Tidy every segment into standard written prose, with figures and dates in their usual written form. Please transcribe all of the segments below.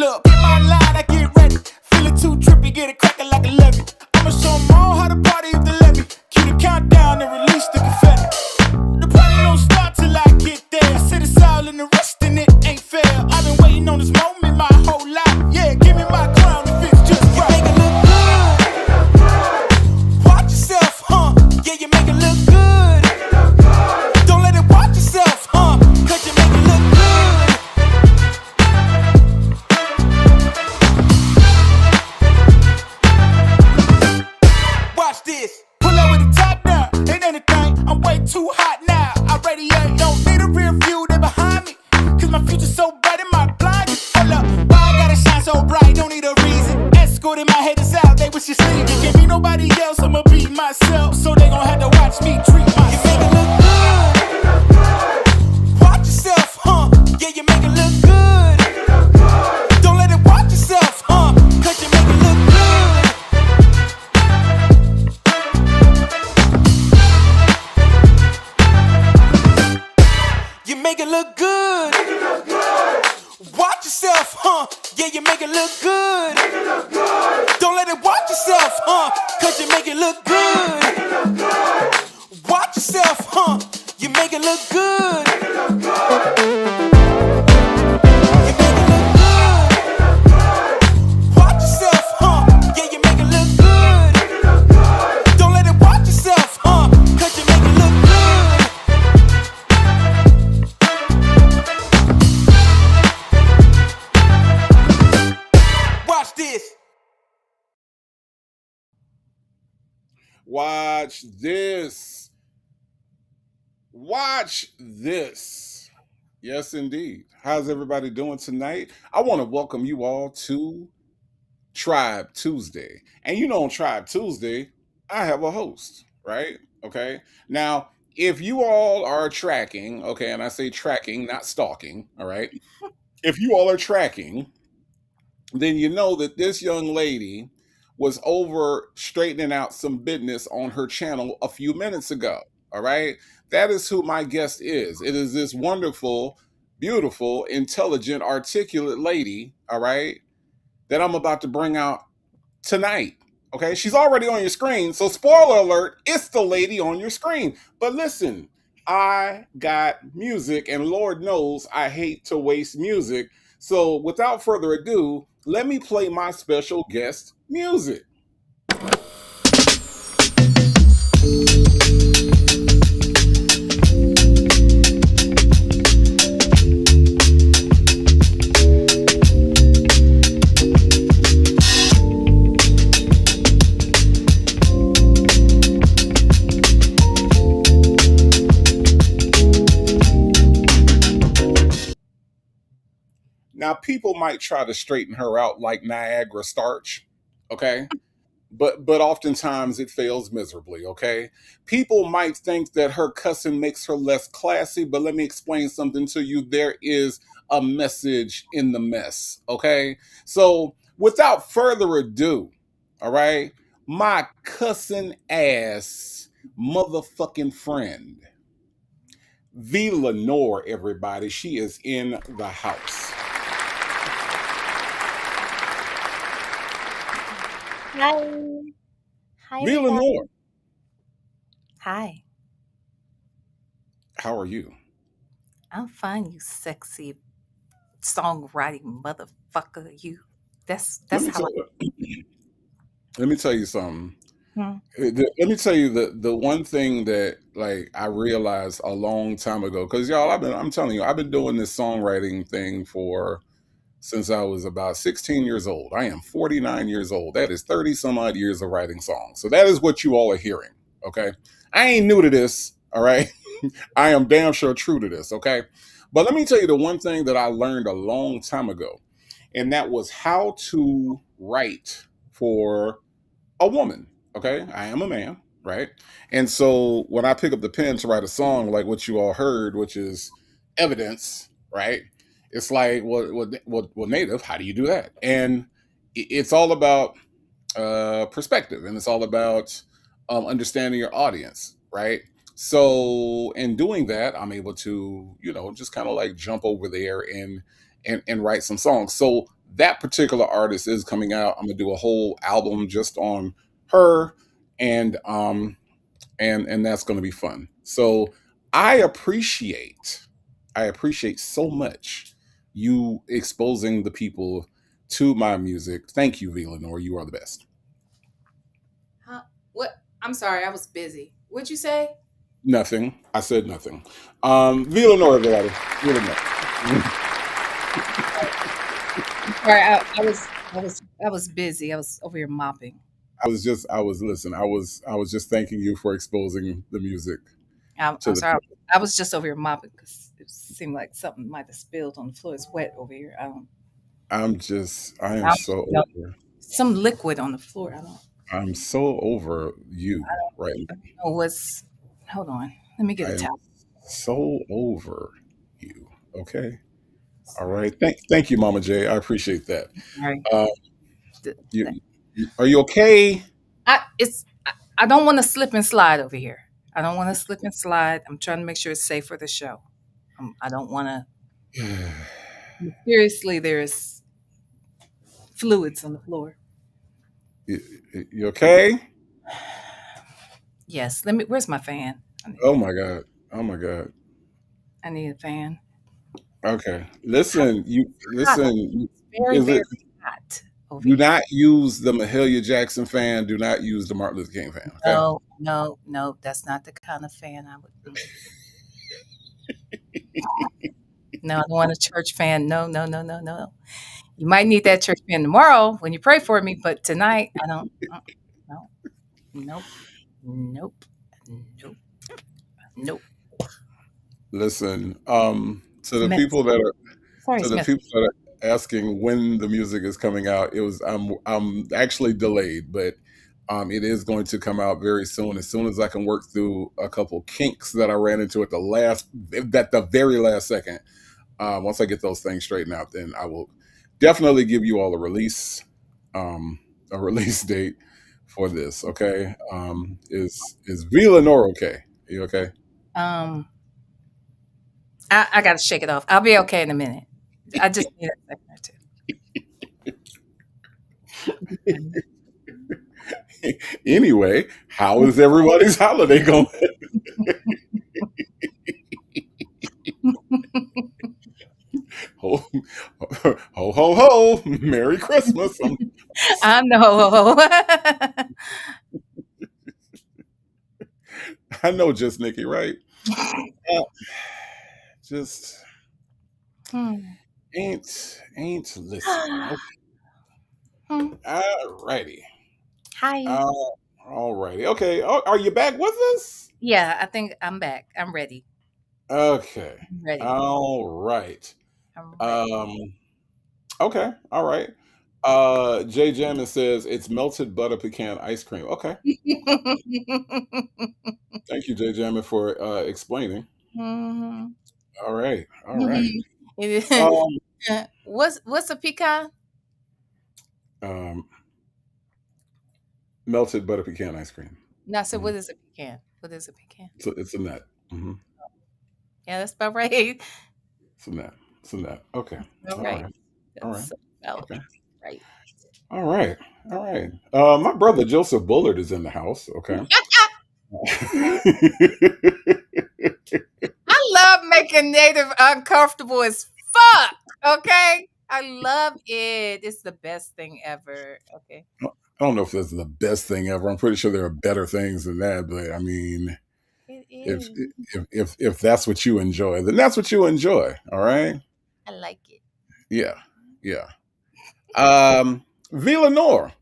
Look, in my line, I get ready. Feeling too trippy, get it cracking like a levy. I'ma show 'em all how to party if they let me. Cue the countdown and release the confetti. The party don't start till I get there. Sit it's all in the rest and it ain't fair. I've been waiting on this moment my whole life. Yeah, give me my crown if it's just right. You make it look good. Watch yourself, huh? Yeah, you make it look good. Don't let it watch yourself, huh? Cause you make it look good. Watch this. Pull up with the top down. Ain't anything. I'm way too hot now. I radiate. Don't need a rear view. They behind me. Cause my future's so bright in my blind. Hold up. Why I gotta shine so bright? Don't need a reason. Escorting my haters out. They wish you sleep. Can't be nobody else. I'ma be myself. So they gon' have to watch me treat myself. You make it look good. Watch yourself, huh? Yeah, you make it look good. Don't let it watch yourself, huh? Cause you make it look good. You make it look good. Watch yourself, huh? Yeah, you make it look good. Don't let it watch yourself, huh? Cause you make it look good. Watch yourself, huh? You make it look good. You make it look good. Watch yourself, huh? Yeah, you make it look good. Don't let it watch yourself, huh? Cause you make it look good. Watch this. Watch this. Watch this. Yes, indeed. How's everybody doing tonight? I want to welcome you all to Tribe Tuesday. And you know, on Tribe Tuesday, I have a host, right? Okay. Now, if you all are tracking, okay, and I say tracking, not stalking, all right? If you all are tracking, then you know that this young lady was over straightening out some business on her channel a few minutes ago. All right. That is who my guest is. It is this wonderful, beautiful, intelligent, articulate lady. All right. That I'm about to bring out tonight. Okay. She's already on your screen. So, spoiler alert, it's the lady on your screen. But listen, I got music, and Lord knows I hate to waste music. So, without further ado, let me play my special guest music. Now, people might try to straighten her out like Niagara starch, okay? But oftentimes it fails miserably, okay? People might think that her cussing makes her less classy, but let me explain something to you. There is a message in the mess, okay? So, without further ado, all right, my cussing ass motherfucking friend, V. Lenore, everybody, she is in the house. Hi. Hi, V. everybody. Lenore, Hi. how are you? I'm fine, you sexy songwriting motherfucker. You. That's Let that's me how tell you. Let me tell you something. I. Let me tell you the one thing that like I realized a long time ago, because y'all, I'm telling you, I've been doing this songwriting thing for since I was about 16 years old. I am 49 years old. That is 30 some odd years of writing songs. So that is what you all are hearing. Okay. I ain't new to this. All right. I am damn sure true to this. Okay. But let me tell you the one thing that I learned a long time ago, and that was how to write for a woman. Okay, I am a man, right? And so when I pick up the pen to write a song like what you all heard, which is evidence, right? It's like, well, native, how do you do that? And it's all about perspective, and it's all about understanding your audience, right? So in doing that, I'm able to, just kind of like jump over there and write some songs. So that particular artist is coming out. I'm gonna do a whole album just on her, and and that's gonna be fun. So I appreciate, I appreciate so much you exposing the people to my music. Thank you, V. Lenore. You are the best. Huh? What? I'm sorry, I was busy. What'd you say? Nothing. I said nothing. V. Lenore, everybody. V. Lenore. Sorry, I was busy. I was over here mopping. I was just thanking you for exposing the music to I'm the sorry. people. I was just over here mopping because it seemed like something might have spilled on the floor. It's wet over here. I am I so don't over. some liquid on the floor. I'm so over you right now. I don't know what's. Hold on. Let me get I a am towel. so over you. Okay. All Sorry. right. Thank you, Mama J. I appreciate that. Sorry. Uh, Th- th- are you okay? I don't want to slip and slide over here. I don't want to slip and slide. I'm trying to make sure it's safe for the show. I don't want to. Seriously, there's fluids on the floor. you, you okay? Yes. Let me. Where's my fan? Oh my God. Oh my God. I need a fan. Okay. Hot, hot over here. Listen. It's very, Is very it? hot over Do here. not use the Mahalia Jackson fan. Do not use the Martin Luther King fan. Okay. No, no, no. That's not the kind of fan I would. No, I don't want a church fan. No, no, no, no, no. You might need that church fan tomorrow when you pray for me, but tonight I don't. No, nope, nope, nope, nope. Listen. To It's a the people mess. that are Sorry, to it's the messy. people that are asking when the music is coming out, I'm actually delayed, but it is going to come out very soon. As soon as I can work through a couple kinks that I ran into at the very last second. Once I get those things straightened out, then I will definitely give you all um, a release date for this. Okay? Is Villanor okay? Are you okay? Um, I got to shake it off. I'll be okay in a minute. I just need a second or two. Anyway, how is everybody's holiday going? Ho ho ho ho! Merry Christmas! I know. I know, just Nikki, right? Uh, just Hmm. ain't listen. Okay, Hmm. alrighty, Hi. uh, alrighty. Okay, are you back with us? Yeah, I think I'm back. I'm ready. Okay, I'm ready. all right. I'm ready. Um, okay, all right. Jay Jammin says it's melted butter pecan ice cream. Okay, thank you, Jay Jammin, for explaining. Mhm. All right, all right. Mhm. It is. Um, What's a pecan? um, melted butter pecan ice cream. No, so Mhm. what is a pecan? What is a pecan? It's a nut. Yeah, that's about right. It's a nut. It's a nut. Okay. All All right. right. All right. That's about Okay. right. All right. All right. My brother Joseph Bullard is in the house. Okay. I love making native uncomfortable as fuck. Okay. I love it. It's the best thing ever. Okay. I don't know if this is the best thing ever. I'm pretty sure there are better things than that, but I mean, It if is. if that's what you enjoy, then that's what you enjoy. All right. I like it. Yeah. Yeah. Villanore.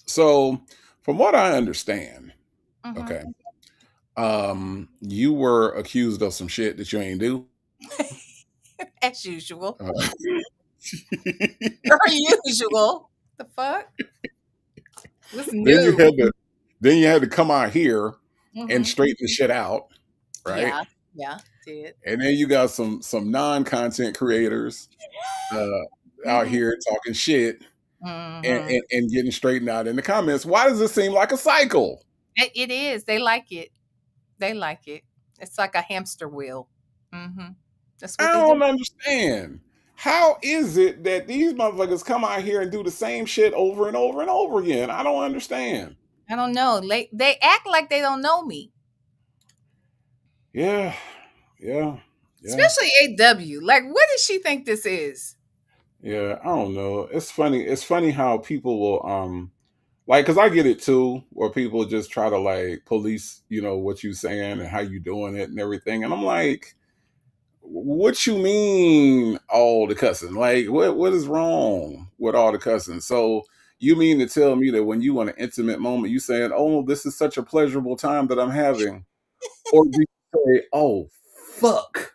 So, from what I understand, Mm-hmm. okay, you were accused of some shit that you ain't do. As usual. Uh, Per usual. The fuck? What's then you new? had to then you had to come out here and Mm-hmm. straighten the shit out, right? Yeah. Yeah. Did. And then you got some non-content creators out Mm-hmm. here talking shit Mm-hmm. and getting straightened out in the comments. Why does it seem like a cycle? It is. They like it. They like it. It's like a hamster wheel. Mm-hmm. That's what I they do. don't understand. How is it that these motherfuckers come out here and do the same shit over and over and over again? I don't understand. I don't know. They act like they don't know me, Yeah, yeah, yeah, especially AW. Like, what does she think this is? yeah. I don't know. It's funny. It's funny how people will like, because I get it too, where people just try to like police, what you saying and how you doing it and everything. And I'm like, what you mean all the cussing? Like, what is wrong with all the cussing? So you mean to tell me that when you want an intimate moment, you saying, "Oh, this is such a pleasurable time that I'm having," or do you say, "Oh, fuck"?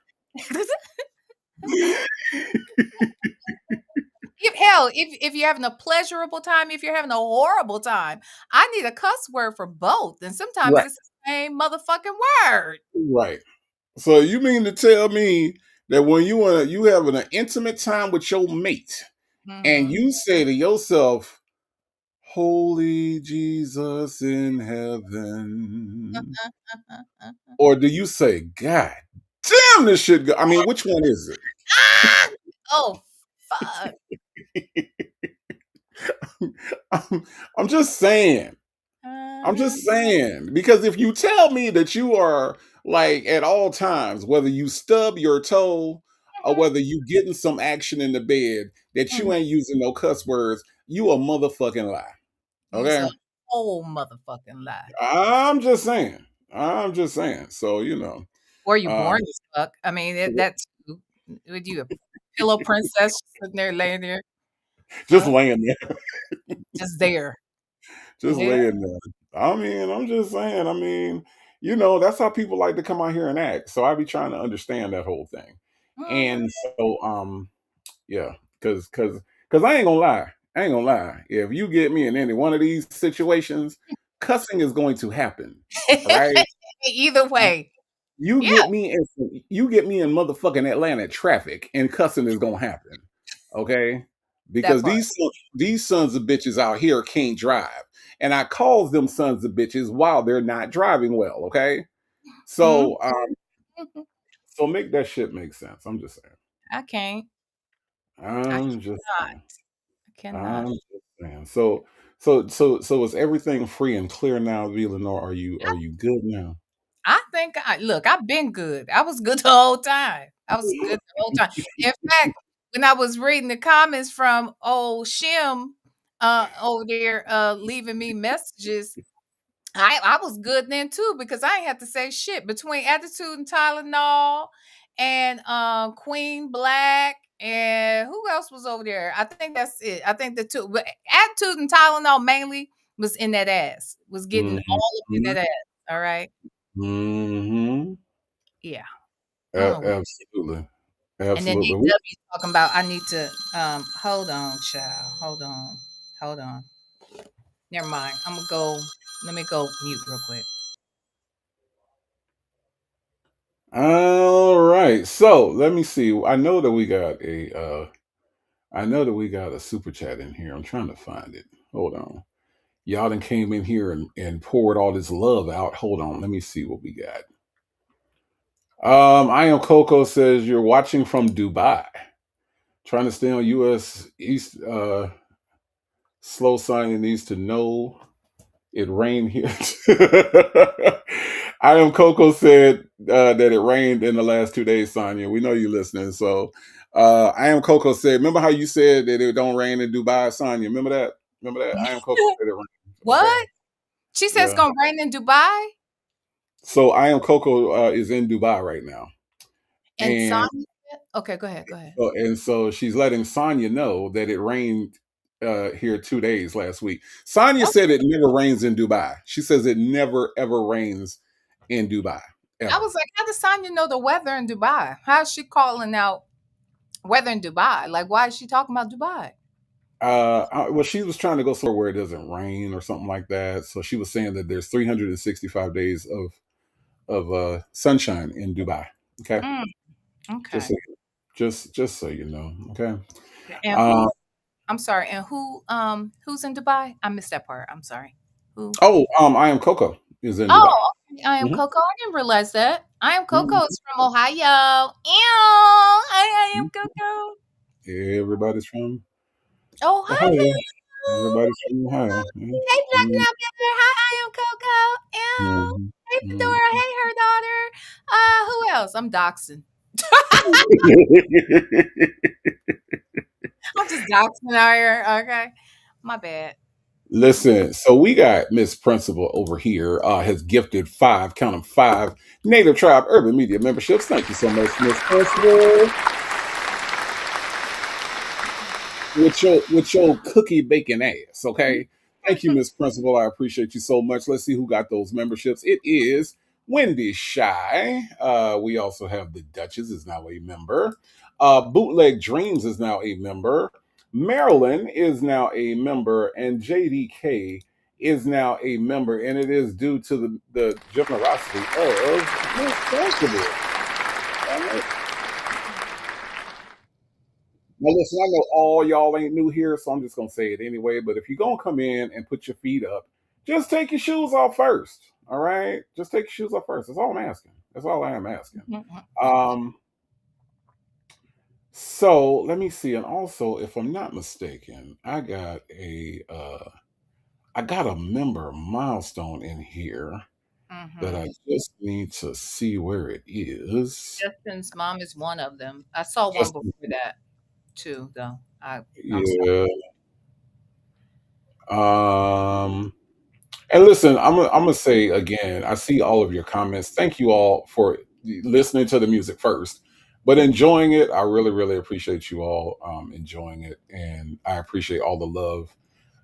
If you're having a pleasurable time, if you're having a horrible time, I need a cuss word for both. And sometimes Right, it's the same motherfucking word. right. So you mean to tell me that when you having an intimate time with your mate, and Hmm. you say to yourself, "Holy Jesus in heaven," or do you say, "God damn, this shit"? I mean, which one is Ah! Oh, fuck. it? I'm, I'm just saying. I'm Uh-huh. just saying because if you tell me that you are like at all times, whether you stub your toe or whether you getting some action in the bed, that you Mhm. ain't using no cuss words, you a motherfucking lie. Use a Okay, whole motherfucking lie. I'm just saying. I'm just saying. So Or you um, boring as fuck. I mean, that's would you a pillow princess sitting there laying there, just huh? laying there, Just there. just There. laying there. I mean, I'm just saying. I mean, that's how people like to come out here and act. So I be trying to understand that whole thing. Mhm. And so, yeah, because I ain't gonna lie. I ain't gonna lie. If you get me in any one of these situations, cussing is going to happen. All right. Either way. You Yeah, get me in you get me in motherfucking Atlanta traffic and cussing is gonna happen. Okay? that Because part. these sons of bitches out here can't drive. And I calls them sons of bitches while they're not driving well, okay? Mhm. So make that shit make sense. I'm just saying. I can't. I I'm just cannot. saying. I cannot. I'm just saying. So is everything free and clear now, V Lenore? Are you good now? I think look, I've been good. I was good the whole time. I was good the whole time. In fact, when I was reading the comments from old Shim over there leaving me messages, I was good then too because I ain't had to say shit between attitude and Tylenol and Queen Black and who else was over there? I think that's it. I think the two, but attitude and Tylenol mainly was in that ass, was getting all up in Mhm. that ass. All right. Mhm. Yeah. I don't know what. Absolutely. And then Absolutely. AW talking about I need to hold on, child. Hold on. Hold on. Never mind. I'm gonna go. Let me go mute real quick. All right. So let me see. I know that we got a super chat in here. I'm trying to find it. Hold on. Y'all done came in here and poured all this love out. Hold on. Let me see what we got. I am Coco says you're watching from Dubai. Trying to stay on US East slow sign needs to know it rained here. I am Coco said that it rained in the last 2 days, Sonia. We know you listening. So I am Coco said, remember how you said that it don't rain in Dubai, Sonia? Remember that? Remember that? I am Coco said it rained. Okay. What? She says it's Yeah. gonna rain in Dubai, So I am Coco is in Dubai right now. and And Sonya. Okay, go ahead. Go ahead. so she's letting Sonya know that it rained here 2 days last week. Sonya Oh, said it never rains in Dubai. She says it never ever rains in Dubai I ever. was like, how does Sonya know the weather in Dubai? How is she calling out weather in Dubai? Like, why is she talking about Dubai? Well, she was trying to go somewhere where it doesn't rain or something like that. So she was saying that there's 365 days of sunshine in Dubai. Okay, Mm, just okay. so, just so you know. Okay. And Um, who? I'm sorry. And who's in Dubai? I missed that part. I'm sorry. Who? I am Coco is in Dubai. Oh, okay. I am Mhm, Coco. I didn't realize that. I am mhm, Coco is from Ohio. Ew. I am Coco. Everybody's from Oh, hi, Ohio. Val. Everybody's from Ohio. Yeah. Hey, Black Mhm, Now Better. Hi, I am Coco. Ew. mhm, Hey, mhm. Fedora. Hey, her daughter. Who else? I'm doxing. I'm just doxing out here. Okay. My bad. Listen, so we got Miss Principal over here, has gifted five, count them five, Native Tribe Urban Media memberships. Thank you so much, Miss Principal. With your cookie baking ass. Okay. Thank you, Miss Principal. I appreciate you so much. Let's see who got those memberships. It is Wendy Shy. We also have the Duchess is now a member. Bootleg Dreams is now a member. Marilyn is now a member, and JDK is now a member, and it is due to the generosity of Miss Principal. Now, listen, I know all y'all ain't new here, so I'm just gonna say it anyway. But if you're gonna come in and put your feet up, just take your shoes off first. All right, just take your shoes off first. That's all I'm asking. That's all I am asking. Um, so let me see, and also, if I'm not mistaken, I got a member milestone in here that Mm-hmm. I just need to see where it is. Justin's mom is one of them. I saw one Just before that too, though. I'm sorry. yeah. Um, And listen, I'm gonna say again, I see all of your comments. Thank you all for listening to the music first, but enjoying it. I really, really appreciate you all enjoying it, and I appreciate all the love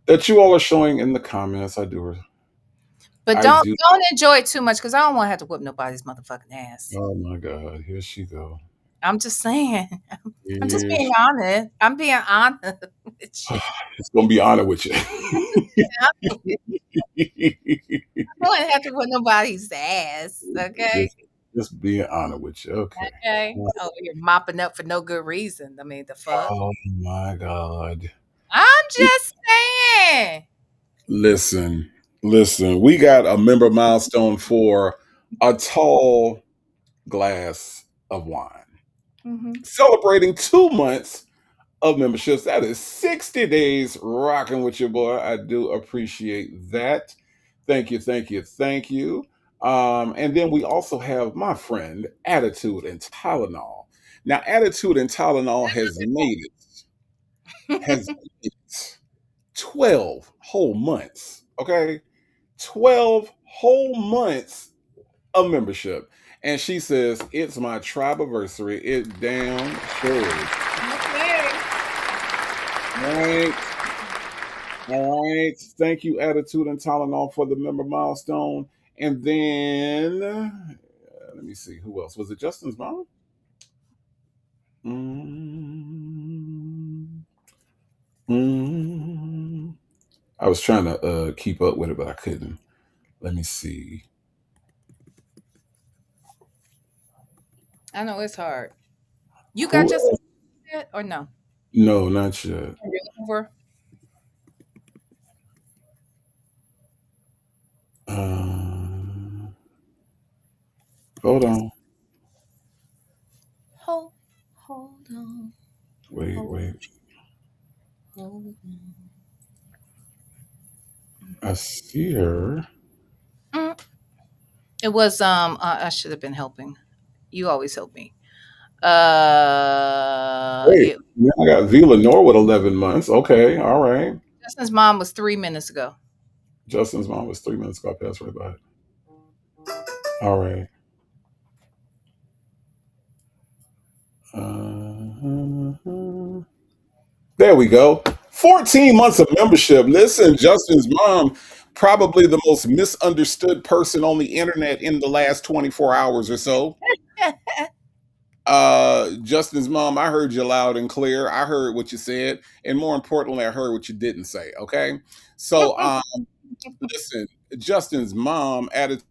that you all are showing in the comments. But I do. don't enjoy it too much because I don't want to have to whip nobody's motherfucking ass. Oh my God, here she go. I'm just saying. I'm just Here being she, honest. I'm being honest with you. it's gonna be honor with you. I'm just being honest with you. I don't want to have to whip nobody's ass. Okay. just, just being honor with you. Okay. Okay. Oh, you're mopping up for no good reason. I mean, the fuck. Oh my God. I'm just saying. Listen, listen. We got a member milestone for a tall glass of wine. Hmm. Celebrating 2 months of memberships. That is 60 days rocking with your boy. I do appreciate that. Thank you, thank you, thank you. And then we also have my friend Attitude and Tylenol. Now, Attitude and Tylenol has made it 12 whole months. Okay. 12 whole months of membership. And she says, it's my tribe anniversary. It damn sure is. Okay. Right. All right. Thank you, Attitude and Tylenol, for the member milestone. And then, let me see, who else? Was it Justin's mom? Mm, mm. I was trying to keep up with it, but I couldn't. Let me see. I know it's hard. You got Who your else? certificate or no? No, not yet. Are you over? Uh, hold on. Hold, hold on, Wait, hold, wait. hold on. I see her. Mm. It was I should have been helping. You always help me. Wait, It now I got V. Lenore with 11 months. Okay, all right. Justin's mom was 3 minutes ago. Justin's mom was 3 minutes ago. I passed right by it. All right. Uh, there we go. 14 months of membership. Listen, Justin's mom, probably the most misunderstood person on the internet in the last 24 hours or so. Justin's mom, I heard you loud and clear. I heard what you said, and more importantly, I heard what you didn't say. Okay, so listen, Justin's mom, Attitude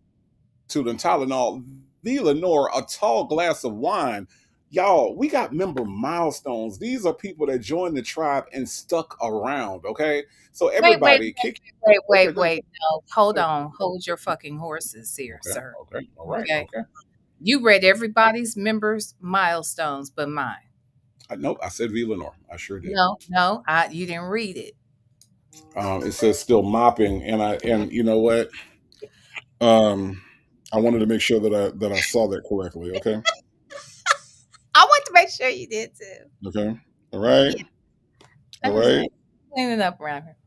and Tylenol, the Lenore, a tall glass of wine. Y'all, we got member milestones. These are people that joined the tribe and stuck around. Okay, so Wait, wait, everybody, wait, kick. wait, Okay, wait, no, wait. No, hold okay, on. Hold your fucking horses here, okay, sir. okay, all right, Okay. okay. You read everybody's members' milestones but mine. Nope, I said V Lenore. I sure did. No, no, you didn't read it. It says still mopping, and you know what? Um, I wanted to make sure that I saw that correctly. Okay. I want to make sure you did too. Okay. All right. Yeah, All I'm just right. saying, cleaning up around here.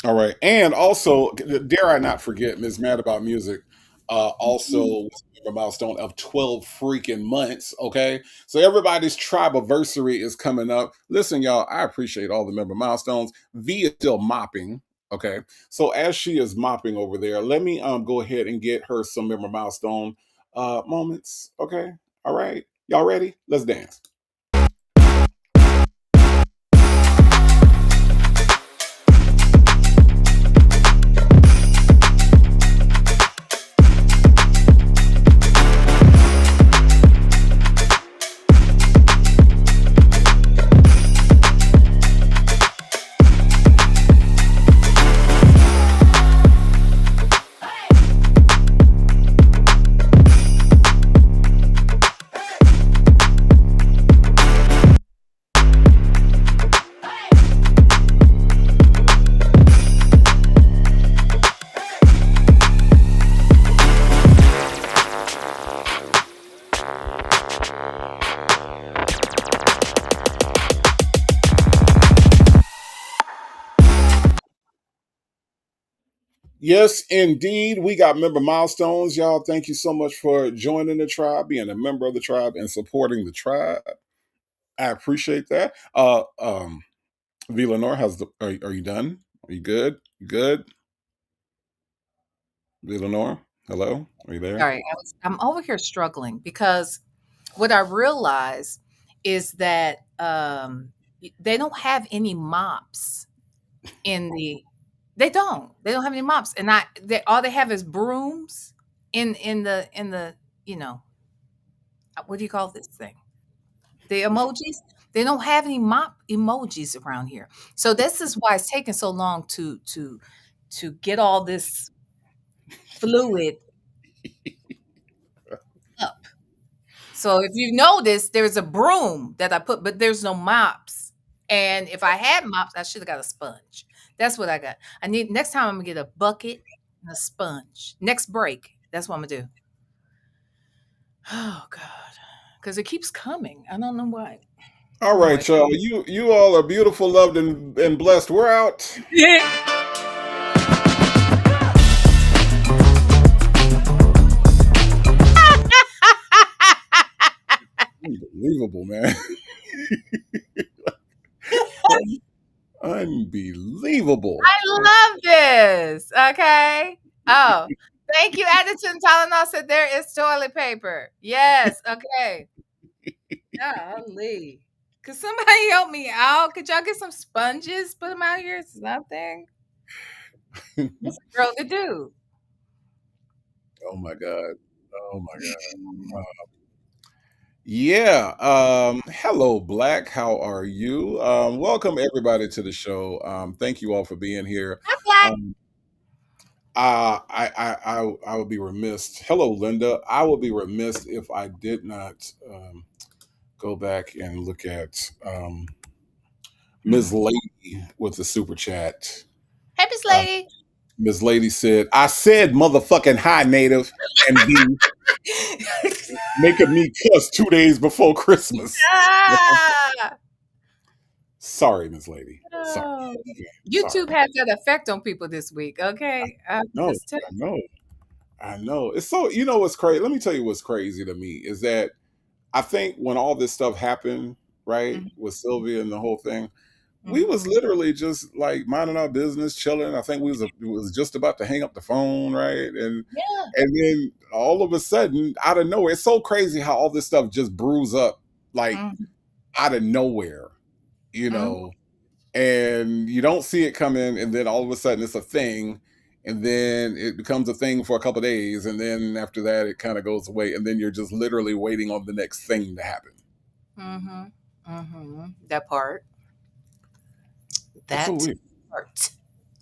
All right. And also, dare I not forget, Ms. Mad About Music, also a milestone of 12 freaking months. Okay. So everybody's tribiversary is coming up. Listen, y'all, I appreciate all the member milestones. V is still mopping. Okay. So as she is mopping over there, let me go ahead and get her some member milestone moments. Okay. All right. Y'all ready? Let's dance. Yes, indeed. We got member milestones. Y'all, thank you so much for joining the tribe, being a member of the tribe, and supporting the tribe. I appreciate that. V Lenore, are you done? Are you good? You good? V Lenore, hello? Are you there? Sorry, I'm over here struggling because what I realize is that they don't have any mops in the. They don't. They don't have any mops, and all they have is brooms in the you know what do you call this thing? The emojis. They don't have any mop emojis around here, so this is why it's taking so long to get all this fluid up. So if you notice, there's a broom that I put, but there's no mops. And if I had mops, I should have got a sponge. That's what I got. I need next time I'm gonna get a bucket and a sponge. Next break. That's what I'm gonna do. Oh God. Because it keeps coming. I don't know why. All Anyway. right, y'all. You all are beautiful, loved, and blessed. We're out. Unbelievable, man. Unbelievable. I love this. Okay. Oh, thank you, Edison. Tylenol said there is toilet paper. Yes. Okay. Golly. Could somebody help me out? Could y'all get some sponges? Put them out here? Something. What's a girl to do? Oh my God. Oh my God. Yeah. Hello, Black. How are you? Welcome everybody to the show. Thank you all for being here. I'm black. Um, I would be remiss. Hello, Linda. I would be remiss if I did not go back and look at Ms. Lady with the super chat. Hey, Miss Uh, Lady. Ms. Lady said, "I said motherfucking hi, native," and be making me cuss 2 days before Christmas. Ah! Sorry, Ms. Lady. Sorry. Oh. Okay. Sorry. YouTube has that effect on people this week. Okay. No, Just tell I know. I know. It's so, you know what's crazy? Let me tell you what's crazy to me is that I think when all this stuff happened, right, Mhm, with Sylvia and the whole thing, we mhm. was literally just like minding our business, chilling. I think we was just about to hang up the phone, right? Yeah. And then all of a sudden, out of nowhere, it's so crazy how all this stuff just brews up like Mhm, out of nowhere, you mhm, know, and you don't see it coming, and then all of a sudden it's a thing, and then it becomes a thing for a couple of days, and then after that it kind of goes away, and then you're just literally waiting on the next thing to happen. mhm, mhm. That part. It's so That weird. part.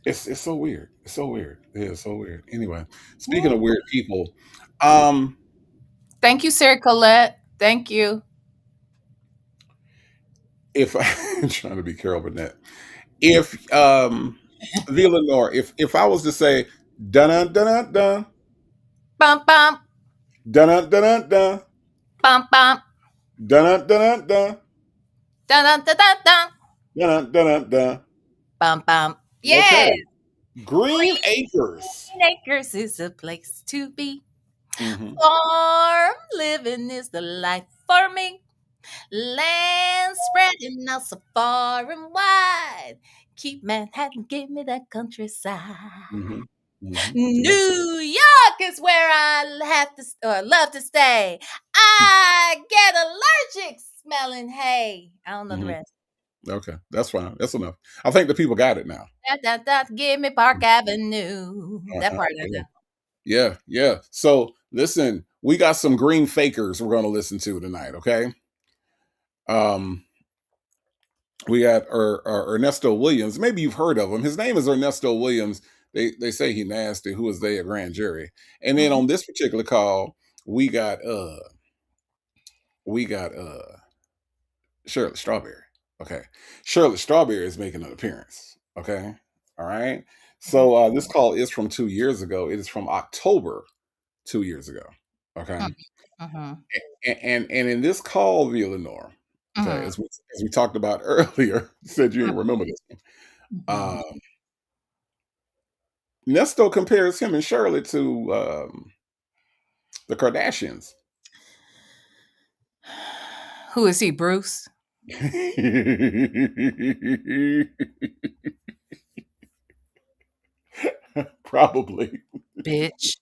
It's so weird. It's so weird. It is so weird. Anyway, speaking of Mhm. weird people, um, Thank you, Sarah Colette. Thank you. if I'm trying to be Carol Burnett, if Lenore, if I was to say dun dun dun dun Bum bum dun dun dun dun bum bum dun dun dun dun dun dun dun dun dun dun dun. bum bum. Okay, Yeah, Green Acres. Green Acres is a place to be. Hmm. Farm living is the life for me. Land spreading out so far and wide. Keep Manhattan, give me that countryside. Hmm. Hmm. Yeah. New York is where I have to love to stay. I get allergic smelling hay. I don't know the Hmm. rest. Okay, that's fine. That's enough. I think the people got it now. Give me Park Avenue. That part I Yeah, know. yeah, yeah. So listen, we got some green fakers we're going to listen to tonight. Okay. Um, we got Ernesto Williams. Maybe you've heard of him. His name is Ernesto Williams. They say he nasty. Who is they? A grand jury. And then Mhm. on this particular call, we got we got Shirley Strawberry. Okay, Shirley Strawberry is making an appearance. Okay, all right. Mhm. So this call is from 2 years ago. It is from October 2 years ago. Okay, Mhm. Mhm. and in this call, via Lenore, okay, Mhm. as we talked about earlier, you said you Mhm. didn't remember this one. Mhm. Uh, Nesto compares him and Shirley to the Kardashians. Who is he, Bruce? Probably, Bitch.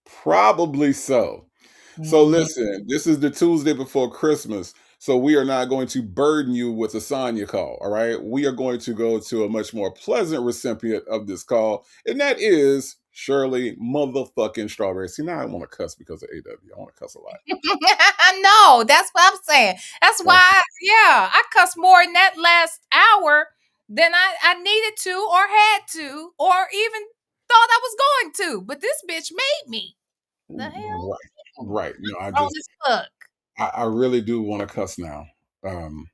probably so. So Mhm. listen, this is the Tuesday before Christmas. So we are not going to burden you with a Sonya call. All right. We are going to go to a much more pleasant recipient of this call, and that is Shirley motherfucking Strawberry. See, now I want to cuss because of AW. I want to cuss a lot. No, that's what I'm saying. That's why, yeah, I cussed more in that last hour than I needed to or had to or even thought I was going to. But this bitch made me. The hell? Right. Right. No, Grown as fuck. I really do want to cuss now. Um,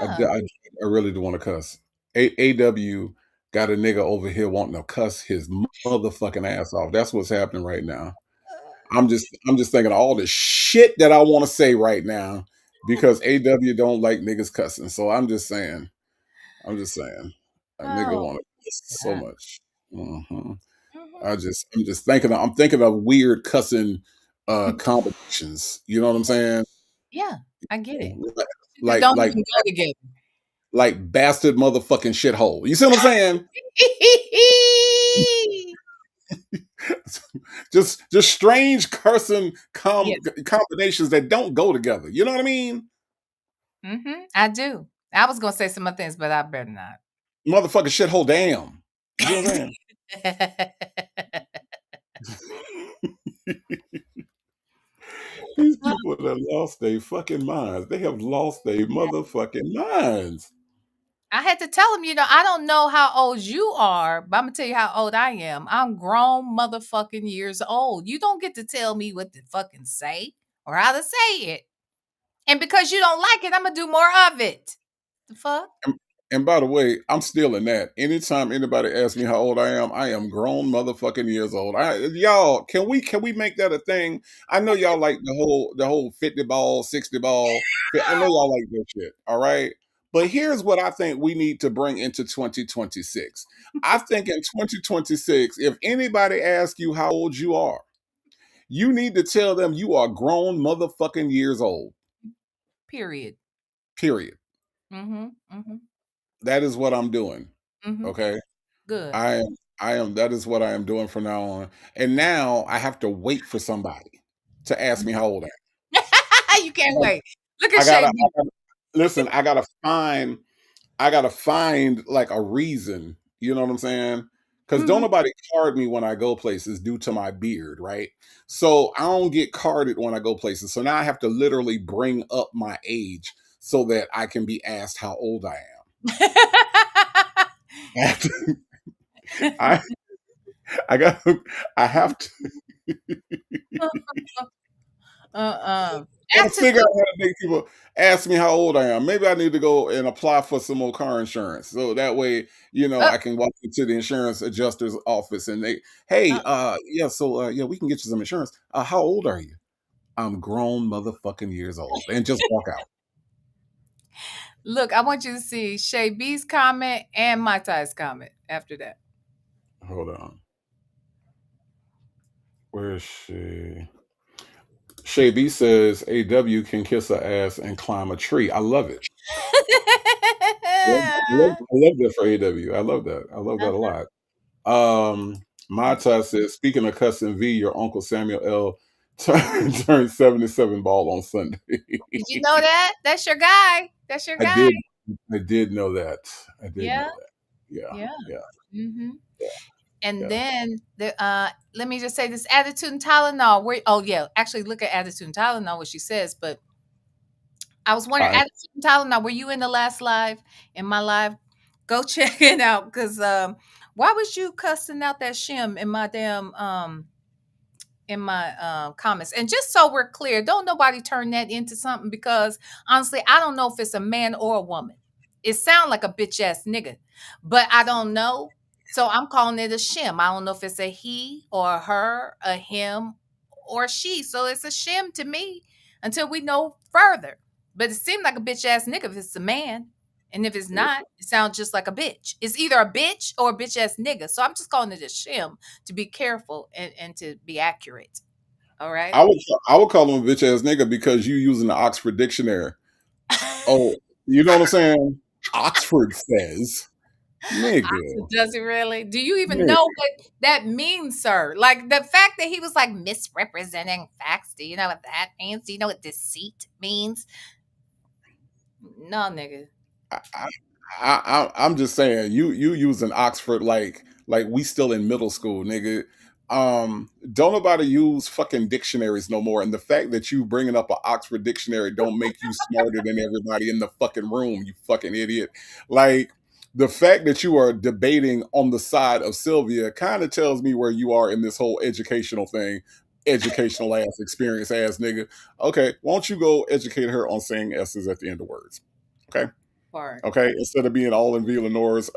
I, Yeah. d- I, I really do want to cuss. AW got a nigga over here wanting to cuss his motherfucking ass off. That's what's happening right now. I'm just thinking of all the shit that I want to say right now because AW don't like niggas cussing. So I'm just saying, a nigga Oh, want to cuss so God. much. Hmm. Mhm. I'm thinking of weird cussing combinations. You know what I'm saying? Yeah, I get it. That Like don't like even go together. like bastard motherfucking shithole. You see what I'm saying? just strange cursing Yes. combinations that don't go together. You know what I mean? I do. I was gonna say some other things, but I better not. Motherfucking shithole damn. You see what I'm saying? These people that lost their fucking minds. They have lost their motherfucking minds. I had to tell him, I don't know how old you are, but I'm gonna tell you how old I am. I'm grown motherfucking years old. You don't get to tell me what to fucking say or how to say it. And because you don't like it, I'm gonna do more of it. The fuck? And, and by the way, I'm still in that. Anytime anybody asks me how old I am grown motherfucking years old. Y'all, can we make that a thing? I know y'all like the whole 50 ball, 60 ball. I know y'all like that shit. All right. But here's what I think we need to bring into 2026. I think in 2026, if anybody asks you how old you are, you need to tell them you are grown motherfucking years old. Period. Period. Mm-hmm. Mm-hmm. That is what I'm doing. Mm-hmm. Okay. Good. That is what I am doing from now on. And now I have to wait for somebody to ask me how old I You can't am. wait. Look at I gotta, Shay I B. gotta listen, I gotta find like a reason. You know what I'm saying? Because don't Mm-hmm. nobody card me when I go places due to my beard, right? So I don't get carded when I go places. So now I have to literally bring up my age so that I can be asked how old I am. I have to, I, I got, I have to. Uh-uh. Gotta figure out Absolutely. how to make people ask me how old I am. Maybe I need to go and apply for some more car insurance. So that way, Uh, I can walk into the insurance adjuster's office and they, hey, uh. yeah, so yeah, we can get you some insurance. How old are you? I'm grown motherfucking years old. And just walk out. Look, I want you to see Shay B's comment and Mai Tai's comment after that. Hold on. Where is she? Shay B says AW can kiss her ass and climb a tree. I love it. I love that for AW. I love that. I love that a lot. Mata says, speaking of cussing V, your Uncle Samuel L turned 77 ball on Sunday. Did you know that? That's your guy. That's your I guy. did I did know that. I did Yeah. know that. Yeah. Yeah. Yeah. hmm Yeah. And Yeah. then let me just say this attitude and Tylenol. Oh yeah, actually look at attitude and Tylenol what she says. But I was wondering, I attitude and Tylenol, were you in the last live in my live? Go check it out because why was you cussing out that shim in my comments? And just so we're clear, don't nobody turn that into something because honestly, I don't know if it's a man or a woman. It sounds like a bitch ass nigga, but I don't know. So I'm calling it a shim. I don't know if it's a he or a her, a him or she. So it's a shim to me until we know further. But it seemed like a bitch ass nigga if it's a man. And if it's not, it sounds just like a bitch. It's either a bitch or a bitch ass nigga. So I'm just calling it a shim to be careful and to be accurate. All right. I would I would call him a bitch ass nigga because you using the Oxford dictionary. Oh, you know what I'm saying? Oxford says, nigga, Does it really? Do you even nigga. know what that means, sir? Like the fact that he was like misrepresenting facts. Do you know what that means? Do you know what deceit means? No, nigga. I, I'm just saying you using Oxford like we still in middle school, nigga. Don't nobody use fucking dictionaries no more. And the fact that you bringing up an Oxford dictionary don't make you smarter than everybody in the fucking room, you fucking idiot. Like the fact that you are debating on the side of Sylvia kind of tells me where you are in this whole educational thing. Educational ass experience ass nigga. Okay, why don't you go educate her on saying S's at the end of words? Okay. Part. Okay, instead of being all in Villanore's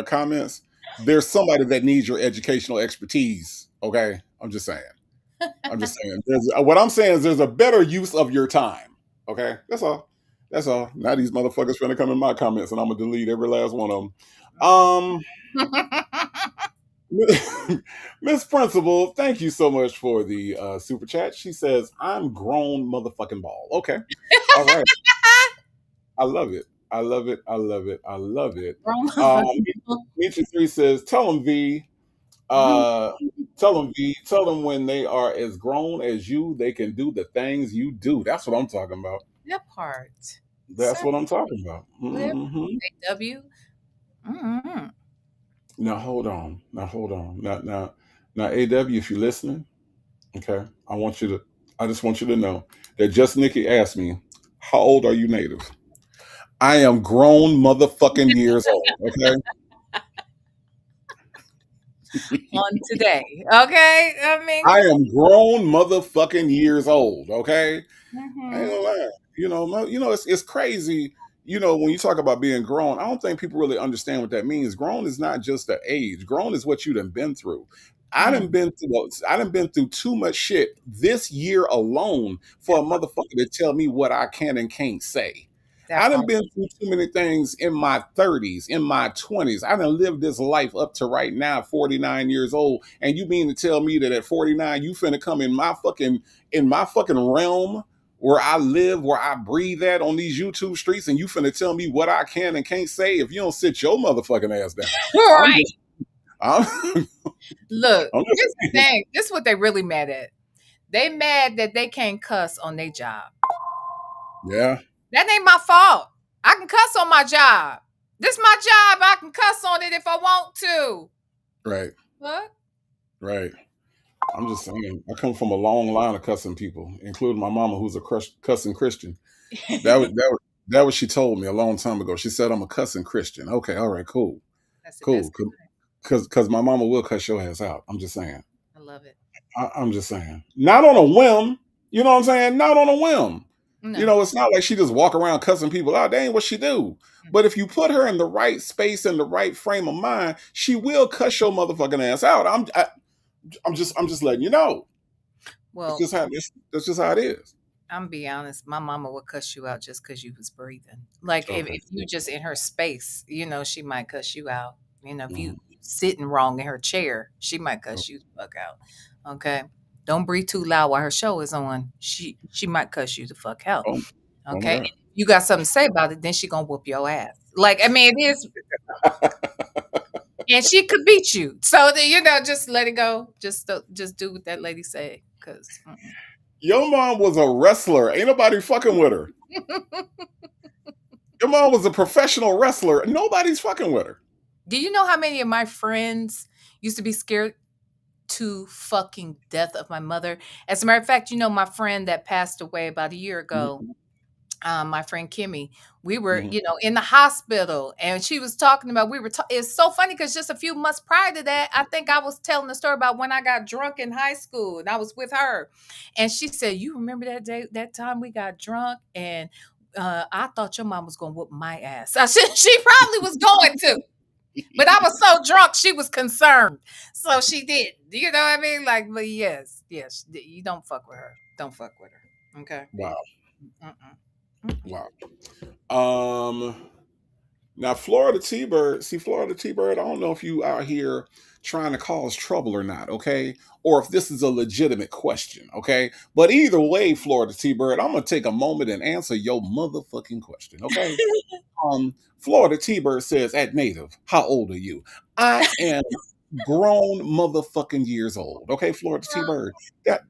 comments, there's somebody that needs your educational expertise. Okay, I'm just saying. I'm just saying. What I'm saying is there's a better use of your time. Okay, that's all. That's all. Now these motherfuckers finna come in my comments, and I'm gonna delete every last one of them. Um, Miss Principal, thank you so much for the super chat. She says, "I'm grown, motherfucking ball." Okay, all right. I love it. I love it. I love it. I love it. Wrong Um, motherfucking. Nietzsche 3 says, tell them V, tell them V, tell them when they are as grown as you, they can do the things you do. That's what I'm talking about. That part. That's Sir, what I'm talking about. where Hmm. W? Mm-hmm. Now hold on. Now hold on. Now, AW, if you're listening, okay, I just want you to know that Just Nikki asked me, how old are you native? I am grown motherfucking years old, okay? On today. Okay. I mean, I come am grown motherfucking years old. Okay, on. I ain't Hmm. gonna lie. It's crazy. When you talk about being grown, I don't think people really understand what that means. Grown is not just the age. Grown is what you done been through. Mm, I done been through too much shit this year alone for a that part. motherfucker to tell me what I can and can't say. I That done part. been through too many things in my 30s, in my 20s. I done lived this life up to right now, 49 years old. And you mean to tell me that at 49, you finna come in my fucking realm where I live, where I breathe at on these YouTube streets, and you finna tell me what I can and can't say if you don't sit your motherfucking ass down. I'm Right. just I'm, Look, I'm here's the just thing. This is what they really mad at. They mad that they can't cuss on their job. yeah, That ain't my fault. I can cuss on my job. This my job. I can cuss on it if I want to. right, What? right. I'm just saying, I come from a long line of cussing people, including my mama, who's a cussing Christian. That was she told me a long time ago. She said I'm a cussing Christian. Okay, all right, cool, That's the cool. best. Because my mama will cuss your ass out. I'm just saying. I love it. I'm just saying. Not on a whim. You know what I'm saying? Not on a whim. You No. know, it's not like she just walk around cussing people out. That ain't what she do. But if you put her in the right space and the right frame of mind, she will cuss your motherfucking ass out. I'm just letting you know. That's Well, just how that's just how it is. I'm be honest, my mama would cuss you out just because you was breathing. Like Okay. if you just in her space, she might cuss you out. If Mhm. you sitting wrong in her chair, she might cuss you the fuck out. Okay. Don't breathe too loud while her show is on. She might cuss you the fuck out. Oh, oh my Okay. God. You got something to say about it, then she gonna whoop your ass. Like, I mean, it is, and she could beat you. So just let it go. Just do what that lady said. Cause Your mom was a wrestler. Ain't nobody fucking with her. Your mom was a professional wrestler. Nobody's fucking with her. do you know how many of my friends used to be scared to fucking death of my mother? As a matter of fact, my friend that passed away about a year ago, Mhm, my friend Kimmy, we were, mhm. in the hospital, and she was talking about, it's so funny because just a few months prior to that, I think I was telling the story about when I got drunk in high school and I was with her. And she said, "You remember that day, that time we got drunk? And I thought your mom was going to whoop my ass." I said, she probably was going to. But I was so drunk, she was concerned. So she did. You know what I mean? Like, but yes, you don't fuck with her. Don't fuck with her. Okay. Wow. Mm-mm. Mm-mm. Wow. Um Now Florida T-Bird, see Florida T-Bird, I don't know if you out here trying to cause trouble or not, okay? Or if this is a legitimate question, okay? But either way, Florida T-Bird, I'm gonna take a moment and answer your motherfucking question, okay? Florida T-Bird says at native, how old are you? I am grown motherfucking years old. Okay, Florida T-Bird.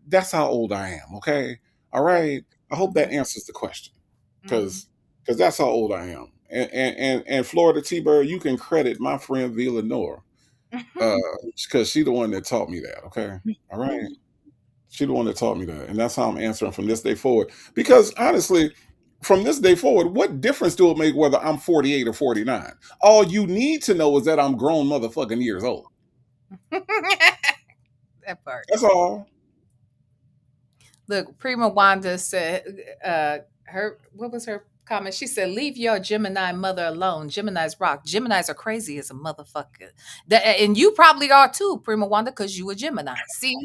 That's how old I am, okay? All Okay. right. I hope that Mhm, answers the question. mhm. Because that's how old I am. And Florida T-Bird, you can credit my friend V Lenore. Because she the one that taught me that, okay? All right. She the one that taught me that. And that's how I'm answering from this day forward. Because honestly, from this day forward, what difference do it make whether I'm 48 or 49? All you need to know is that I'm grown motherfucking years old. That part. That's all. Look, Prima Wanda said, what was her comment? She said, "Leave your Gemini mother alone. Geminis rock. Geminis are crazy as a motherfucker." And you probably are too, Prima Wanda, because you a Gemini. See,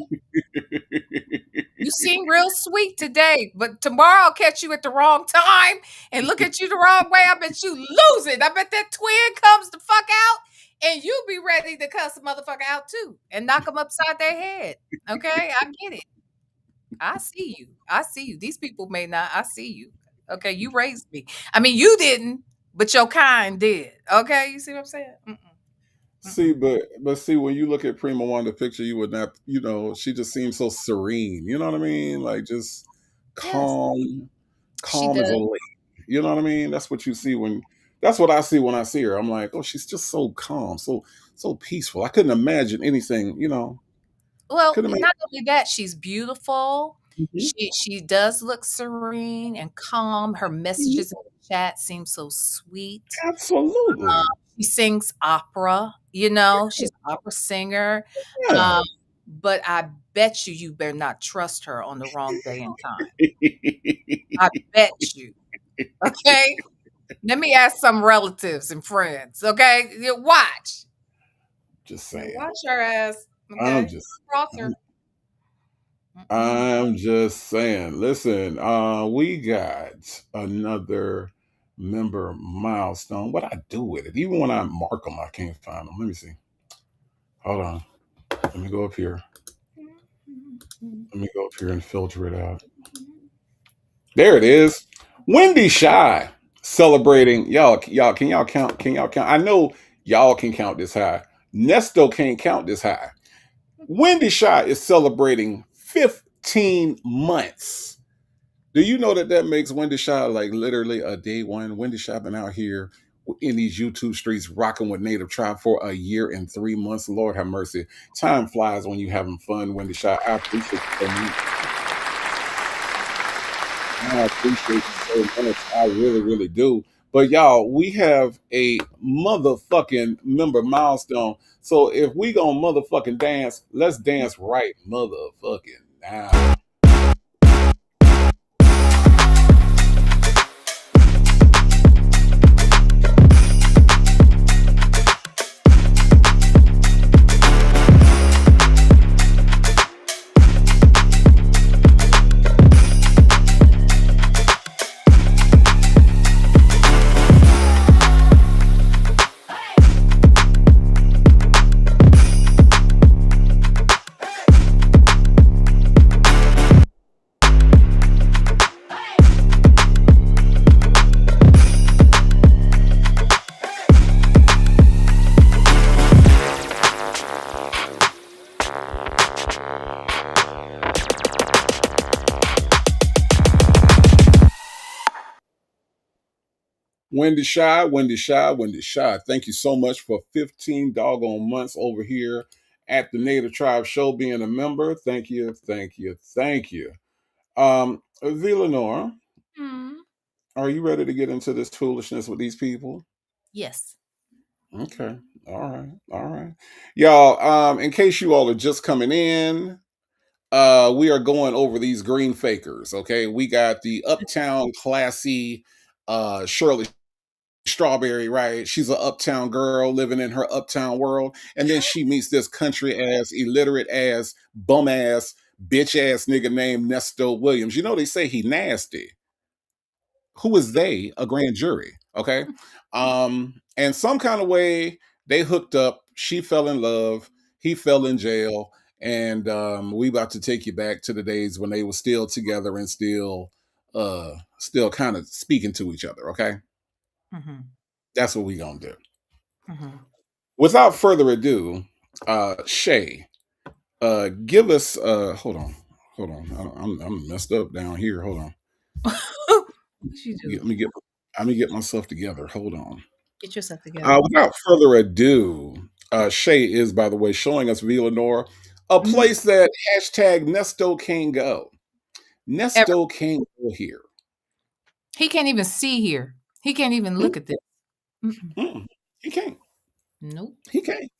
you seem real sweet today, but tomorrow I'll catch you at the wrong time and look at you the wrong way. I bet you lose it. I bet that twin comes the fuck out and you be ready to cuss a motherfucker out too and knock them upside their head. Okay, I get it. I see you. I see you. These people may not. I see you. Okay, you raised me. I mean, you didn't, but your kind did. Okay, you see what I'm saying? Mm-mm, See, mm-mm. but see, when you look at Prima Wanda picture, you would not, she just seems so serene. You know what I mean? Like just Yes, calm, she calm as a does. lake. You know what I mean? That's what you see when. That's what I see when I see her. I'm like, oh, she's just so calm, so peaceful. I couldn't imagine anything. Well, Couldn't not only that, she's beautiful. imagine. She does look serene and calm. Her Mhm. messages in the chat seem so sweet. Absolutely. She sings opera, she's an opera singer. Yeah. Um, but I bet you better not trust her on the wrong day and time. I bet you. Okay? Let me ask some relatives and friends, okay? You watch. Just You saying. watch her ass, I'm okay? just. Cross her. I'm Mm-mm. I'm just saying. Listen, we got another member milestone. What I do with it? Even when I mark them, I can't find them. Let me see. Hold on. Let me go up here. Let me go up here and filter it out. There it is. Wendy Shy celebrating. Y'all, can y'all count? Can y'all count? I know y'all can count this high. Nesto can't count this high. Wendy Shy is celebrating 15 months. Do you know that makes Wendy Shy like literally a day one? Wendy Shy been out here in these YouTube streets rocking with Native Tribe for a year and 3 months. Lord have mercy. Time flies when you having fun, Wendy Shy. I appreciate you so much. I appreciate you so much. I really, really do. But y'all, we have a motherfucking member milestone. So if we gonna motherfucking dance, let's dance right motherfucking now. Wendy Shy, Wendy Shy, Wendy Shy. Thank you so much for 15 doggone months over here at the Native Tribe Show being a member. Thank you, thank you, thank you. Villanor, Mm. are you ready to get into this foolishness with these people? Yes. Okay. All right. All right. Y'all, in case you all are just coming in, we are going over these green fakers. Okay. We got the uptown classy Shirley Strawberry, right? She's an uptown girl living in her uptown world. And then she meets this country ass, illiterate ass, bum ass, bitch ass nigga named Nesto Williams. You know, they say he nasty. Who is they? A grand jury. Okay. And some kind of way they hooked up. She fell in love. He fell in jail. And we about to take you back to the days when they were still together and still kind of speaking to each other. Okay. Mm-hmm. That's what we gonna do. Mm-hmm. Without further ado, Shay, give us. Hold on, hold on. I'm messed up down here. Hold on. What you Let do? me get. Let me get myself together. Hold on. Get yourself together. Without further ado, Shay is, by the way, showing us Villanor, a Hmm. place that hashtag Nesto can go. Ever. Nesto can go here. He can't even see here. He can't even Mm, look at this. Mm-mm. he can't. Nope. He can't.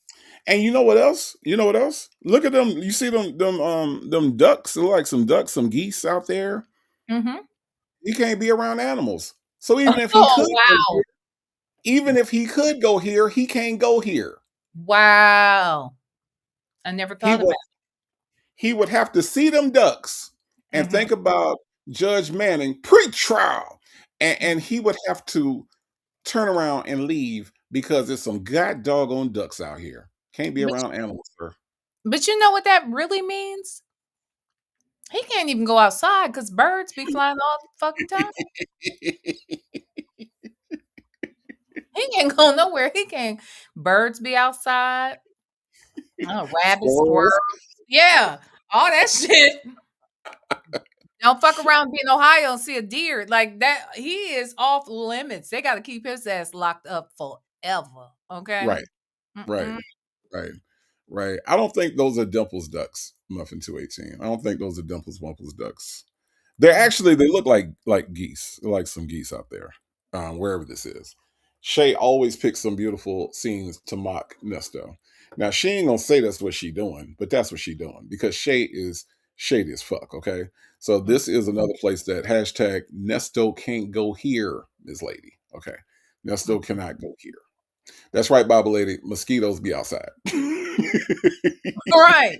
And you know what else? You know what else? Look at them. You see them ducks? They look like some ducks, some geese out there. Mm-hmm. He can't be around animals. So even if he Oh, could go wow. here, even if he could go here, he can't go here. Wow. I never He thought would about he would have to see them ducks it. and Mm-hmm. think about Judge Manning pre-trial. And he would have to turn around and leave because there's some god doggone ducks out here. Can't be But around animals, sir. but you know what that really means? He can't even go outside because birds be flying all the fucking time. He can't go nowhere. He can't. Birds be outside. Oh, rabbits, squirrels. Squirrels. Yeah, all that shit. Don't fuck around be in Ohio and see a deer like that. He is off limits. They got to keep his ass locked up forever. Okay. Right, right. Mm-mm. Right. Right. I don't think those are Dimples ducks, Muffin 218. I don't think those are Dimples Wumples ducks. They're actually they look like geese, like some geese out there, wherever this is. Shay always picks some beautiful scenes to mock Nesto. Now she ain't gonna say that's what she doing, but that's what she doing because Shay is shady as fuck. Okay, so Mm. this is another place that hashtag Nesto can't go here, Ms. Lady. Okay, Nesto cannot go here. That's right, Bible Lady. Mosquitoes be outside. All right.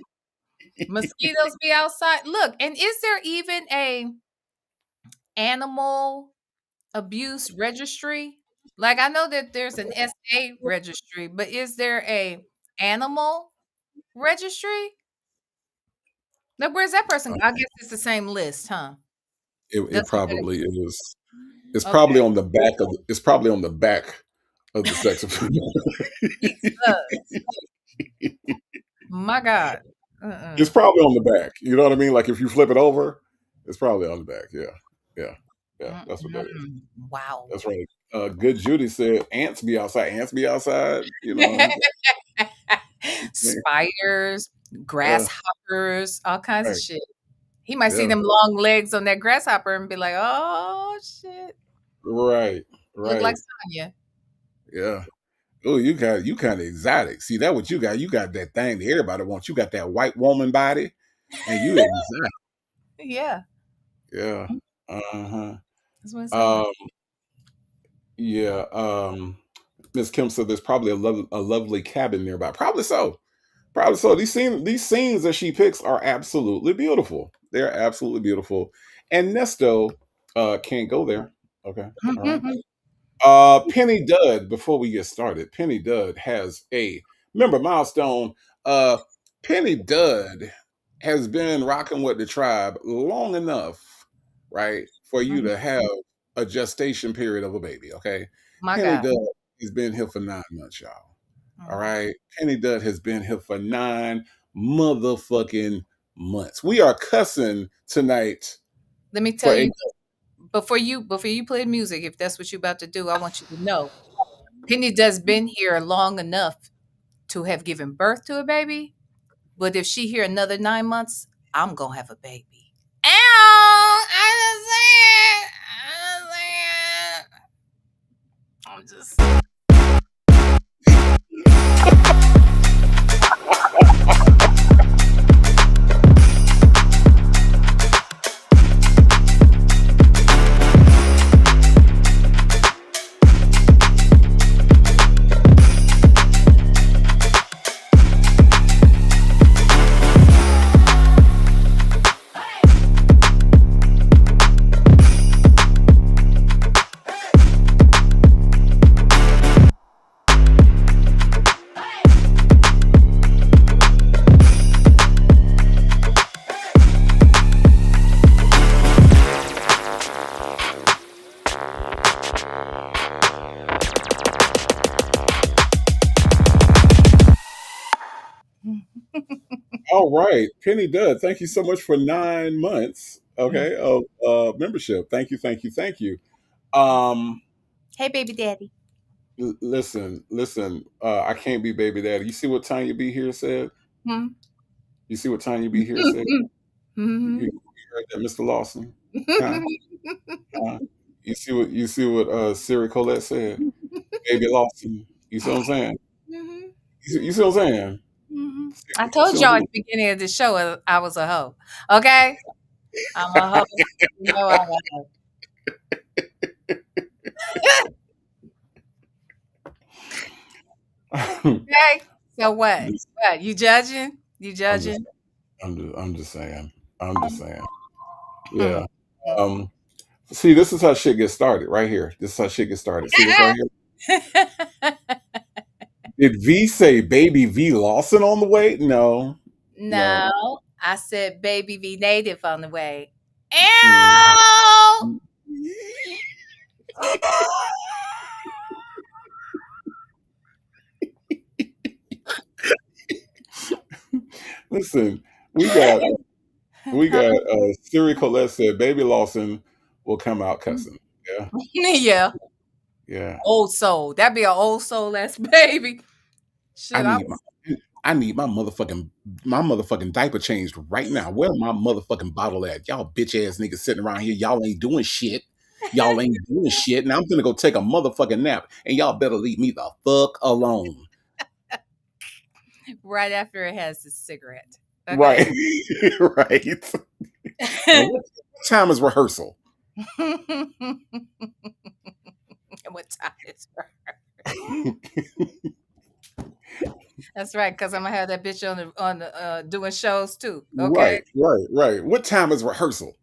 Mosquitoes be outside. Look, and is there even a animal abuse registry? Like I know that there's an SA registry, but is there a animal registry? Like where's that person? I guess it's the same list, huh? It Doesn't matter. probably is. It's Okay. probably on the back of. It's probably on the back of the sex offender. Jesus. My God. Uh-uh. It's probably on the back. You know what I mean? Like if you flip it over, it's probably on the back. Yeah, yeah, yeah. That's what that is. Mm-mm. Wow. That's right. Good Judy said ants be outside. Ants be outside. You know. Spiders, Yeah. grasshoppers, all kinds of Right. shit. He might see Yeah. them long legs on that grasshopper and be like, "Oh shit, Right. look like Right. Sonya." Yeah. Oh, you kind of exotic. See that what you got? You got that thing that everybody wants. You got that white woman body, and you exotic. Yeah, Yeah. Uh that's what it huh. sounds like. Yeah. Miss Kim said there's probably a lovely cabin nearby. Probably so. Probably so. These scenes that she picks are absolutely beautiful. They're absolutely beautiful. And Nesto can't go there. Okay. All right. Penny Dud, before we get started, Penny Dud has a remember milestone. Uh Penny Dud has been rocking with the tribe long enough, right, for you Mhm. to have a gestation period of a baby. Okay. My Penny God. Dud has been here for 9 months, y'all. All Mhm. right. Penny Dud has been here for 9 motherfucking months. We are cussing tonight Let me tell for a you, before you play music, if that's what you're about to do, I want you to know Penny does been here long enough to have given birth to a baby. But if she here another 9 months, I'm gonna have a baby. Ow! I'm just saying. All right, Penny Dud, thank you so much for 9 months. Okay, of membership. Thank you, thank you, thank you. Um, Hey, baby daddy. listen. I can't be baby daddy. You see what Tanya B here said? Hmm. You see what Tanya B here said? Hmm. You heard that, Mr. Lawson? Huh? Huh? You see what Siri Colette said? Baby Lawson. You see what I'm saying? You see what I'm saying? I You told see what y'all I'm at the beginning of the show I was a hoe. Okay, I'm a hoe. You know I'm a hoe. saying? Okay. So what? Just- What? You judging? You I'm just judging? I'm just saying. I'm just saying. Hmm. Yeah. Um, see, this is how shit gets started right here. This is how shit gets started. See this right here? Did V say baby V Lawson on the way? No. No. No, I said baby be native on the way. Mm. Ew! Listen, we got Siri Colette said baby Lawson will come out cussing. Yeah. Yeah, Yeah. old soul. That'd be an old soul ass baby. I Shit, I need my was. I need my motherfucking diaper changed right now. Where my motherfucking bottle at? Y'all bitch ass niggas sitting around here. Y'all ain't doing shit. Y'all ain't doing shit. And I'm gonna go take a motherfucking nap. And y'all better leave me the fuck alone. Right after it has the cigarette. Okay. Right. Right. Now, what time is rehearsal? What time is it? That's right, because I'm gonna have that bitch on the doing shows too. Okay. Right, right, right. What time is rehearsal?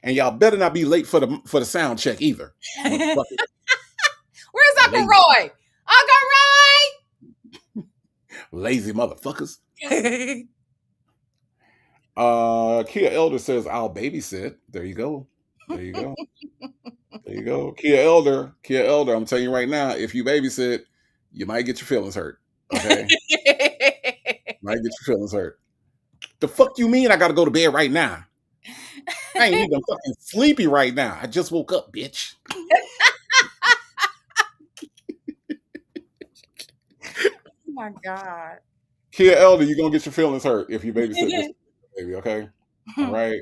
And y'all better not be late for the sound check either. Motherfucker. Where's Uncle Lazy, Roy? Uncle lazy motherfuckers. Roy! Kia Elder says I'll babysit. There you go. There you go. There you go. Kia Elder, I'm telling you right now, if you babysit, you might get your feelings hurt. Okay? Might get your feelings hurt. The fuck you mean I gotta go to bed right now? I ain't even fucking sleepy right now. I just woke up, bitch. Oh my God. Kia Elder, you're gonna get your feelings hurt if you babysit this baby, okay? All right.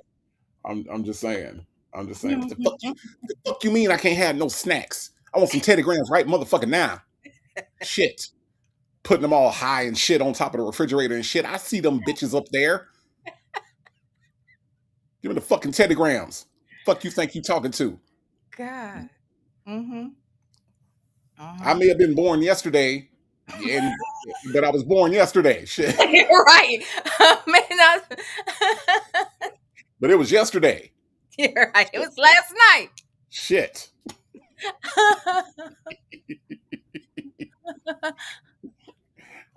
I'm just saying. I'm just saying. The fuck you mean I can't have no snacks? I want some Teddy Grahams right motherfucking now. Shit. Putting them all high and shit on top of the refrigerator and shit. I see them bitches up there. Give me the fucking Teddy Grahams. Fuck you think you talking to? God. Mm-hmm. I Uh-huh. may have been born yesterday, and but I was born yesterday. Shit. You're right. Man, But it was yesterday. you're right. It was last night. Shit.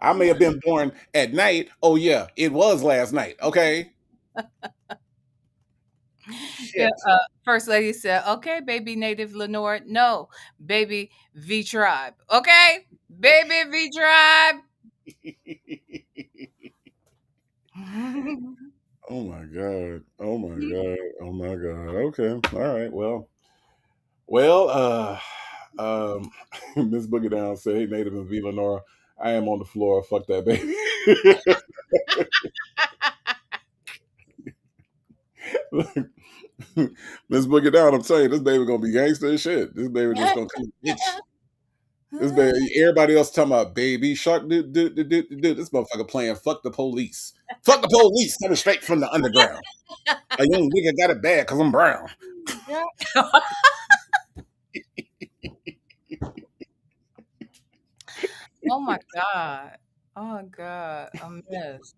I may have been born at night. Oh yeah, it was last night. Okay. Yeah, Shit. First lady said, "Okay, baby native Lenore. No, baby V tribe. Okay, baby V tribe." Oh my god. Oh my god. Oh my god. Okay. All right. Well, um, Miss Boogie Down said, "Hey, Native and V Lenore, I am on the floor. Fuck that baby." Look, Miss Boogie Down, I'm telling you, this baby gonna be gangster as shit. This baby just gonna come, bitch. This baby, everybody else talking about baby shark, do. This motherfucker playing fuck the police. Fuck the police coming straight from the underground. A young nigga got it bad because I'm brown. Oh my God. Oh God. A mess.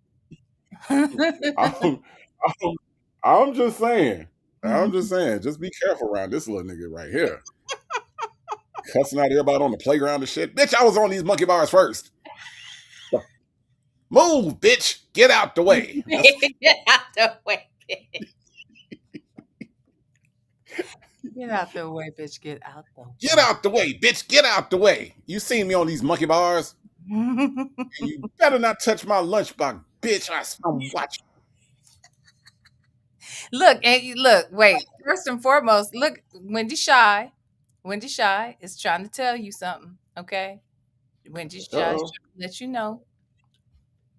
I'm, I'm, I'm just saying. I'm just saying. Just be careful around this little nigga right here. Cussing out everybody on the playground and shit. Bitch, I was on these monkey bars first. Move, bitch. Get out the way. That's Get out the way, bitch. Get out the way, bitch. Get out the get way. out the way, bitch. Get out the way. You seen me on these monkey bars, and you better not touch my lunchbox, bitch. I'm watching. Look, and look, wait. First and foremost, look, Wendy Shy. Wendy Shy is trying to tell you something, okay? Wendy Uh Shy is oh. trying to let you know.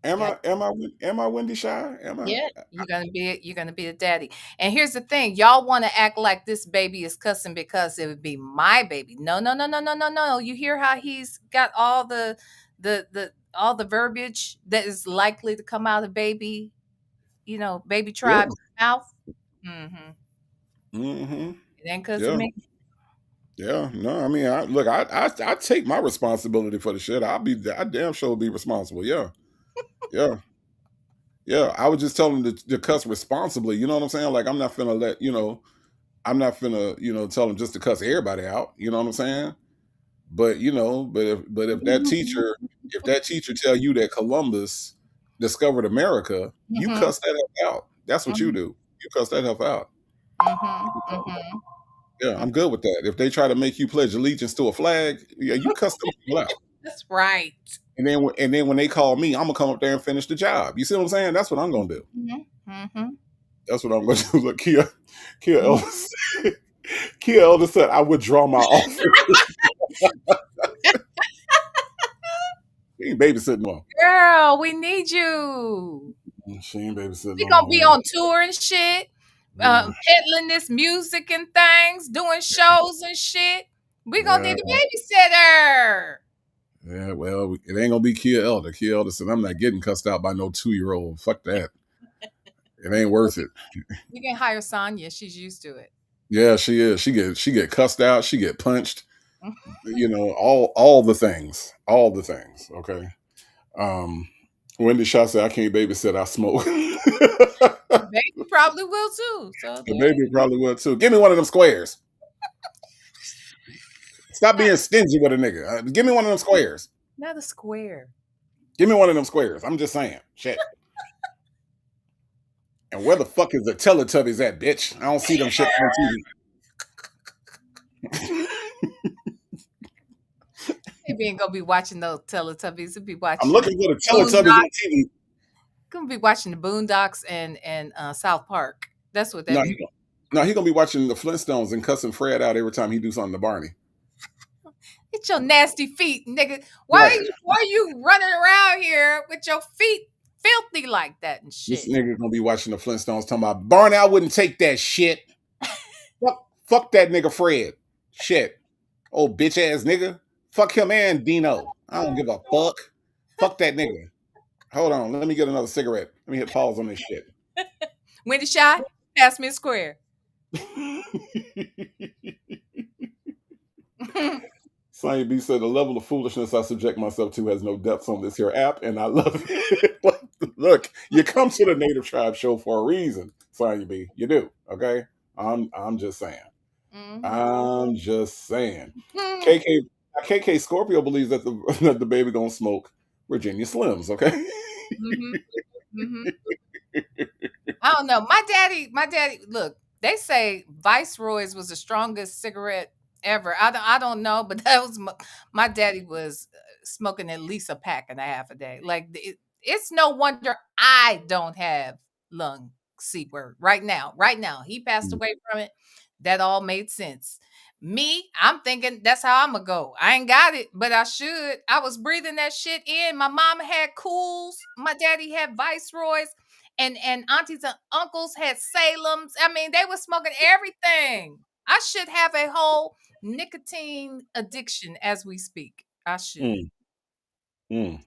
Am Got I? Am I? Am I Wendy Shy? Am I? yeah, you're gonna be a daddy. And here's the thing, y'all want to act like this baby is cussing because it would be my baby. No, no, no, no, no, no, no. You hear how he's got all the all the verbiage that is likely to come out of baby, baby Yeah. tribe's mouth. Mm-hmm. Mm-hmm. It ain't because of Yeah. me. Yeah. No, I mean, I take my responsibility for the shit. I damn sure be responsible. Yeah. Yeah. Yeah. I would just tell them to cuss responsibly. You know what I'm saying? Like, I'm not finna let, I'm not finna, tell them just to cuss everybody out. You know what I'm saying? But but if that teacher tell you that Columbus discovered America, you Mhm, cuss that hell out. That's what you mhm, do. You cuss that hell out. mhm, mhm, Yeah, mhm. I'm good with that. If they try to make you pledge allegiance to a flag, yeah, you cuss them people out. That's right. And then when they call me, I'm gonna come up there and finish the job. You see what I'm saying? That's what I'm gonna do. Mhm, mhm, That's what I'm gonna do. Look, Kia mhm. Elder, Kia Elder said, I withdraw my offer. He ain't babysitting no more. Girl, we need you. She ain't babysitting We no gonna more. be on tour and shit, Yeah. peddling this music and things, doing shows and shit. We gonna Yeah. need a babysitter. Yeah, well, it ain't gonna be Kia Elder. Kia Elder said, "I'm not getting cussed out by no 2-year-old. Fuck that. It ain't worth it." We can hire Sonya. She's used to it. Yeah, she is. She get cussed out. She get punched. All the things. All the things. Okay. Um, Wendy Shaw said, "I can't babysit. I smoke." The baby probably will too. So The there you baby probably will too. Give me one of them squares. Stop not being stingy with a nigga. Give me one of them squares. not a square. Give me one of them squares. I'm just saying. Shit. And where the fuck is the Teletubbies at, bitch? I don't see them shit on TV. Maybe ain't gonna be watching those Teletubbies. He'll be I'm watching looking for the Teletubbies on Boondocks. TV. Gonna be watching the Boondocks and South Park. That's what that No, baby. he gonna be watching the Flintstones and cussing Fred out every time he do something to Barney. Get your nasty feet, nigga. Right. Why are you running around here with your feet filthy like that and This shit? nigga gonna be watching the Flintstones talking about Barney. I wouldn't take that shit. Fuck that nigga Fred. Shit. Oh bitch ass nigga. Fuck him and Dino. I don't give a fuck. Fuck that nigga. Hold on. Let me get another cigarette. Let me hit pause on this shit. Wendy Shy, pass me a square. Sonya B said the level of foolishness I subject myself to has no depths on this here app, and I love it. Look, you come to the Native Tribe show for a reason, Sonya B. You do, okay? I'm just saying. Mhm. I'm just saying. KK KK Scorpio believes that the that the baby gonna smoke Virginia Slims, okay? Mhm. Mhm. I don't know. My daddy, look, they say Viceroy's was the strongest cigarette ever. I don't know, but that was my daddy was smoking at least a pack and a half a day. Like it's no wonder I don't have lung C word right now. Right now. He passed Mm, away from it. That all made sense. Me, I'm thinking that's how I'm gonna go. I ain't got it, but I should. I was breathing that shit in. My mama had cools. My daddy had viceroys. And aunties and uncles had Salem's. I mean, they were smoking everything. I should have a whole nicotine addiction as we speak. I should. mm, mm.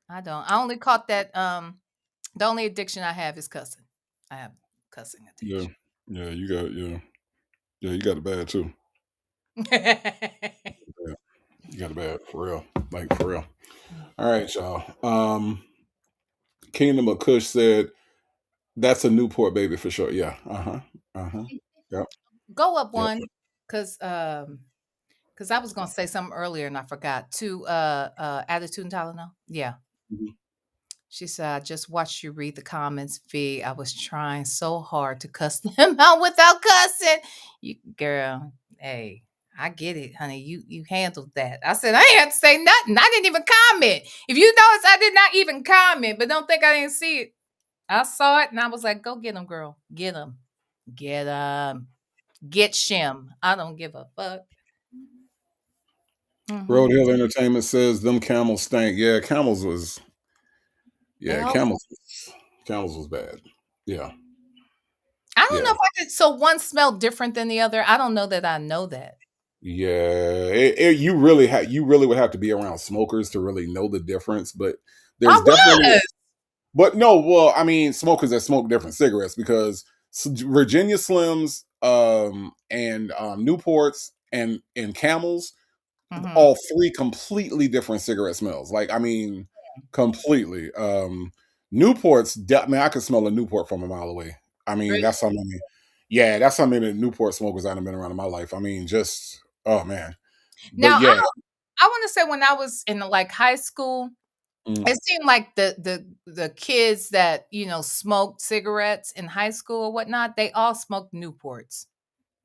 I don't. I only caught that. The only addiction I have is cussing. I have cussing Yeah, addiction. yeah, yeah, you got it bad too. Yeah, you got it bad for real, like for real. All right, y'all. Kingdom of Kush said that's a Newport baby for sure. Yeah. Uh huh. Uh huh. Yep. Go up Yep. one, cause cause I was gonna say something earlier and I forgot. To Attitude and Tylenol. Yeah. Mhm. She said, I just watched you read the comments, V. I was trying so hard to cuss them out without cussing. You girl, hey, I get it, honey. You handled that. I said, I ain't had to say nothing. I didn't even comment. If you notice, I did not even comment, but don't think I didn't see it. I saw it and I was like, go get him, girl. Get him. Get him. Get Shim. I don't give a fuck. Road Hmm. Hill Entertainment says them camels stank. Yeah, camels was They yeah, all camels was bad. Yeah, I don't know yeah. if I could so one smelled different than the other. I don't know that I know that. Yeah, you really would have to be around smokers to really know the difference. But I there's definitely, was. but no, well, I mean, smokers that smoke different cigarettes because Virginia Slims, and Newports and Camels, Mhm. all three completely different cigarette smells. Like, I mean, completely. Newports, I mean, I could smell a Newport from a mile away. I mean, Really? that's how many. Yeah, that's how many Newport smokers I've been around in my life. I mean, just oh man. But Now, yeah, I wanna say when I was in, like, high school, mm, it seemed like the kids that, smoked cigarettes in high school or whatnot, they all smoked Newports.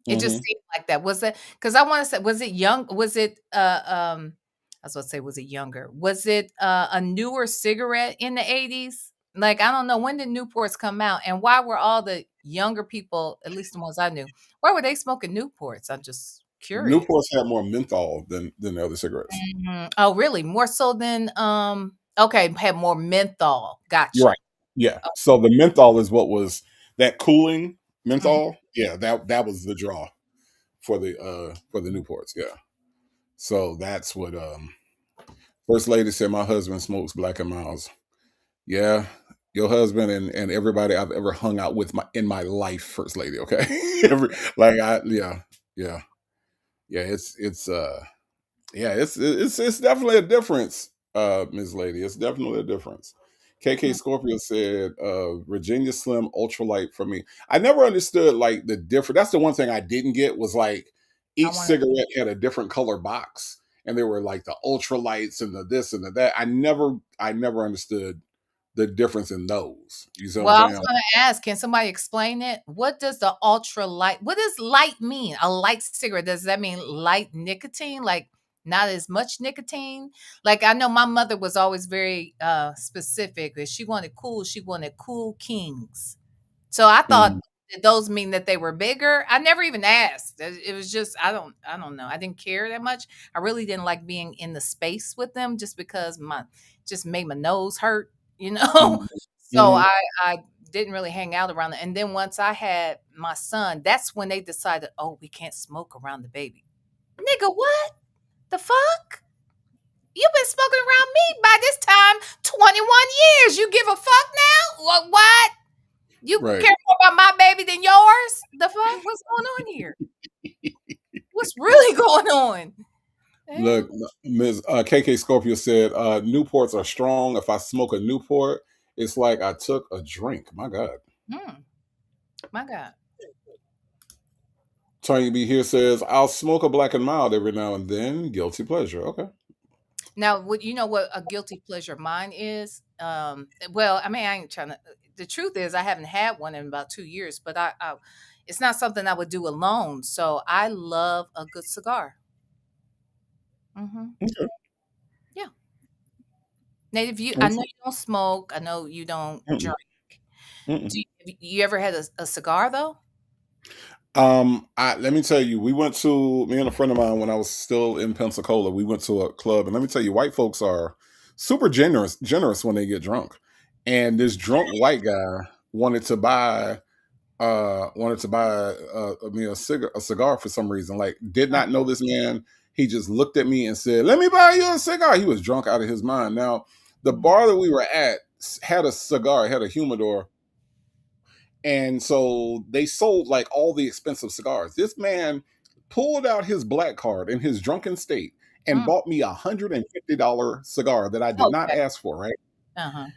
It just hmm seemed like that. Was it? Because I wanna say, was it, I was about to say, was it younger? Was it, a newer cigarette in the '80s? Like, I don't know, when did Newports come out, and why were all the younger people, at least the ones I knew, why were they smoking Newports? I'm just curious. Newports have more menthol than the other cigarettes. Mhm. Oh, really? More so than, okay, had more menthol. You're Gotcha. right. Yeah. Oh, So the menthol is what was that cooling mhm. menthol. Yeah, that was the draw for the Newports. Yeah. So that's what First Lady said. My husband smokes Black and Miles. Yeah, your husband and everybody I've ever hung out with in my life, First Lady. Okay, like yeah yeah. It's definitely a difference, Ms. Lady. It's definitely a difference. KK Mm, Scorpio said, Virginia Slim Ultralight for me. I never understood like the difference. That's the one thing I didn't get was like I each wanna cigarette had a different color box. And there were like the ultralights and the this and the that. I never understood the difference in those. You see what I'm Well, I was saying? gonna ask, can somebody explain it? What does the ultra light what does light mean? A light cigarette, does that mean light nicotine? Like, not as much nicotine? Like, I know my mother was always very, specific. If she wanted Cool Kings. So I thought, Mm, did those mean that they were bigger? I never even asked. It was just I don't know. I didn't care that much. I really didn't like being in the space with them just because my just made my nose hurt, you know? mm, So mm, I didn't really hang out around it. And then once I had my son, that's when they decided, "Oh, we can't smoke around the baby." Nigga, what? The fuck? You've been smoking around me by this time 21 years. You give a fuck now? What? You right. care more about my baby than yours? The fuck? What's going on here? What's really going on? The Look, hell? Ms. KK Scorpio said, Newports are strong. If I smoke a Newport, it's like I took a drink. My God. Mm, my God. Tony B here says, I'll smoke a black and mild every now and then. Guilty pleasure. Okay. Now, what you know what a guilty pleasure of mine is? Well, I mean, I ain't trying to. The truth is, I haven't had one in about 2 years, but it's not something I would do alone. So I love a good cigar. Hmm. Okay. Yeah. Native, I Okay. know you don't smoke. I know you don't Mm-mm. drink. Mm-mm. You ever had a cigar though? I let me tell you, we went to me and a friend of mine when I was still in Pensacola. We went to a club, and let me tell you, white folks are super generous when they get drunk. And this drunk white guy wanted to buy me a cigar for some reason. Like, did not know this man. He just looked at me and said, "Let me buy you a cigar." He was drunk out of his mind. Now, the Mhm. bar that we were at had a cigar, had a humidor, and so they sold like all the expensive cigars. This man pulled out his black card in his drunken state and Mm, bought me $150 cigar that I did not okay. ask for, right? Uh-huh.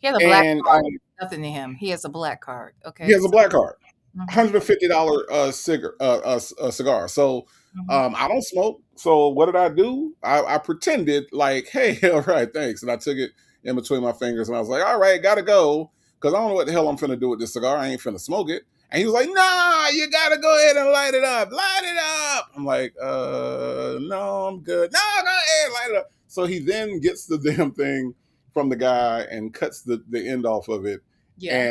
He has a black And card. Nothing to him. He has a black card. he Okay. has a black card, Mhm, $150 cigar. So mhm. I don't smoke. So what did I do? I pretended like, hey, all right, thanks. And I took it in between my fingers and I was like, all right, gotta go. Cause I don't know what the hell I'm finna do with this cigar. I ain't finna smoke it. And he was like, nah, you gotta go ahead and light it up. Light it up. I'm like, no, I'm good. No, go ahead, light it up. So he then gets the damn thing from the guy and cuts the end off of it Yeah.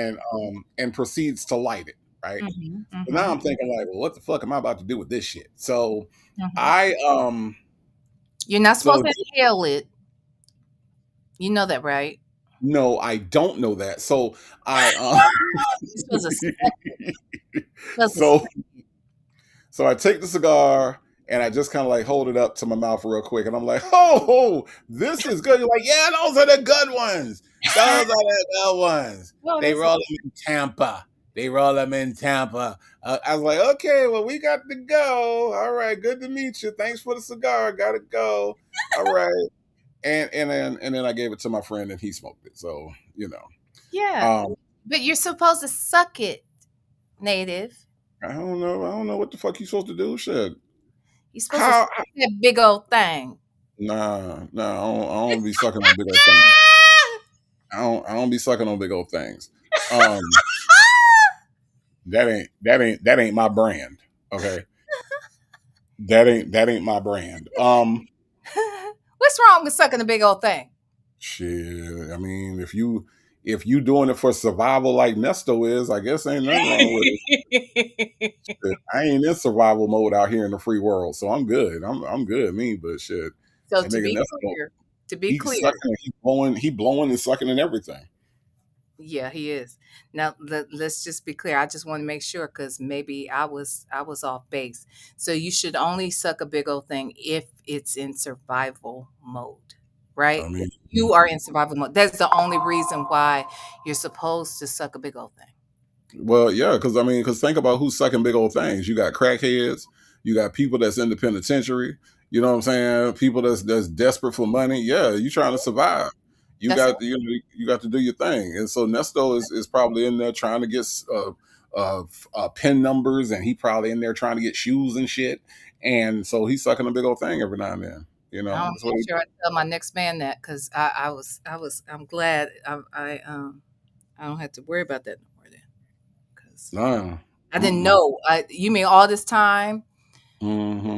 and proceeds to light it, right? Mhm, So now mhm, I'm thinking like, well, what the fuck am I about to do with this shit? So mhm. I You're not so supposed to inhale it. You know that, right? no, I don't know that. So I You're supposed to suck it. You're supposed to so suck so I take the cigar and I just kind of like hold it up to my mouth real quick, and I'm like, oh, this is good. You're like, yeah, those are the good ones. Those are it. the good ones. Oh, They that's roll them in Tampa. They roll them in Tampa. I was like, okay, well, we got to go. All right, good to meet you. Thanks for the cigar. Gotta go. All right. And then I gave it to my friend and he smoked it. So, yeah. um, But you're supposed to suck it, native. I don't know. I don't know what the fuck you supposed to do. Shit. You're supposed to How suck that big old thing. Nah, I don't be sucking on big old things. I don't be sucking on big old things. Um, that ain't my brand. Okay. That ain't my brand. What's wrong with sucking a big old thing? Shit. I mean, if you doing it for survival like Nesto is, I guess ain't nothing wrong with it. Shit, I ain't in survival mode out here in the free world, so I'm good. I'm good, me, but shit. So That nigga Nesto, to be he's clear, sucking, he blowing and sucking and everything. yeah, he is. Now let's just be clear. I just want to make sure because maybe I was off base. So you should only suck a big old thing if it's in survival mode, I right? If mean, you are in survival mode. That's the only reason why you're supposed to suck a big old thing. well, yeah, because think about who's sucking big old things. You got crackheads, you got people that's in the penitentiary. You know what I'm saying? People that's desperate for money. Yeah, you trying to survive. You That's it. got you got to do your thing. And so Nesto is probably in there trying to get pin numbers, and he probably in there trying to get shoes and shit. And so he's sucking a big old thing every now and then. I'll That's what make he sure do. I tell my next man that because I'm glad I don't have to worry about that no more then because Nah. I didn't Mm-mm. know. You mean all this time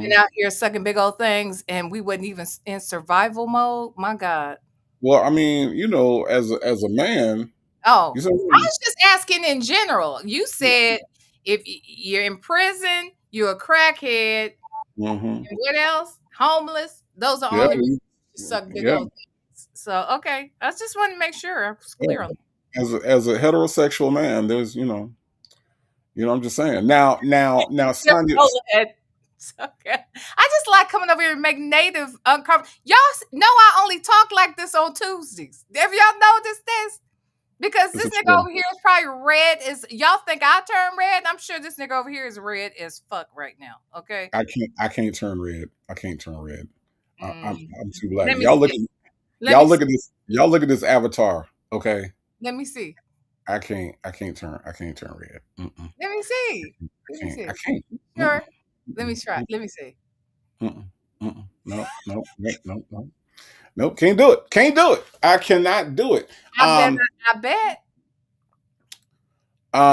been Hmm. out here sucking big old things and we wasn't even in survival mode? My God. Well, I mean, as a man, you Oh, said, I was just asking in general. You said if you're in prison, you're a crackhead, mm-hmm. and what else? Homeless. Those are Yeah, only reasons you suck big yeah, old things. So okay, I just wanted to make sure I was yeah. clear on As a heterosexual man, there's I'm just saying. Now, that. Sonya, Go ahead. It's okay. I just like coming over here and make native uncomfortable. Y'all know I only talk like this on Tuesdays. Have y'all noticed this? Because it's this a nigga trend. over here is probably red as y'all think I turn red. I'm sure this nigga over here is red as fuck right now. Okay. I can't turn red. I can't turn red. Mm. I'm too black. Let me see. Let me see. Y'all look at this avatar. Okay, Let me see. I can't turn red. Mm-mm. Let me see. I Let me can't. I see. can't. Mm-mm. Sure. Let me try. Let me see. Mm-mm. Mm-mm. No, no, no, no, no. Nope, can't do it. Can't do it. I cannot do it. I bet. Um, I bet.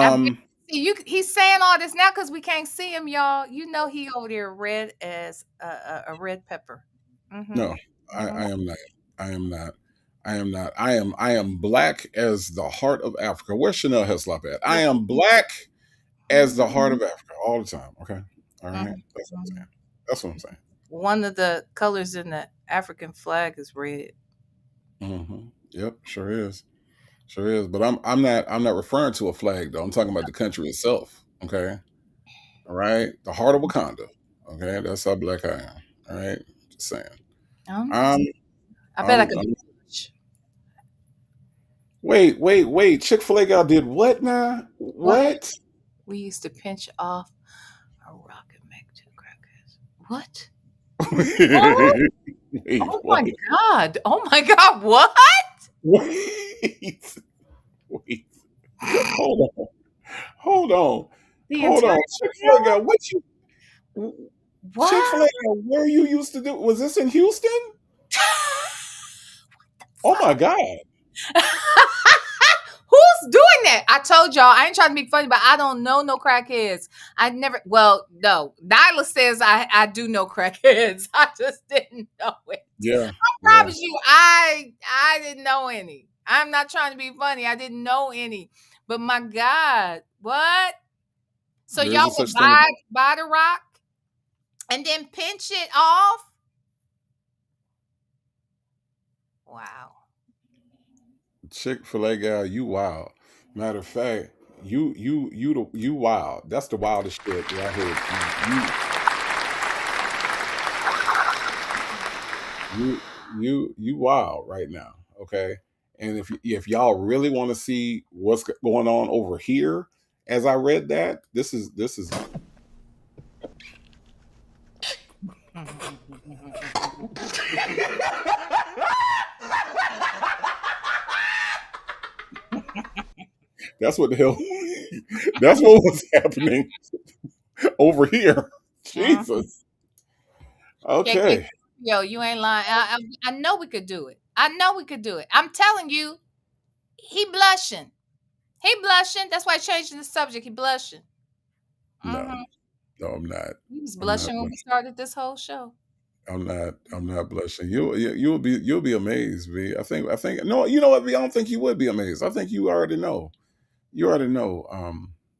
I bet. um, See, he's saying all this now because we can't see him, y'all. You know he over there red as a red pepper. Mm-hmm. no, I Mm-hmm. am not. I am not. I am not. I am black as the heart of Africa. Where's Chanel Heslop at? I Yeah. am black as the heart Mhm. of Africa all the time. Okay. All right. Mhm. That's what I'm Mhm. saying. That's what I'm saying. One of the colors in the African flag is red. Yep, sure is. Sure is. But I'm not referring to a flag though. I'm talking about the country itself. Okay. All right. The heart of Wakanda. Okay. That's how black I am. All right. Just saying. Um, Um I bet I um, could um be Jewish. wait. Chick-fil-A gal did what now? What? What? We used to pinch off a rock and make two crackers. What? What? Wait, Oh my what? God. Oh my God. What? Wait, wait. Hold on. Hold on. The Hold entire on. Chick-fil-A gal, what you what? Chick-fil-A gal, where you used to do? Was this in Houston? Oh my God. Who's doing that? I told y'all I ain't trying to be funny, but I don't know no crackheads. I never. Well, no. Nyla says I do know crackheads. I just didn't know it. Yeah, I yeah. promise you, I didn't know any. I'm not trying to be funny. I didn't know any. But my God, what? So There is y'all a would such thing. buy the rock and then pinch it off? Wow. Chick-fil-A gal, you wild. Matter of fact, you wild. That's the wildest shit that I heard. You wild right now. Okay. And if y'all really want to see what's going on over here, as I read that, this is that's what the hell that's what was happening over here. Jesus. KK, Okay. yo, you ain't lying. I know we could do it. I know we could do it. I'm telling you, he blushing. He blushing. That's why I changed the subject. He blushing. No, Hmm. no, I'm not. He was I'm not blushing when we blushing. started this whole show. I'm not blushing. You'll be amazed, V. I think no, you know what, V? I don't think you would be amazed. I think you already know. You already know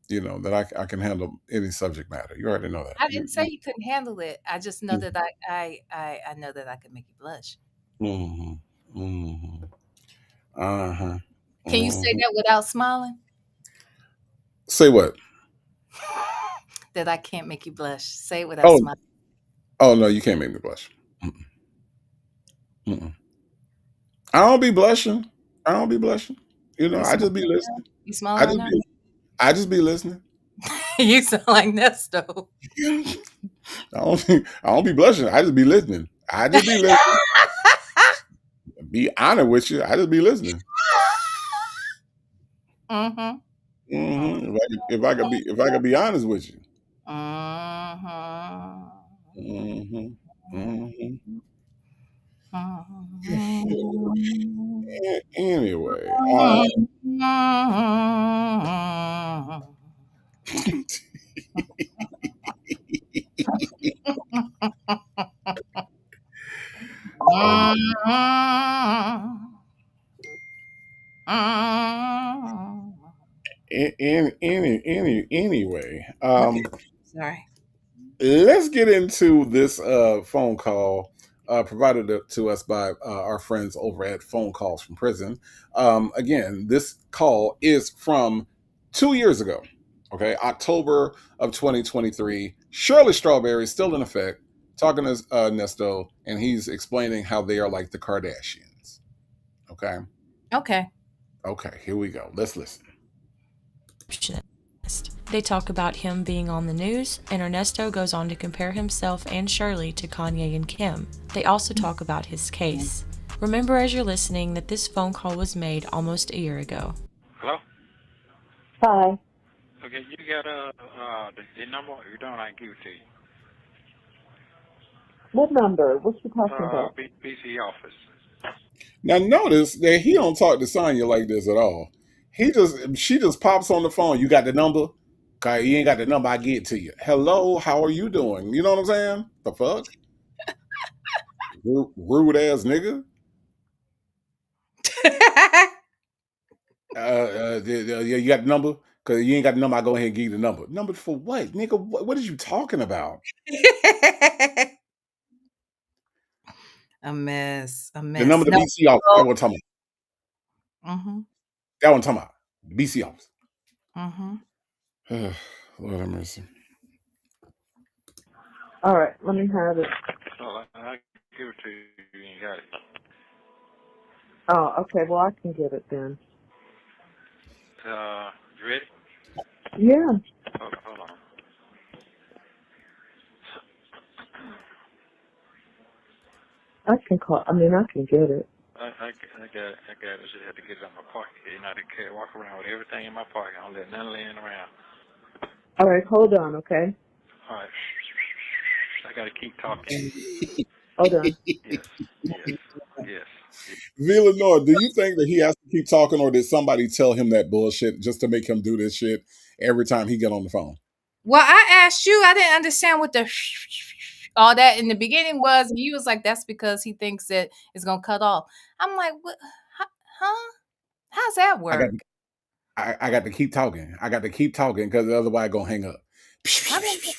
that I can handle any subject matter. You already know that. I You didn't say you you couldn't handle it. I just know that I know that I could make you blush. hmm hmm Uh-huh. Can you say hmm that without smiling? Say what? That I can't make you blush. Say it without Oh, smiling. oh no, you can't make me blush. Mm-mm, mm-mm. I don't be blushing. I don't be blushing. You I smiling just be right now? listening. You smiling I right just now? be I just be listening. You sound like Nesto. I don't be blushing. I just be listening. I just be listening. Be honest with you. I just be listening. Mm-hmm. If I could be honest with you. Mm-hmm. hmm hmm Mm-hmm. Anyway, um, anyway, Okay. Sorry. let's get into this phone call provided to us by our friends over at Phone Calls from Prison. Again, this call is from 2 years ago. Okay, October of 2023. Shirley Strawberry is still in effect, talking to Nesto, and he's explaining how they are like the Kardashians. Okay, Okay. okay, here we go. Let's listen. They talk about him being on the news, and Ernesto goes on to compare himself and Shirley to Kanye and Kim. They also talk about his case. Remember as you're listening that this phone call was made almost a year ago. Hello? Hi. Okay, you got the number? You don't, I give it to you. What number? What you talking about? BC office. Now notice that he don't talk to Sonya like this at all. She just pops on the phone. You got the number? Okay, you ain't got the number. I get it to you. Hello, how are you doing? You know what I'm saying? The fuck, rude ass nigga. Yeah, you got the number? Because you ain't got the number, I go ahead and give you the number. Number for what? Nigga, what is you talking about? A mess. A The mess. number to No. BC office. That Well, one talking about. mm-hmm. That one talking about. BC office. Mm-hmm. Lord have mercy. All right, let me have it. Oh, I give it to you. You ain't got it. Oh, okay. Well, I can get it then. You ready? Yeah, Hold on. I can call. I mean, I can get it. I got it. I got it. I just had to get it out of my pocket. You know, I can't walk around with everything in my pocket. I don't let nothing laying around. All right, hold on, okay? All right. I got to keep talking. Hold on. Yes. Yes. Yes. Lenore, do you think that he has to keep talking, or did somebody tell him that bullshit just to make him do this shit every time he get on the phone? Well, I asked you. I didn't understand what the all that in the beginning was, and you was like, "That's because he thinks that it's gonna cut off." I'm like, "What? Huh? How's that I got work?" I got to keep talking. I got to keep talking because otherwise I gonna hang up. I don't.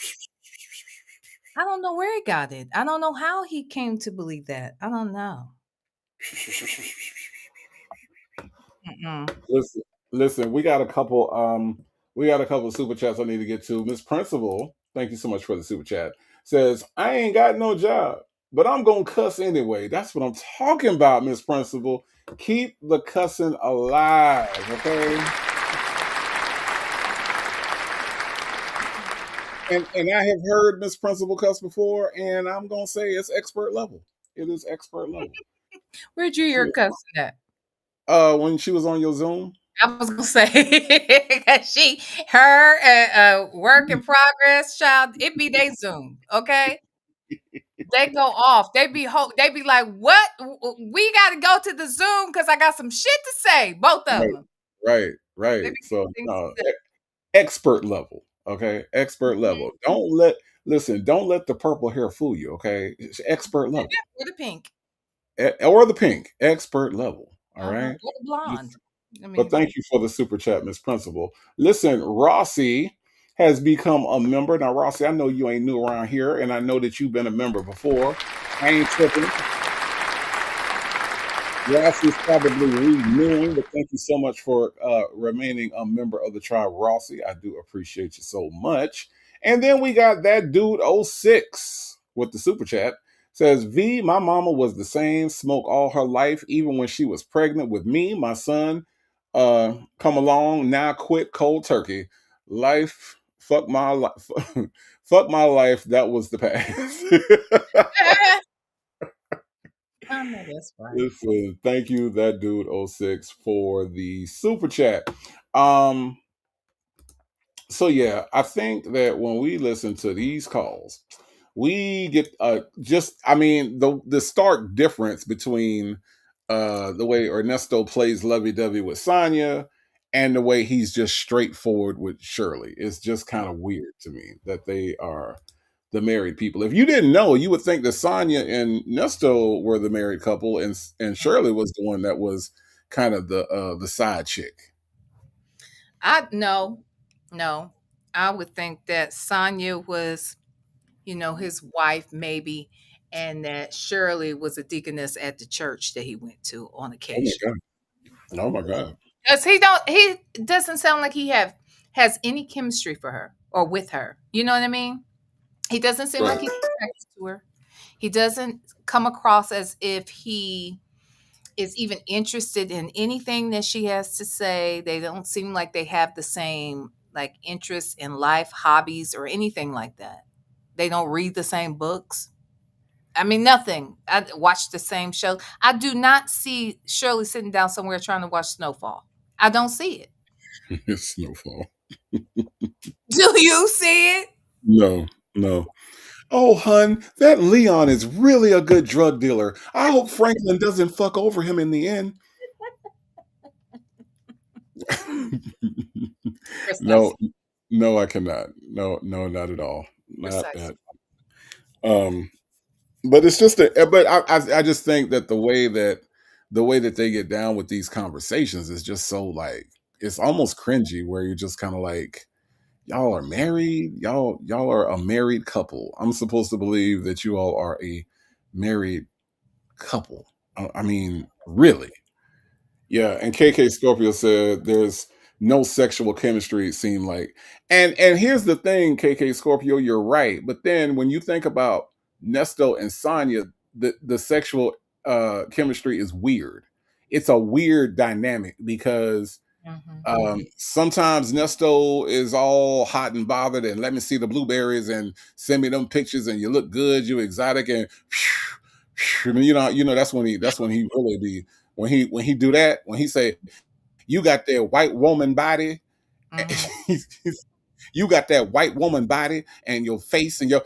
I don't know where he got it. I don't know how he came to believe that. I don't know. Mm-mm. Listen, listen, we got a couple of super chats I need to get to. Miss Principal, thank you so much for the super chat. Says, I ain't got no job, but I'm gonna cuss anyway. That's what I'm talking about, Miss Principal. Keep the cussing alive, okay? And I have heard Miss Principal cuss before, and I'm gonna say it's expert level. It is expert level. Where'd you hear cussing at? When she was on your Zoom. I was gonna say, 'cause her work in progress, child. It be they Zoom, okay? They go off. They be like, "What? We got to go to the Zoom because I got some shit to say." Both of Right, them. right, They right. be So things to say. expert level, okay? Expert Mhm. level. Don't let the purple hair fool you, okay? It's expert level. With a pink, Or the pink, expert level, all right? with a blonde. Just- I But mean, thank you for the super chat, Miss Principal. Listen, Rossi has become a member. Now, Rossi, I know you ain't new around here, and I know that you've been a member before. I ain't tripping. Rossi's probably renewing, but thank you so much for remaining a member of the tribe, Rossi. I do appreciate you so much. And then we got that dude 06 with the super chat. Says, V, my mama was the same, smoke all her life, even when she was pregnant with me. My son come along, now quit cold turkey. Life, fuck my life. Fuck my life, that was the past. I know that's right. Listen, thank you, that dude 06 for the super chat. Um, so yeah, I think that when we listen to these calls, we get just I mean the stark difference between the way Ernesto plays lovey dovey with Sonya and the way he's just straightforward with Shirley. It's just kind of weird to me that they are the married people. If you didn't know, you would think that Sonya and Nesto were the married couple, and Shirley was the one that was kind of the side chick. I no, no. I would think that Sonya was, his wife maybe, and that Shirley was a deaconess at the church that he went to on Oh my occasion. god! Oh my god! Because he doesn't sound like has any chemistry for her or with her. You know what I mean? He doesn't seem like Right. he's attracted to her. He doesn't come across as if he is even interested in anything that she has to say. They don't seem like they have the same like interests in life, hobbies, or anything like that. They don't read the same books. I mean, nothing. I watch the same show. I do not see Shirley sitting down somewhere trying to watch Snowfall. I don't see it. It's Snowfall. Do you see it? No, no. Oh, hun, that Leon is really a good drug dealer. I hope Franklin doesn't fuck over him in the end. No, Precisely. no, I cannot. No, no, not at all. Not Precisely. at. Um, but it's just but I just think that the way that the way that they get down with these conversations is just so like it's almost cringy where you're just kind of like y'all are married, y'all are a married couple. I'm supposed to believe that you all are a married couple. I mean, really? Yeah, and KK Scorpio said there's no sexual chemistry, it seemed like. And here's the thing, KK Scorpio, you're right. But then when you think about Nesto and Sonya, the sexual chemistry is weird. It's a weird dynamic because sometimes Nesto is all hot and bothered and let me see the blueberries and send me them pictures and you look good, you exotic and that's when he really be when he do that when he say you got that white woman body, Mhm. you got that white woman body and your face and your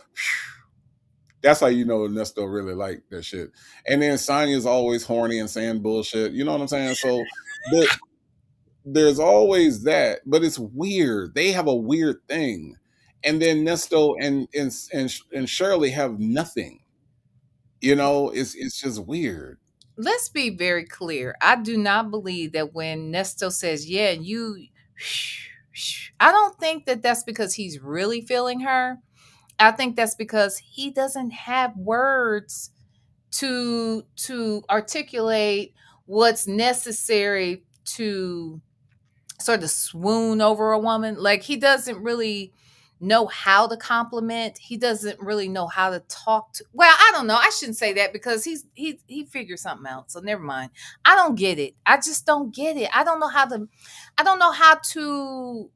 that's how you know Nesto really like that shit. And then Sonya's always horny and saying bullshit. You know what I'm saying? So the there's always that, but it's weird. They have a weird thing, and then Nesto and Shirley have nothing. You know, it's just weird. Let's be very clear. I do not believe that when Nesto says, "Yeah, you," I don't think that that's because he's really feeling her. I think that's because he doesn't have words to articulate what's necessary to sort of swoon over a woman. Like he doesn't really know how to compliment. He doesn't really know how to talk to. Well, I don't know. I shouldn't say that because he figures something out. So never mind. I don't get it. I just don't get it. I don't know how to. I don't know how to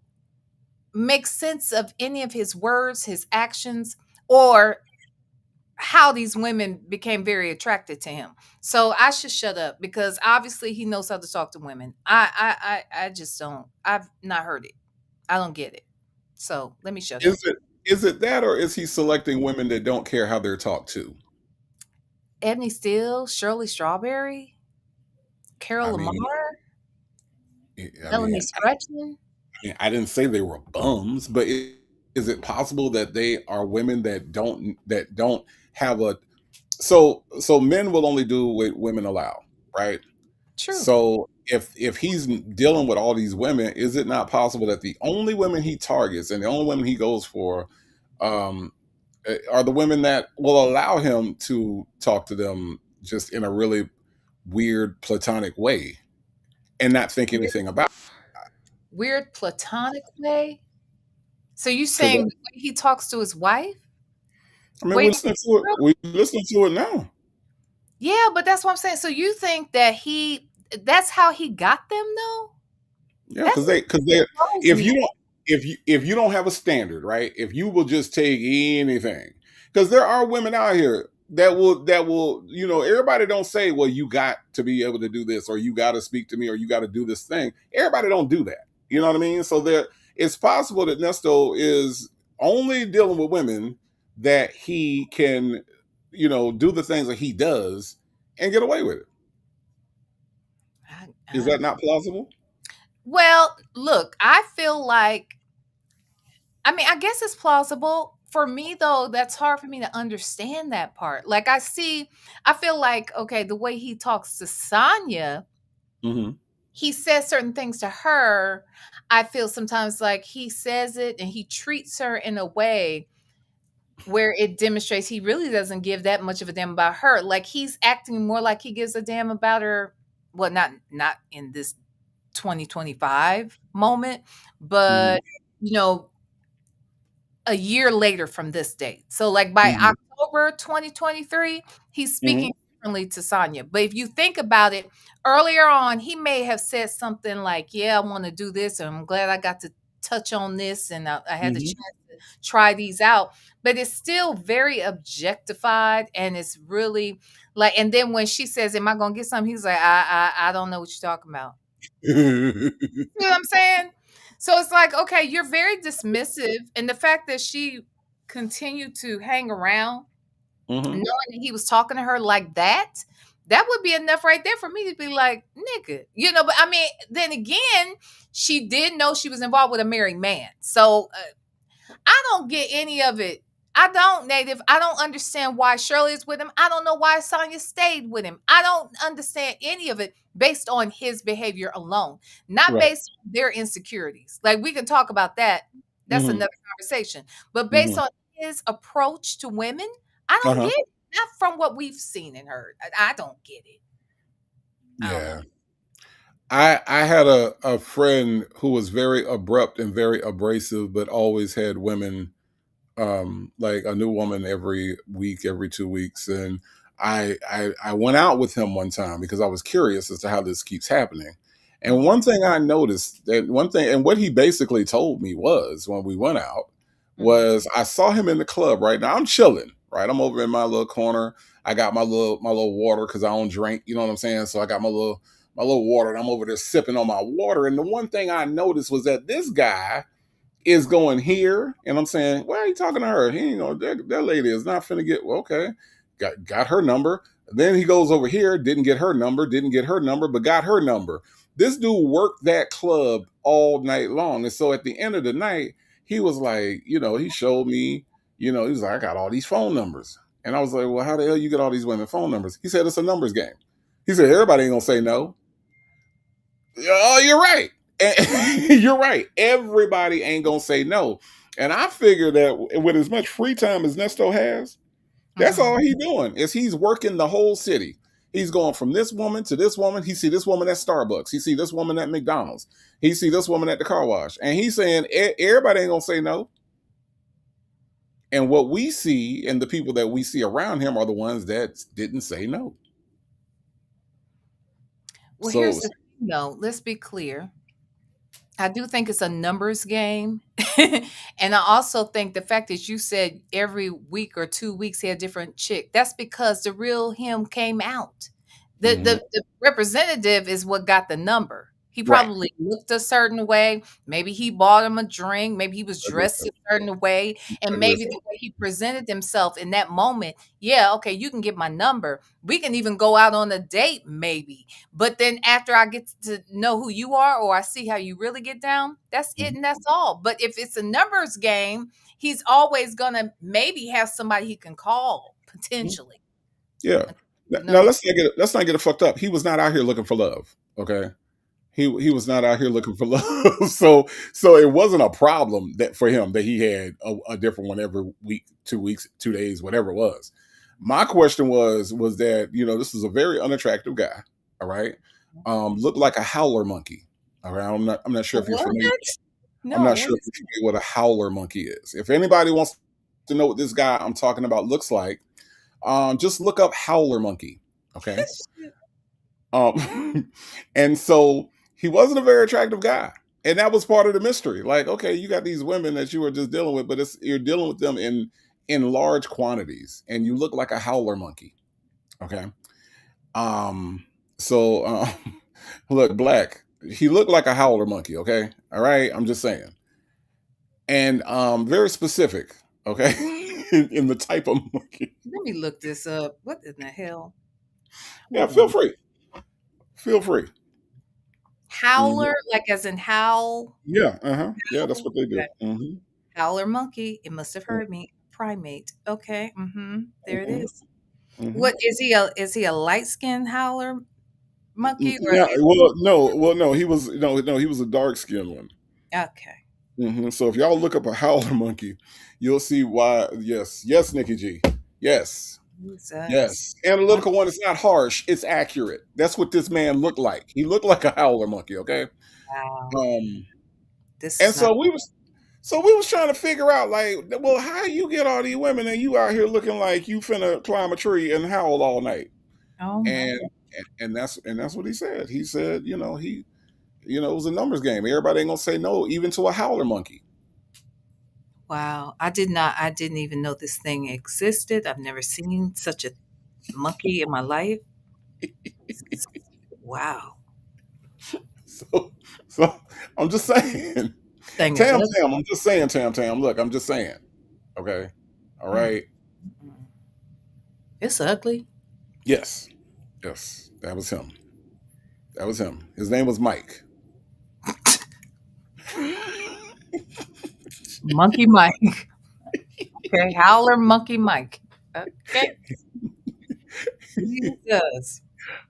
make sense of any of his words, his actions, or how these women became very attracted to him. So I should shut up because obviously he knows how to talk to women. I just don't. I've not heard it. I don't get it. So let me shut up. Is it that or is he selecting women that don't care how they're talked to? Ebony Steele, Shirley Strawberry, I Carol mean, Lamar, I Melanie mean, Stretchman. I didn't say they were bums, but is it possible that they are women that don't have a so men will only do what women allow, right? True. So if he's dealing with all these women, is it not possible that the only women he targets and the only women he goes for um, are the women that will allow him to talk to them just in a really weird platonic way and not think Weird, anything about weird platonic way. So you because saying the way he talks to his wife? I mean Wait, we listen to it now. yeah, but that's what I'm saying. So you think that that's how he got them though? Yeah, That's because they surprised if me. you don't if you don't have a standard, right? If you will just take anything, because there are women out here that will everybody don't say, well, you got to be able to do this, or you got to speak to me, or you got to do this thing. Everybody don't do that. You know what I mean? So there, it's possible that Nesto is only dealing with women that he can, do the things that he does and get away with it. I, Is I, that not plausible? well, look, I feel like I mean, I guess it's plausible. For me though, that's hard for me to understand that part. Like I feel like okay, the way he talks to Sonya, Hmm. he says certain things to her. I feel sometimes like he says it and he treats her in a way where it demonstrates he really doesn't give that much of a damn about her. Like he's acting more like he gives a damn about her. Well, not in this 2025 moment, Hmm. but you know, a year later from this date. So like by Hmm. October 2023, he's Hmm. speaking differently to Sonya. But if you think about it, earlier on, he may have said something like, "Yeah, I want to do this, and I'm glad I got to touch on this, and I had the chance Hmm. to try these out." But it's still very objectified, and it's really like. And then when she says, "Am I gonna get something?" He's like, I don't know what you're talking about." You know what I'm saying? So it's like, okay, you're very dismissive, and the fact that she continued to hang around, knowing Hmm. that he was talking to her like that would be enough right there for me to be like, nigga, you know. But I mean, then again, she did know she was involved with a married man, so I don't get any of it. I don't, Native. I don't understand why Shirley is with him. I don't know why Sonya stayed with him. I don't understand any of it based on his behavior alone, not Right. based on their insecurities. Like we can talk about that. That's Hmm. another conversation. But based Hmm. on his approach to women, I don't Uh-huh. get it. Not from what we've seen and heard. I don't get it. I don't know. Yeah. I had a friend who was very abrupt and very abrasive, but always had women, like a new woman every week, every 2 weeks. And I went out with him one time because I was curious as to how this keeps happening. And Mhm, one thing I noticed, that one thing, and what he basically told me was, when we went out, mhm. was I saw him in the club. Right now I'm chilling, right? I'm over in my little corner. I got my little water because I don't drink, you know what I'm saying? So I got my little water, and I'm over there sipping on my water. And the one thing I noticed was that this guy is going here, and I'm saying, why are you talking to her? He, that lady is not finna get, well, okay. Got her number. Then he goes over here, didn't get her number, but got her number. This dude worked that club all night long. And so at the end of the night, he was like, he showed me, he was like, I got all these phone numbers. And I was like, well, how the hell you get all these women phone numbers? He said, it's a numbers game. He said, everybody ain't gonna say no. Oh, you're right. You're right. Everybody ain't gonna say no. And I figure that with as much free time as Nesto has, that's all Mhm. he's doing is he's working the whole city. He's going from this woman to this woman. He see this woman at Starbucks. He see this woman at McDonald's. He see this woman at the car wash. And he's saying everybody ain't gonna say no. And what we see and the people that we see around him are the ones that didn't say no. Well, here's So the thing, though. Let's be clear. I do think it's a numbers game. And I also think the fact that you said every week or 2 weeks he had a different chick, that's because the real him came out. The mhm. the the representative is what got the number. He Right. probably looked a certain way. Maybe he bought him a drink. Maybe he was But dressed listen, a certain way. And but maybe listen. the way he presented himself in that moment, yeah, okay, you can get my number. We can even go out on a date, maybe. But then after I get to know who you are or I see how you really get down, that's it Mhm. and that's all. But if it's a numbers game, he's always gonna maybe have somebody he can call Mhm. potentially. Yeah. Now No. let's not get it fucked up. He was not out here looking for love. Okay. He was not out here looking for love. So it wasn't a problem that for him that he had a different one every week, 2 weeks, 2 days, whatever it was. My question was that this is a very unattractive guy. All right, looked like a howler monkey. All right, I'm not sure if you're What? familiar. I'm No, not what sure if is you're familiar what a howler monkey is. If anybody wants to know what this guy I'm talking about looks like, just look up howler monkey. Okay. this shit? And so he wasn't a very attractive guy. And that was part of the mystery. Like, okay, you got these women that you are just dealing with, but you're dealing with them in large quantities, and you look like a howler monkey. Okay. Um, so look, black. He looked like a howler monkey, okay? All right. I'm just saying. And very specific, okay, in the type of monkey. Let me look this up. What in the hell? Yeah, Hold feel on. free. Feel free. Mhm. Howler, like as in howl. Yeah, uh-huh. Yeah, that's Howl? what they do. Okay. Hmm. Howler monkey. It must have heard me. Primate. Okay. Mm-hmm. There it Hmm. is. Hmm. What is he a light skinned howler monkey or Yeah, well, no, he was a dark skinned one. okay. So if y'all look up a howler monkey, you'll see why. Yes, yes, Nikki G. Yes, Jesus. yes. Mon- Analytical one. It's not harsh. It's accurate. That's what this man looked like. He looked like a howler monkey. Okay. Wow. Um, This and is not so we was trying to figure out, like, well, how you get all these women and you out here looking like you finna climb a tree and howl all night? oh my And God. and that's what he said. He said, it was a numbers game. Everybody ain't gonna say no, even to a howler monkey. Wow. I didn't even know this thing existed. I've never seen such a monkey in my life. Wow. So, so I'm just saying, Thing is Tam ugly. Tam. I'm just saying, Tam Tam. Look, I'm just saying. Okay, all Mm, right. mm. It's ugly. Yes, yes, that was him. That was him. His name was Mike. Monkey Mike. Okay, Howler Monkey Mike. Okay, Jesus.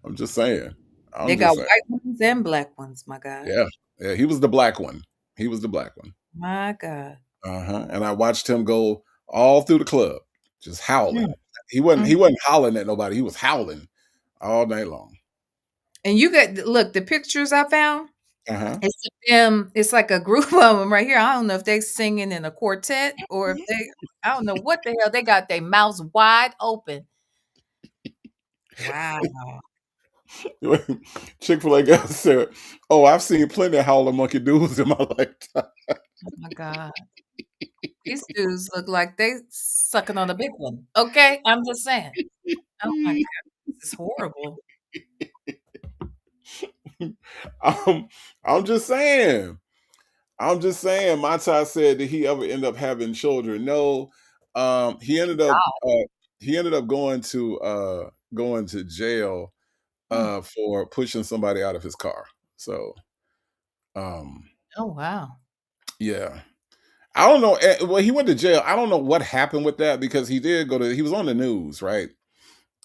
I'm just saying. They I'm just got saying. white ones and black ones. My God, Yeah. Yeah. He was the black one. He was the black one. my God. And I watched him go all through the club, just Mm, howling. He wasn't mm. he wasn't hollering at nobody. He was howling all night long. And you got look the pictures I found. Uh-huh. It's them. It's like a group of them right here. I don't know if they singing in a quartet or if they. I don't know what the hell they got. Their mouths wide open. Wow. Chick-fil-A guy said, "Oh, I've seen plenty of howler monkey dudes in my lifetime." Oh my God. These dudes look like they sucking on a big one. Okay, I'm just saying. Oh my God, this is horrible. I'm, I'm just saying. I'm just saying. Mata said that he ever end up having children. No, he ended up Wow. going to jail Mm. for pushing somebody out of his car. So um, Oh wow. yeah. I don't know. Well, he went to jail. I don't know what happened with that because he did go to. He was on the news, right?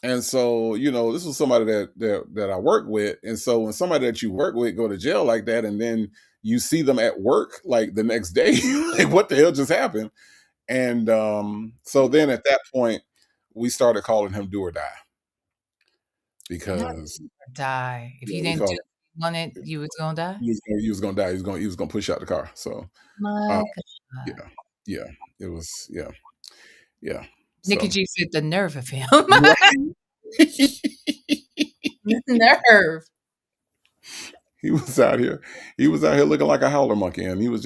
And so, this was somebody that I work with. And so when somebody that you work with go to jail like that, and then you see them at work like the next day, like what the hell just happened? And so then at that point, we started calling him do or die Not because die. If you we didn't do called want it, you was gonna die. he was gonna die. He was gonna push out the car. So uh, My yeah, God. yeah, it was yeah. Nikki So G said the nerve of him. right. The nerve. He was out here. He was out here looking like a howler monkey, and but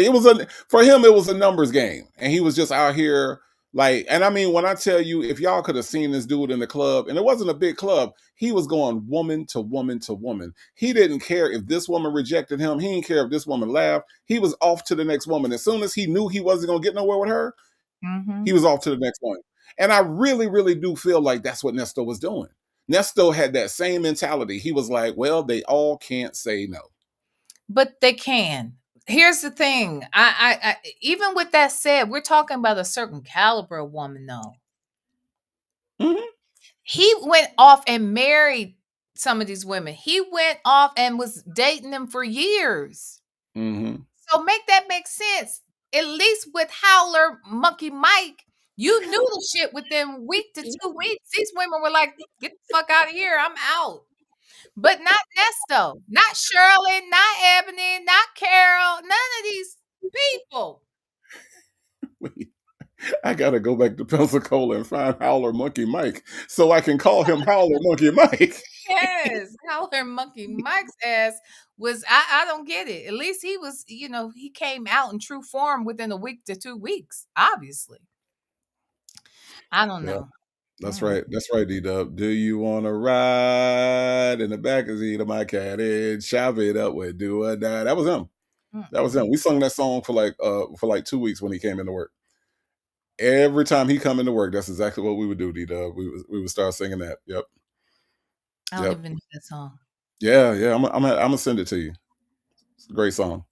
it was for him. It was a numbers game, and he was just out here like. And I mean, when I tell you, if y'all could have seen this dude in the club, and it wasn't a big club, he was going woman to woman to woman. He didn't care if this woman rejected him. He didn't care if this woman laughed. He was off to the next woman. As soon as he knew he wasn't going to get nowhere with her, he Mhm. was off to the next one. And I really, really do feel like that's what Nesto was doing. Nesto had that same mentality. He was like, well, they all can't say no. But they can. Here's the thing. I even with that said, we're talking about a certain caliber of woman though. Mhm. He went off and married some of these women. He went off and was dating them for years. Mhm. So make that make sense. At least with Howler Monkey Mike, you knew the shit within week to 2 weeks. These women were like, get the fuck out of here. I'm out. But not Nesto, not Shirley, not Ebony, not Carol, none of these people. Wait, I gotta go back to Pensacola and find Howler Monkey Mike so I can call him Howler Monkey Mike. Yes, Howler Monkey Mike's ass was I don't get it. At least he was, he came out in true form within a week to 2 weeks, obviously. I don't Yeah, know. that's Mm, right. That's right, D-Dub. Do you want to ride in the back seat of my cat and chop it up with do or die? That was him. That was mm-mm. him. We sung that song for like 2 weeks when he came into work. Every time he come into work, that's exactly what we would do, D-Dub. We would start singing that. Yep. I don't Yep. even know that song. Yeah, yeah. I'm gonna send it to you. It's a great song.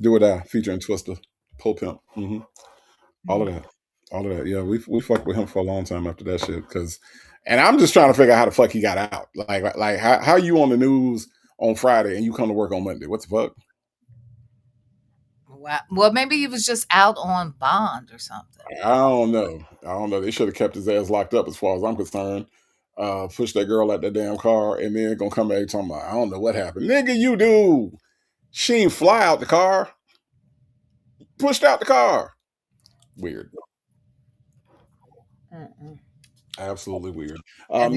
Do or Die featuring Twister, Poe Pimp. All of Mm. that. All of that. Yeah, we fucked with him for a long time after that shit. And I'm just trying to figure out how the fuck he got out. Like how you on the news on Friday and you come to work on Monday? What the fuck? Wow. Well, maybe he was just out on bond or something. I don't know. I don't know. They should have kept his ass locked up as far as I'm concerned. Push that girl out that damn car and then gonna come back talking about I don't know what happened. Nigga, you do. She ain't fly out the car. Pushed out the car. Weird. Mm-mm. Absolutely weird. And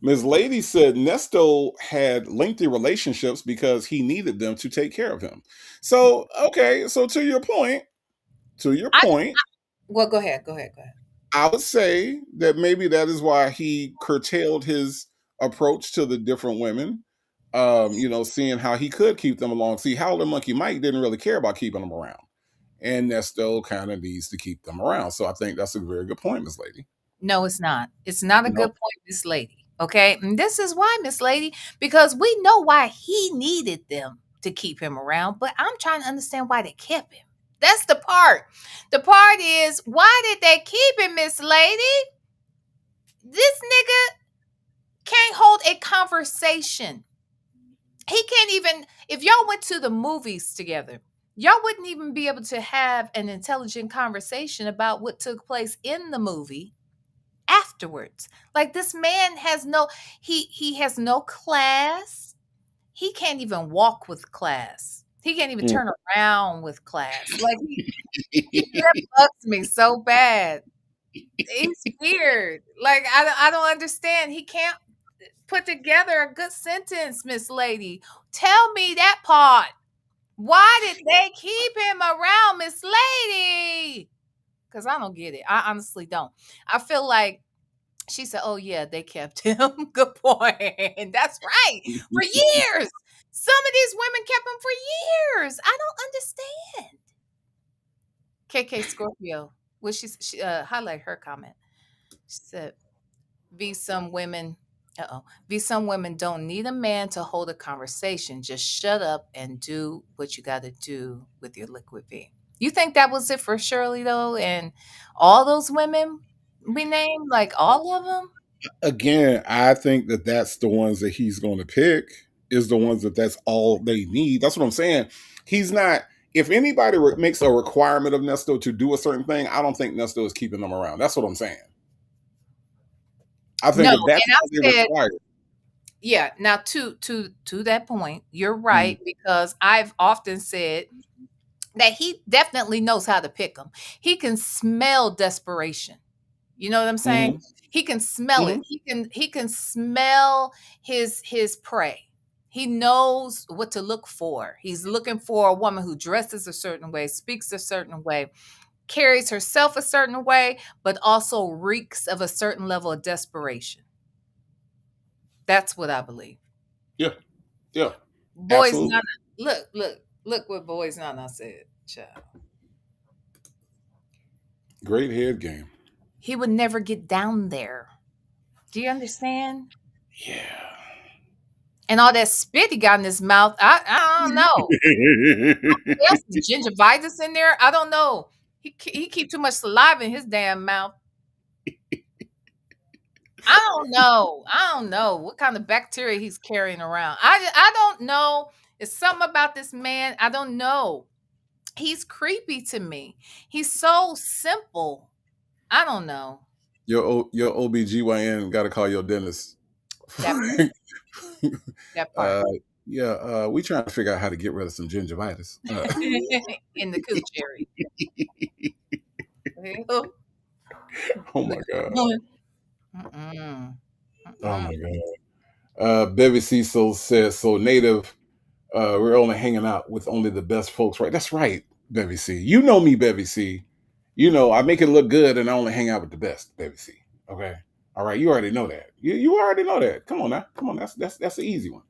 Ms. Lady said Nesto had lengthy relationships because he needed them to take care of him. So, okay, so to your I point, well, go ahead, go ahead, go ahead. I would say that maybe that is why he curtailed his approach to the different women. Seeing how he could keep them along. See, Howler Monkey Mike didn't really care about keeping them around. And Nesto kind of needs to keep them around. So I think that's a very good point, Miss Lady. No, it's not. It's not a No. good point, Miss Lady. Okay. And this is why, Miss Lady, because we know why he needed them to keep him around, but I'm trying to understand why they kept him. That's the part. The part is, why did they keep him, Miss Lady? This nigga can't hold a conversation. He can't even, if y'all went to the movies together, y'all wouldn't even be able to have an intelligent conversation about what took place in the movie afterwards. Like, this man has no, he has no class. He can't even walk with class. He can't even Mm. turn around with class. Like, that bugs me so bad. It's weird. Like, I don't understand. He can't put together a good sentence, Miss Lady. Tell me that part. Why did they keep him around, Miss Lady? Because I don't get it. I honestly don't. I feel like she said, "Oh yeah, they kept him." Good point. That's right. For years. Some of these women kept him for years. I don't understand. KK Scorpio. Well, she highlight her comment. She said, "Be some women. Uh-oh. Be some women don't need a man to hold a conversation. Just shut up and do what you got to do with your liquid V." You think that was it for Shirley though, and all those women we named, like all of them? Again, I think that that's the ones that he's going to pick, is the ones that that's all they need. That's what I'm saying. He's not. If anybody makes a requirement of Nesto to do a certain thing, I don't think Nesto is keeping them around. That's what I'm saying. I No, think if that's and all they I said, require, yeah. Now, to that point, you're mm, right because I've often said that he definitely knows how to pick them. He can smell desperation. You know what I'm saying? hmm He can smell hmm it. He can smell his prey. He knows what to look for. He's looking for a woman who dresses a certain way, speaks a certain way, carries herself a certain way, but also reeks of a certain level of desperation. That's what I believe. yeah, yeah, Boys absolutely, Nana, look what Boys Nana said, child. great head game. He would never get down there. Do you understand? Yeah. And all that spit he got in his mouth, I don't know. What else is gingivitis in there? I don't know. He keep too much saliva in his damn mouth. I don't know. I don't know what kind of bacteria he's carrying around. I don't know. It's something about this man. I don't know. He's creepy to me. He's so simple. I don't know. Your OBGYN got to call your dentist. That part. That part. uh, yeah, we trying to figure out how to get rid of some gingivitis. In the cooch area. Oh my god. Mm-mm. Oh Mm-mm. my god. Bevy Cecil says so. Native. We're only hanging out with only the best folks, right? That's right, Bevy C. You know me, Bevy C. You know I make it look good, and I only hang out with the best, Bevy C. Okay, all right. You already know that. You already know that. Come on now, come on. That's the easy one.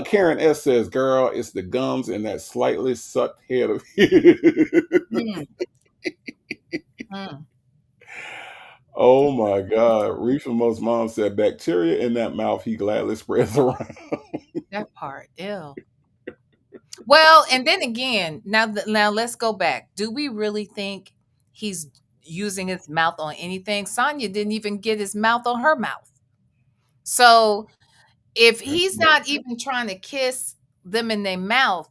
Karen S says, "Girl, it's the gums and that slightly sucked head of." Mm, mm. Oh my God. Reefa Most mom said, "Bacteria in that mouth he gladly spreads around." That part. Ew. Well, and then again, now let's go back. Do we really think he's using his mouth on anything? Sonya didn't even get his mouth on her mouth. So if he's not even trying to kiss them in their mouth,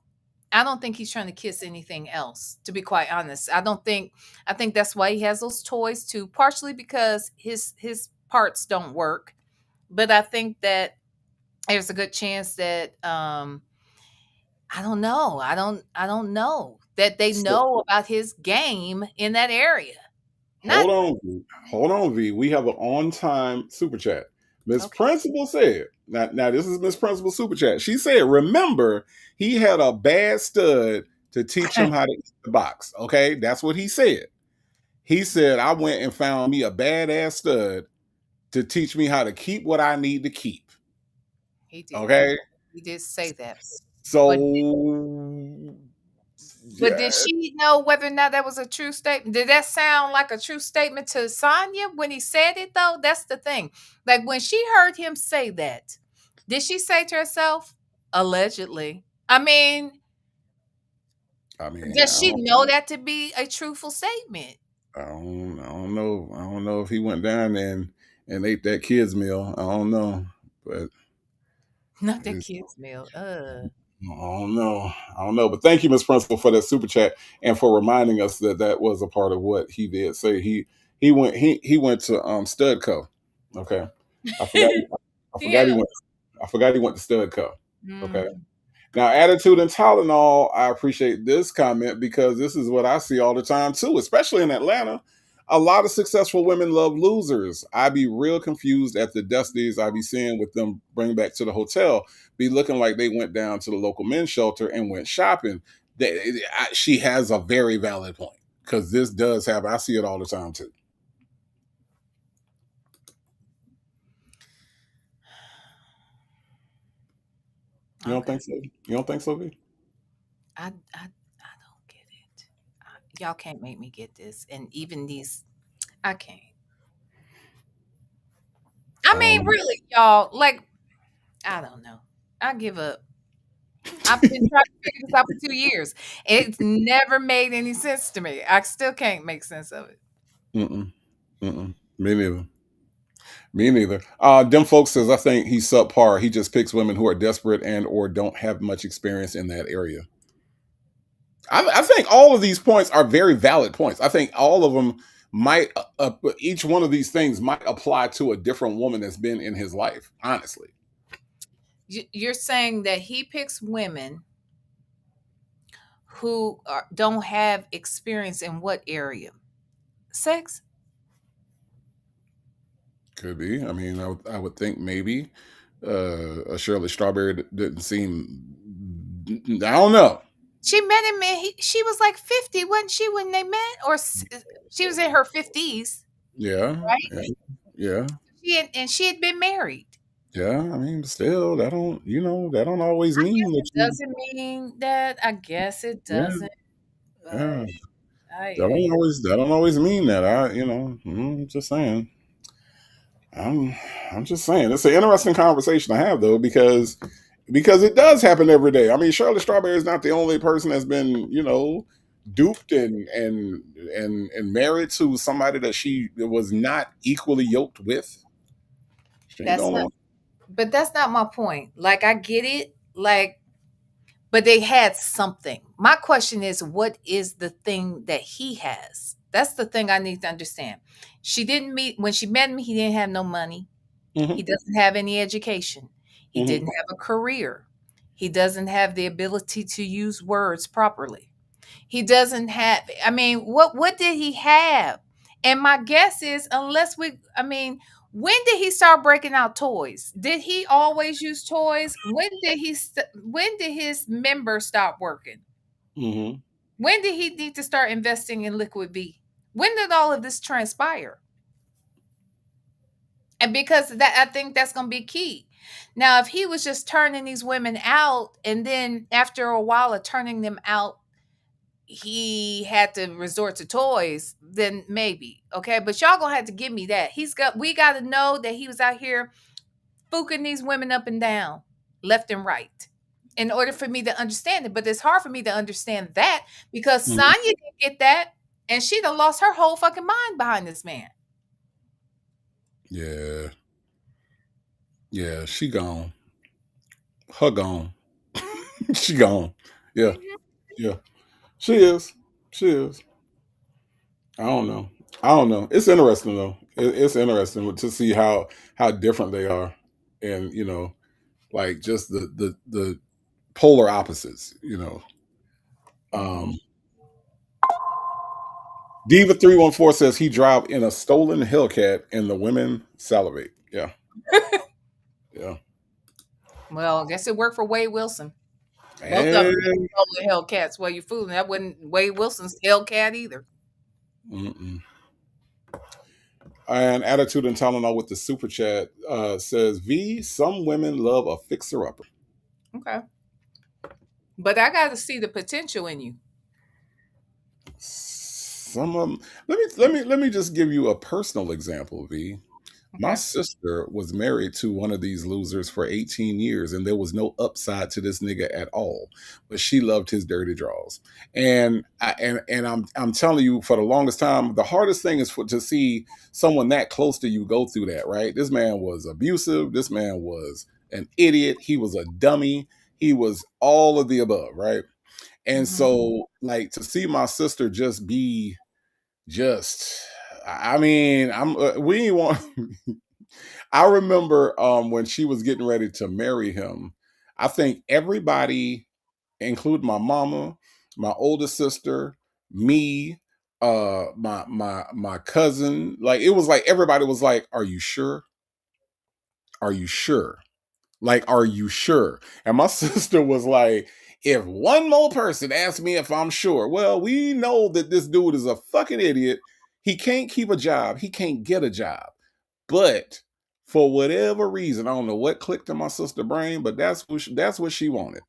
I don't think he's trying to kiss anything else, to be quite honest. I think that's why he has those toys too, partially because his parts don't work. But I think that there's a good chance that I don't know. I don't know that they So know about his game in that area. Not hold on, V. Hold on, V. We have an on-time super chat. Miss okay. Principal said, now this is Miss Principal super chat. She said, remember, he had a bad stud to teach him how to eat the box. Okay, that's what he said. He said, I went and found me a badass stud to teach me how to keep what I need to keep. He did. Okay, He did say that. But so but yeah, did she know whether or not that was a true statement? Did that sound like a true statement to Sonya when he said it though? That's the thing. Like when she heard him say that, did she say to herself, allegedly? I mean, I mean, Does she know that to be a truthful statement? I don't know if he went down there and ate that kids meal. I don't know, but Not the it's, kids' meal. I don't know. I don't know. But thank you, Miss Principal, for that super chat and for reminding us that that was a part of what he did say. He went to Studco. Okay, I forgot. I forgot he Yeah. went. I forgot he went to Studco. Okay. Mm. Now, attitude and Tylenol, I appreciate this comment because this is what I see all the time too, especially in Atlanta. A lot of successful women love losers. I be real confused at the destinies I be seeing with them bring back to the hotel, be looking like they went down to the local men's shelter and went shopping. She has a very valid point because this does happen. I see it all the time too. You don't Okay. think so? You don't think so, V? I don't get it. Y'all can't make me get this. And even these, I can't. I mean, Um, really, y'all, like, I don't know. I give up. I've been trying to figure this out for 2 years. It's never made any sense to me. I still can't make sense of it. mm-mm, mm-mm. Me neither. Me neither. Dem folks says I think he's subpar. He just picks women who are desperate and or don't have much experience in that area. I think all of these points are very valid points. I think all of them might, each one of these things might apply to a different woman that's been in his life. Honestly, You're saying that he picks women who don't have experience in what area? Sex? could be. I mean, I would think maybe a Shirley Strawberry didn't seem. I don't know. She met him and she was like 50, wasn't she, when they met? Or she was in her 50s, Yeah, right? yeah, yeah. And she had been married. Yeah. I mean, still, that don't that don't always I mean guess that it you. doesn't mean that. I guess it Yeah, doesn't. yeah. But I That don't always mean that. Just saying. I'm I'm just saying it's an interesting conversation to have though because it does happen every day. I mean, Charlotte Strawberry is not the only person that's been duped and married to somebody that she was not equally yoked with. She ain't the that's only not one. but that's not my point. Like, I get it. Like, but they had something. My question is, what is the thing that he has? That's the thing I need to understand. She didn't meet When she met him, he didn't have no money. He Hmm. doesn't have any education. He Hmm. didn't have a career. He doesn't have the ability to use words properly. He doesn't have, I mean, what did he have? And my guess is, I mean, when did he start breaking out toys? Did he always use toys? When did his member stop working? Hmm. When did he need to start investing in Liquid V? When did all of this transpire? And because that, I think that's going to be key. Now, if he was just turning these women out, and then after a while of turning them out, he had to resort to toys, then maybe. Okay. But y'all gonna have to give me that. We gotta know that he was out here fooking these women up and down, left and right, in order for me to understand it. But it's hard for me to understand that because Hmm. Sonya didn't get that, and she done lost her whole fucking mind behind this man. Yeah, yeah. She gone. Her gone. She gone. Yeah, yeah. She is. She is. I don't know. I don't know. It's interesting though. It's interesting to see how different they are, and like just the polar opposites. Um, Diva 314 says he drive in a stolen Hellcat, and the women salivate. Yeah, yeah. Well, I guess it worked for Wade Wilson. Both of them And stole the Hellcats. Well, you fooling. That wasn't Wade Wilson's Hellcat either. mm-mm. And attitude and Tylenol with the super chat says V. Some women love a fixer upper. Okay. But I got to see the potential in you. Some of them. Let me just give you a personal example, V. My Okay. sister was married to one of these losers for 18 years, and there was no upside to this nigga at all. But she loved his dirty draws. And I'm telling you, for the longest time, the hardest thing is to see someone that close to you go through that, right? This man was abusive. This man was an idiot. He was a dummy. He was all of the above, right? And Mhm. so, like, to see my sister just be just, I mean, we ain't want. I remember when she was getting ready to marry him. I think everybody, including my mama, my older sister, me, my cousin, like it was like everybody was like, "Are you sure? Are you sure?" Like, are you sure? And my sister was like, if one more person asks me if I'm sure, well, we know that this dude is a fucking idiot. He can't keep a job. He can't get a job. But for whatever reason, I don't know what clicked in my sister's brain, but that's what she wanted.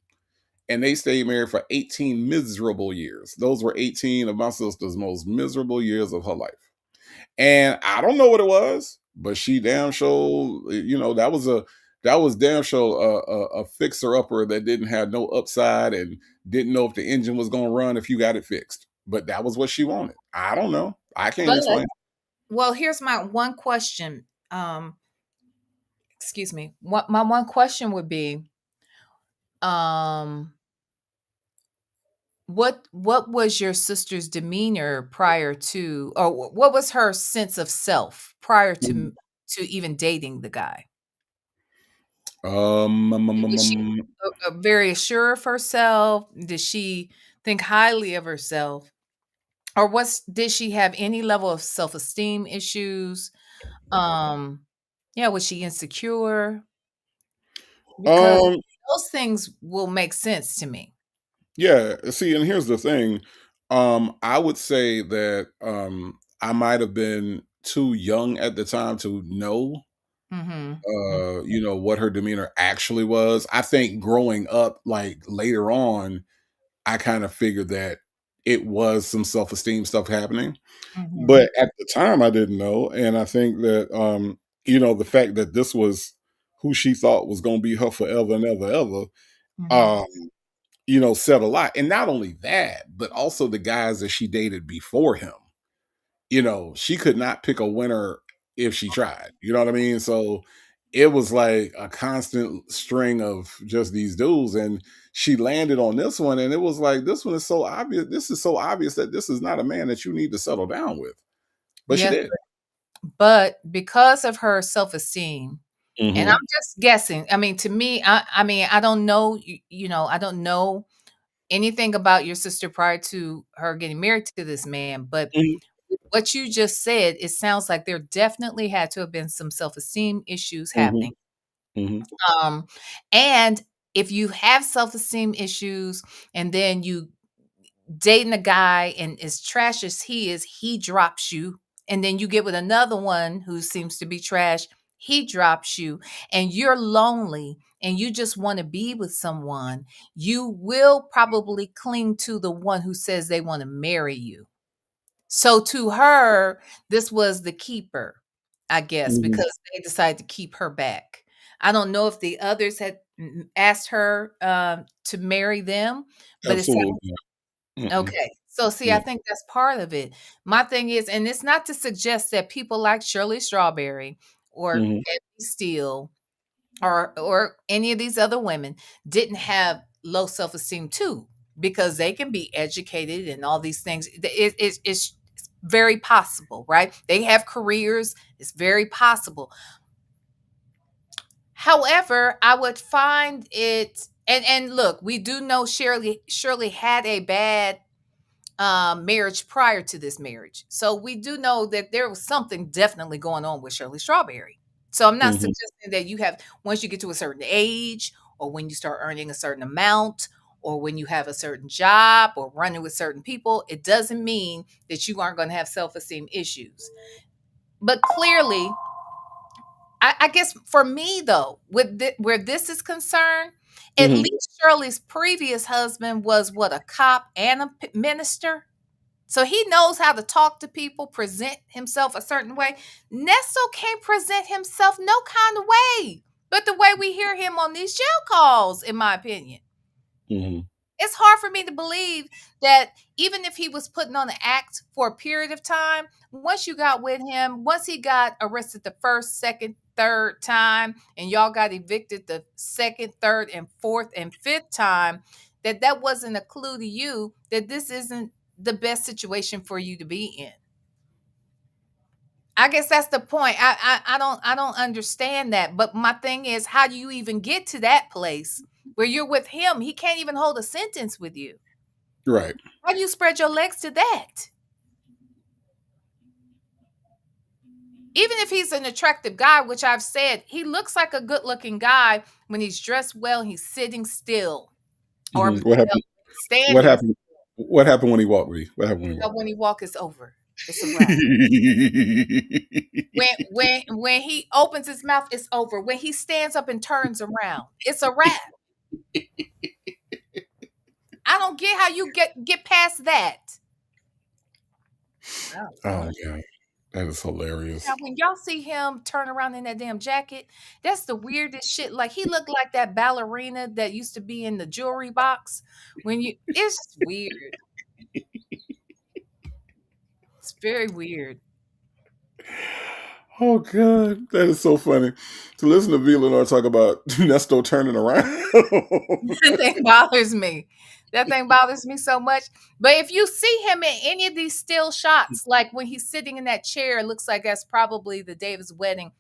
And they stayed married for 18 miserable years. Those were 18 of my sister's most miserable years of her life. And I don't know what it was, but she damn sure, that was damn sure a fixer upper that didn't have no upside and didn't know if the engine was gonna run if you got it fixed. But that was what she wanted. I don't know. I can't But explain. well, here's my one question. Excuse me. What my one question would be, um, what was your sister's demeanor prior to, or what was her sense of self prior Mhm. to even dating the guy? Was she Um, very assured of herself? Did she think highly of herself? Or did she have any level of self-esteem issues? Um, yeah, was she insecure? Because um, those things will make sense to me. yeah. See, and here's the thing. I would say that I might have been too young at the time to know Mhm. what her demeanor actually was. I think growing up, like later on, I kind of figured that it was some self-esteem stuff happening. Mhm. But at the time I didn't know. And I think that the fact that this was who she thought was gonna be her forever and ever, ever, Mhm. um, said a lot. And not only that, but also the guys that she dated before him. She could not pick a winner if she tried. You know what I mean? So it was like a constant string of just these dudes. And she landed on this one, and it was like, this one is so obvious. This is so obvious that this is not a man that you need to settle down with. But she Yes, did. but because of her self-esteem, and I'm Hmm. just guessing. I mean, to me, I mean, I don't know, I don't know anything about your sister prior to her getting married to this man, but Hmm. what you just said, it sounds like there definitely had to have been some self-esteem issues Hmm. happening. Hmm. Um, and if you have self-esteem issues and then you dating a guy and as trash as he is, he drops you. And then you get with another one who seems to be trash, he drops you, and you're lonely and you just want to be with someone, you will probably cling to the one who says they want to marry you. So to her, this was the keeper, I guess, Hmm. because they decided to keep her back. I don't know if the others had asked her to marry them, but it Absolutely not. Mm-mm. okay. So see, I No. think that's part of it. My thing is, and it's not to suggest that people like Shirley Strawberry or Hmm. Ebony Steele or any of these other women didn't have low self-esteem too, because they can be educated and all these things. It's very possible, right? They have careers. It's very possible. However, I would find it, and look, we do know Shirley had a bad marriage prior to this marriage. So we do know that there was something definitely going on with Shirley Strawberry. So I'm not Hmm. suggesting that you have, once you get to a certain age, or when you start earning a certain amount, or when you have a certain job, or running with certain people, it doesn't mean that you aren't going to have self esteem issues. But clearly, I guess for me though, where this is concerned, at Hmm. least Shirley's previous husband was what, a cop and a minister. So he knows how to talk to people, present himself a certain way. Nesto can't present himself no kind of way, but the way we hear him on these jail calls, in my opinion. Mm-hmm. It's hard for me to believe that even if he was putting on an act for a period of time, once you got with him, once he got arrested the first, second, third time, and y'all got evicted the second, third, and fourth and fifth time, that wasn't a clue to you that this isn't the best situation for you to be in. I guess that's the point. I don't understand that. But my thing is, how do you even get to that place where you're with him? He can't even hold a sentence with you. Right. How do you spread your legs to that? Even if he's an attractive guy, which I've said, he looks like a good-looking guy when he's dressed well, he's sitting still. Or Mm-hmm. What happened? What standing. happened? What happened when he walked with you? What happened when he walked? When he walks, it's over. It's a wrap. When he opens his mouth, it's over. When he stands up and turns around, it's a wrap. I don't get how you get past that. Oh yeah, that is hilarious. Now, when y'all see him turn around in that damn jacket, that's the weirdest shit. Like he looked like that ballerina that used to be in the jewelry box. It's just weird. It's very weird. Oh god, that is so funny to listen to V. Lenore talk about Nesto turning around. That thing bothers me. That thing bothers me so much. But if you see him in any of these still shots, like when he's sitting in that chair, it looks like that's probably the day of his wedding.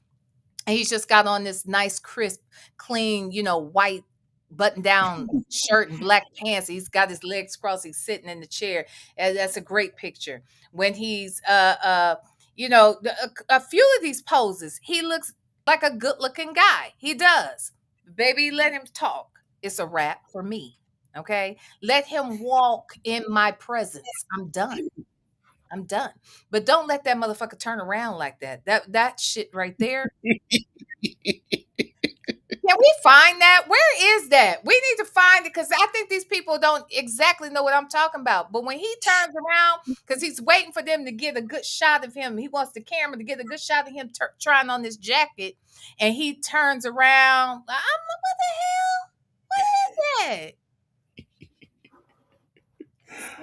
And he's just got on this nice, crisp, clean, white button-down shirt and black pants. He's got his legs crossed. He's sitting in the chair. And that's a great picture. When he's, a few of these poses, he looks like a good-looking guy. He does. Baby, let him talk. It's a wrap for me. Okay? Let him walk in my presence. I'm done. But don't let that motherfucker turn around like that. That shit right there. Can we find that? Where is that? We need to find it because I think these people don't exactly know what I'm talking about. But when he turns around, because he's waiting for them to get a good shot of him, he wants the camera to get a good shot of him trying on this jacket, and he turns around. I'm like, what the hell? What is that?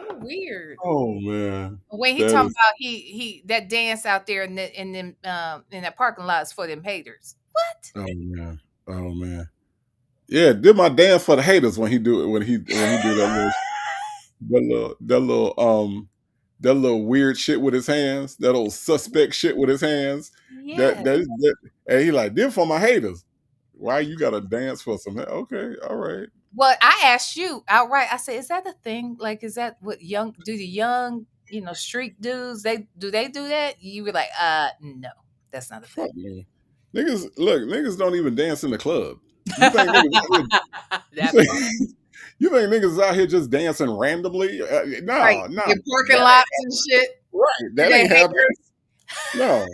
So weird. Oh man. When he talking about he that dance out there in that parking lot is for them haters. What? Oh man. Oh man. Yeah, did my dance for the haters when he do it when he do that little weird shit with his hands, that old suspect shit with his hands. Yeah. And he like, did for my haters. Why you gotta dance for some? Okay, all right. Well, I asked you outright. I said, "Is that a thing? Like, is that what the young, street dudes do that?" You were like, no, that's not a thing." Fuck me. Niggas don't even dance in the club. You think niggas, That you part. think, you think niggas is out here just dancing randomly? Right. No. Your parking lots and shit. Right. That They ain't happening. haters. No.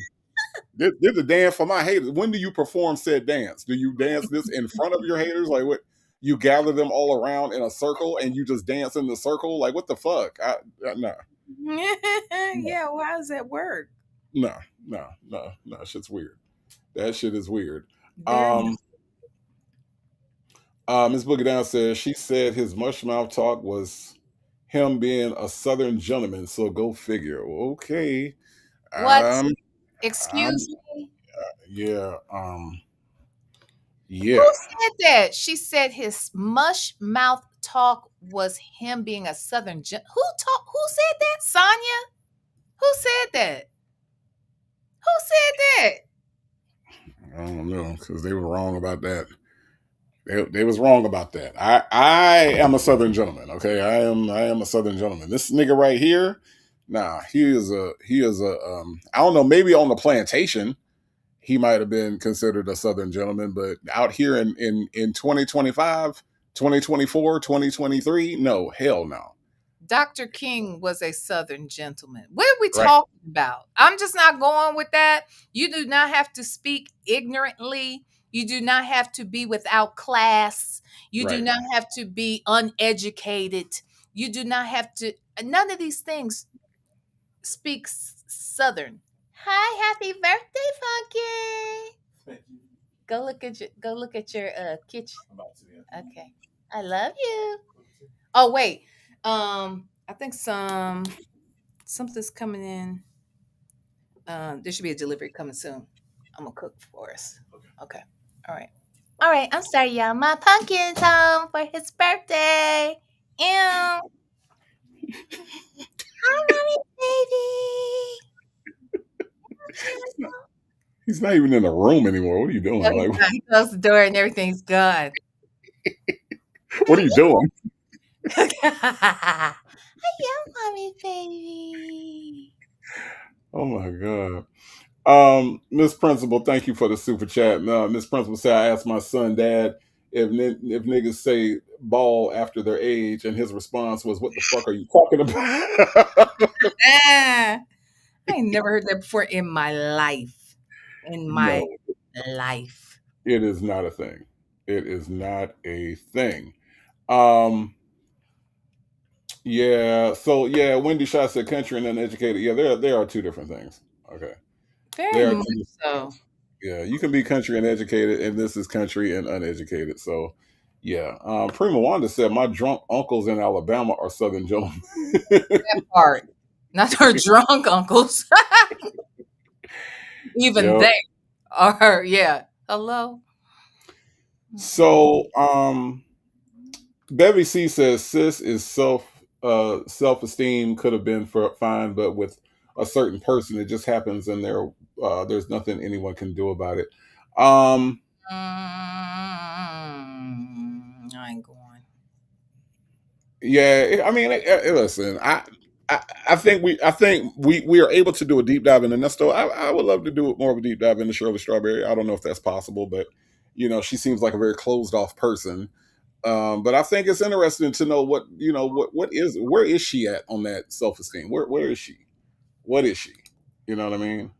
This is a dance for my haters. When do you perform said dance? Do you dance this in front of your haters? Like what? You gather them all around in a circle and you just dance in the circle? Like what the fuck? No. Yeah. Well, how does that work? No. Shit's weird. That shit is weird. Very Ms. Boogie Down says she said his mush mouth talk was him being a Southern gentleman. So go figure. Okay. What? Um. Excuse me? Yeah. Who Yeah. said that? She said his mush mouth talk was him being a Southern Who said that? Sonya? Who said that? Who said that? I don't know because they were wrong about that. They was wrong about that. I am a Southern gentleman. Okay, I am a Southern gentleman. This nigga right here, nah, he is a I don't know, maybe on the plantation he might have been considered a Southern gentleman, but out here in 2025, 2024, 2023, no, hell no. Dr. King was a Southern gentleman. What are we Right. talking about? I'm just not going with that. You do not have to speak ignorantly. You do not have to be without class. You do Right. not have to be uneducated. You do not have to, none of these things speaks Southern. Hi, happy birthday, Funky. Go look at your kitchen. Okay. I love you. Oh wait. I think something's coming in. There should be a delivery coming soon. I'm gonna cook for us. Okay. All right. All right. I'm sorry, y'all. My pumpkin's home for his birthday. Ew. Hi, mommy, baby. He's not even in the room anymore. What are you No, doing? he's Like, not. He closed the door and everything's gone. what are you doing? Hi, mommy, baby. Oh my god. Miss Principal, thank you for the super chat. Miss Principal said I asked my son, Dad, if niggas say ball after their age, and his response was, "What the fuck are you talking about?" Ah, I ain't never heard that before in my life. In my No, life. it is not a thing. It is not a thing. Um, yeah. So yeah, Wendy Shaw said country and uneducated. Yeah, there are two different things. Okay, Very there are much two. so. Yeah, you can be country and educated, and this is country and uneducated. So, yeah. Prima Wanda said, "My drunk uncles in Alabama are Southern gentlemen." That part. Not her drunk uncles. Even Yep. they are, yeah. Hello? Mm-mm. So, Bevy C says, "Sis is self esteem could have been fine, but with a certain person, it just happens, and there's nothing anyone can do about it." Um, I ain't going. Yeah, I mean, listen, I think we are able to do a deep dive into Nesto. I would love to do more of a deep dive into Shirley Strawberry. I don't know if that's possible, but she seems like a very closed off person. But I think it's interesting to know where is she at on that self esteem? Where is she? What is she? You know what I mean?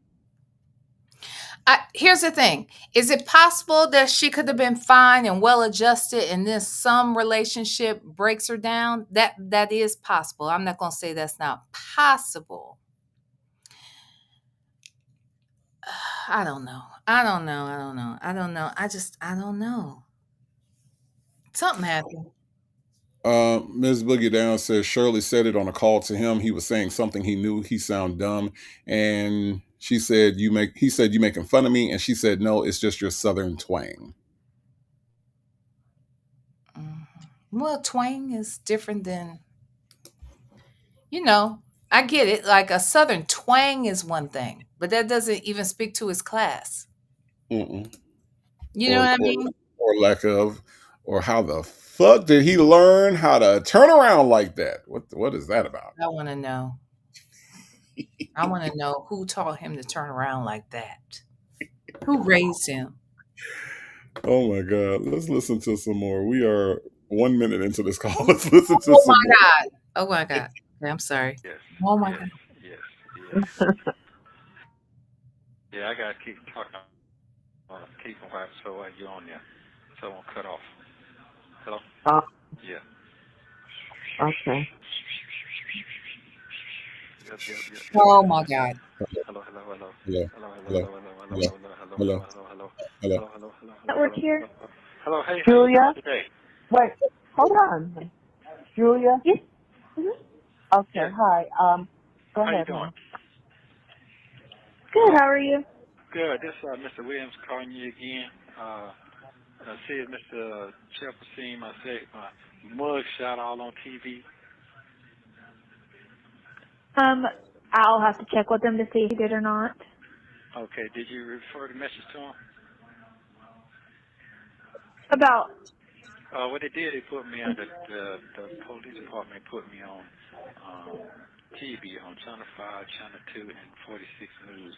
Here's the thing. Is it possible that she could have been fine and well adjusted and then some relationship breaks her down? That is possible. I'm not going to say that's not possible. I don't know. I don't know. I don't know. I don't know. I don't know. Something happened. Ms. Boogie Down says Shirley said it on a call to him. He was saying something he knew he sound dumb, and she said He said you making fun of me, and she said no, it's just your southern twang. Mhm. Well, twang is different than, I get it. Like a southern twang is one thing, but that doesn't even speak to his class. Mm-mm. You know Or, what I or mean? or lack of, or how the fuck did he learn how to turn around like that? What is that about? I want to know. I want to know who taught him to turn around like that. Who raised him? Oh my god, let's listen to some more. We are 1 minute into this call. Let's listen to Oh my some more. God. Oh my God. Okay, I'm sorry. Yes, Oh my yes, God. yes, yes. Yeah, I gotta keep talking. Keep them quiet so you're on there. So I won't cut off. Hello? Uh, Yeah. okay. Yep, yep, yep, yep, Oh yep, my yep. God. Hello, hello, hello. Hello, Hello, hello, hello, hello, hello, hello, hello, hello, hello, hello, hello, hello, hello. hello. Hello, hello, hello, hello, Network hello, here. hello. Hello, hey, how you Julia? doing today? Wait, hold on. Julia? Yes. Okay, Yes. hi. Go How you ahead, doing? hon. Good, how are you? Good. This Mr. Williams calling you again. I see Mr. Shepard seen my mug shot all on TV. I'll have to check with them to see if he did or not. Okay. Did you refer the message to him? About, What they did, they put me on the police department put me on TV on Channel 5, Channel 2, and 46 News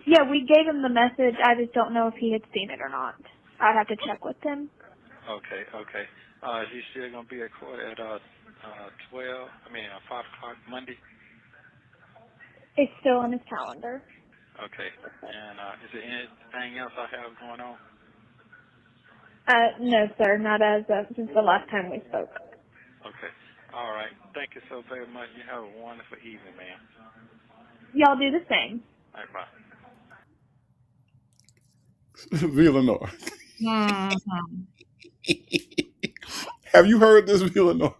yeah, Tuesday. we gave him the message. I just don't know if he had seen it or not. I'd have to check with him. Okay, okay. Is he still gonna be at court at 12? I mean 5 o'clock Monday? It's still on his calendar. Okay. And is there anything else I have going on? No, sir, not as of since the last time we spoke. Okay. All right. Thank you so very much. You have a wonderful evening, man. Y'all do the same. All right, bye. Villanor. Mhm. Have you heard this, Villanor?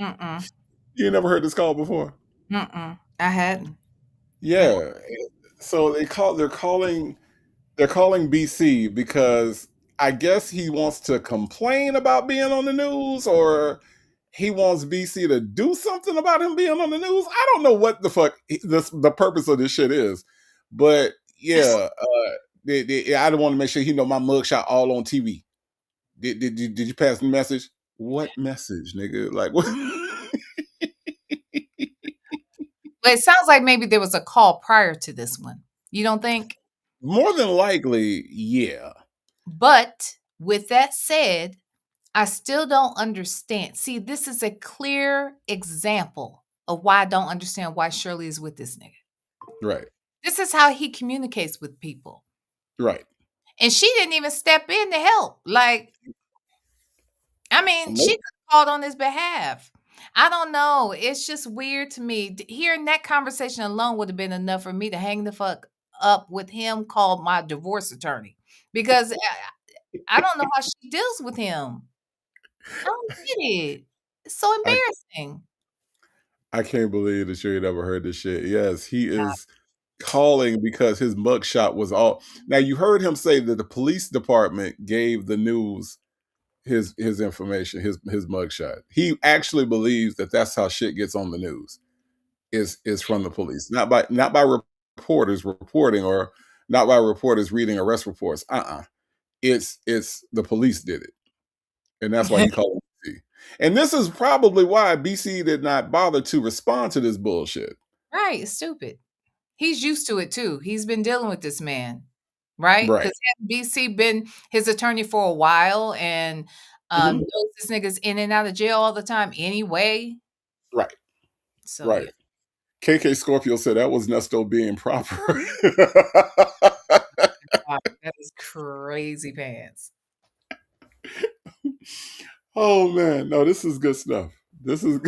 Mm-mm. You never heard this call before? Mm-mm. I hadn't. I, Yeah. So they're calling BC because I guess he wants to complain about being on the news, or he wants BC to do something about him being on the news. I don't know what the fuck the purpose of this shit is, but yeah, I don't want to make sure he know my mugshot all on TV. Did you pass the message? What message, nigga? Like what? but it sounds like maybe there was a call prior to this one. You don't think? More than likely, yeah. But with that said, I still don't understand. See, this is a clear example of why I don't understand why Shirley is with this nigga. Right, This is how he communicates with people. right. And she didn't even step in to help. Like, I mean, she could Nope. have called on his behalf. I don't know. It's just weird to me. Hearing that conversation alone would have been enough for me to hang the fuck up with him, called my divorce attorney. Because I don't know how she deals with him. I don't get it. It's so I embarrassing. I can't believe that you ain't ever heard this shit. Yes, he is calling because his mugshot was all. Now you heard him say that the police department gave the news his information, his mugshot. He actually believes that that's how shit gets on the news. Is from the police, not by reporters reporting, or not by reporters reading arrest reports. It's the police did it, and that's why he called BC. And this is probably why BC did not bother to respond to this bullshit. Right, it's stupid. He's used to it too. He's been dealing with this man, right? Right. Because BC been his attorney for a while and Mhm. knows this nigga's in and out of jail all the time anyway. Right. So yeah, Right. KK Scorpio said that was Nesto being proper. wow, that is crazy pants. Oh man, no, this is good stuff. This is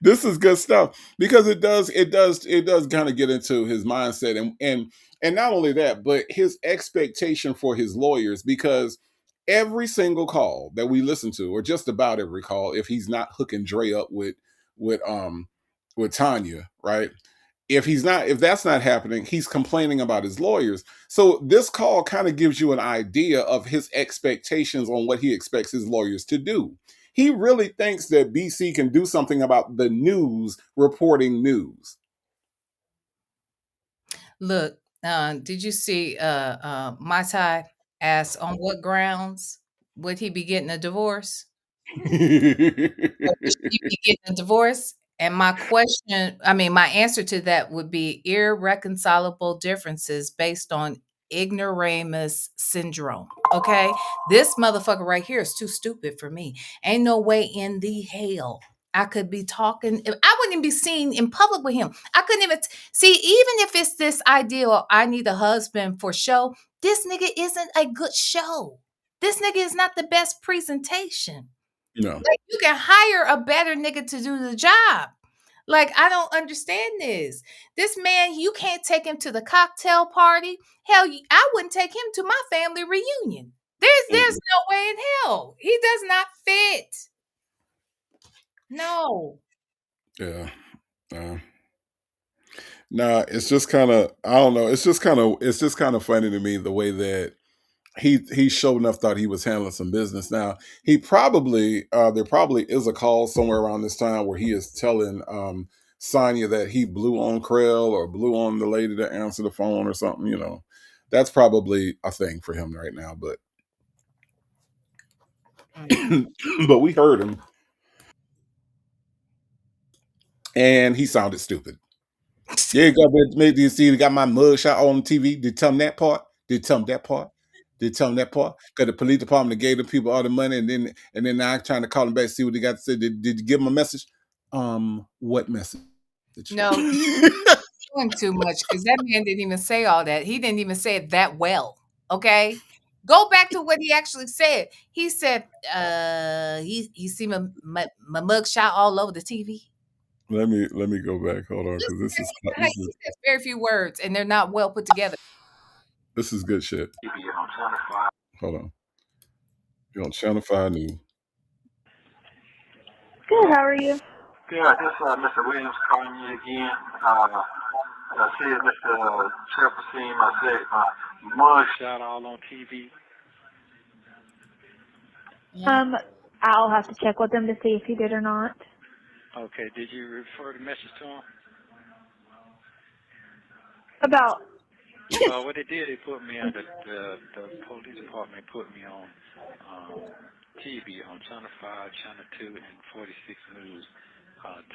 this is good stuff because it does kind of get into his mindset, and not only that, but his expectation for his lawyers, because every single call that we listen to, or just about every call, if he's not hooking Dre up with with Tanya, right? If that's not happening, he's complaining about his lawyers. So this call kind of gives you an idea of his expectations on what he expects his lawyers to do. He really thinks that BC can do something about the news reporting news. Look, did you see my tie asked on what grounds would he be getting a divorce? Or should he be getting a divorce? And my question, I mean, my answer to that would be irreconcilable differences based on ignoramus syndrome. Okay. This motherfucker right here is too stupid for me. Ain't no way in the hell I could be talking. I wouldn't even be seen in public with him. I couldn't even see, even if it's this idea of I need a husband for show, this nigga isn't a good show. This nigga is not the best presentation. No, Like, you can hire a better nigga to do the job. Like, I don't understand this. This man, you can't take him to the cocktail party. Hell, I wouldn't take him to my family reunion. There's mm-mm. no way in hell. He does not fit. No. Yeah. Uh, nah, it's just kind of, I don't know. It's just kind of funny to me the way that he sure enough thought he was handling some business. Now he probably there probably is a call somewhere around this time where he is telling Sonya that he blew on Krell or blew on the lady to answer the phone or something. That's probably a thing for him right now. But Mm. but we heard him, and he sounded stupid. Yeah, got made you see got my mugshot on TV. Did tell him that part? Did tell him that part? Did tell him that part? Because the police department gave the people all the money, and then now I'm trying to call him back, see what they got to say. Did you give him a message? What message? No, doing too much because that man didn't even say all that. He didn't even say it that well. Okay. Go back to what he actually said. He said, he see my mug shot all over the TV. Let me go back. Hold on, because Listen to how he says very few words and they're not well put together. this is good shit. TV on Channel 5. Hold on. You're on Channel 5 News. Good, how are you? Good, this is Mr. Williams calling you again. I see Mr. Jefferson, I said my mug shot all on TV. I'll have to check with him to see if he did or not. Okay, did you refer the message to him? About, What they did, they put me on the police department put me on TV on Channel 5, Channel 2, and 46 News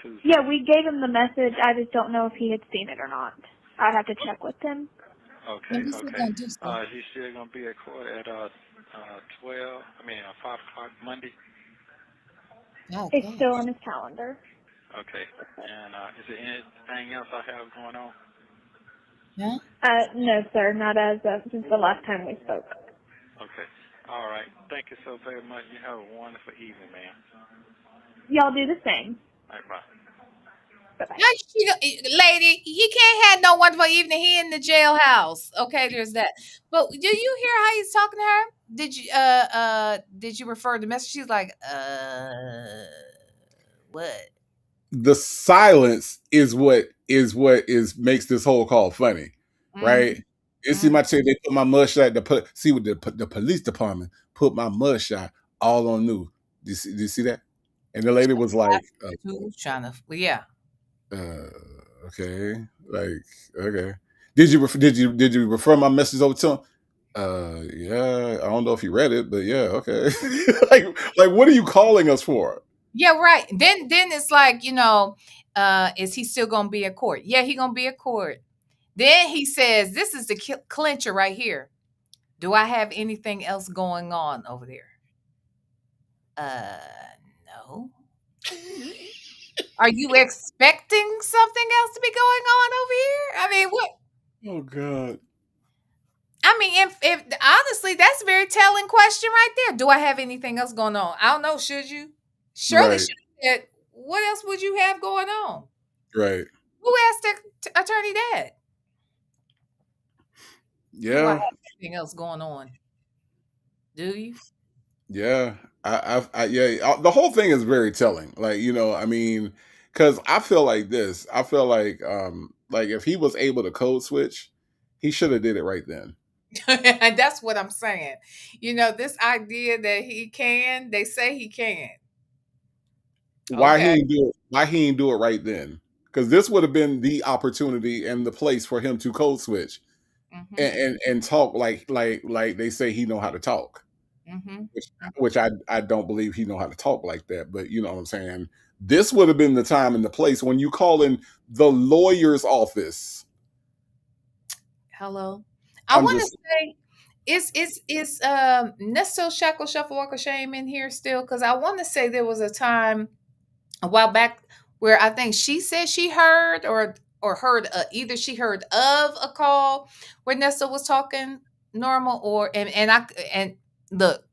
Tuesday. yeah, we gave him the message. I just don't know if he had seen it or not. I'd have to check with him. Okay, He's still okay. gonna do stuff. He's still gonna be at court at 5 o'clock Monday. Oh, It's God. still on his calendar. Okay. And is there anything else I have going on? Huh? No, sir, not as of since the last time we spoke. Okay. All right. Thank you so very much. You have a wonderful evening, man. Y'all do the same. All right, bye. Bye-bye. Lady, he can't have no wonderful evening. He in the jailhouse. Okay, there's that. But do you hear how he's talking to her? Did you refer the message? She's like, what? The silence is what makes this whole call funny, right? You see my chick, they put my mug shot. See what the police department put my mug shot all on news. Do you see that? And the lady was like, Trying to, well, yeah. okay, like, okay. Did you refer my message over to him? Yeah, I don't know if he read it, but yeah, okay. like what are you calling us for? Yeah, right. Then it's like, is he still gonna be in court? Yeah, he gonna be in court. Then he says, this is the clincher right here. Do I have anything else going on over there? No. Are you expecting something else to be going on over here? I mean, what? Oh God. I mean, if honestly, that's a very telling question right there. Do I have anything else going on? I don't know. Should you? Surely Right. should have said, what else would you have going on? Right. Who asked the attorney that? Do I Yeah. have anything else going on? Do you? Yeah. The whole thing is very telling. Like, I mean, because I feel like this. I feel like if he was able to code switch, he should have did it right then. And that's what I'm saying. This idea that they say he can. Why Okay. he ain't do it right then? Because this would have been the opportunity and the place for him to code switch and talk like they say he know how to talk. Which I don't believe he know how to talk like that, but you know what I'm saying. This would have been the time and the place when you call in the lawyer's office. Hello. I want to say, is Nesto Shackle Shuffle Walk of Shame in here still? Because I want to say there was a time a while back where I think she said she heard or heard either she heard of a call where Nesto was talking normal or and look,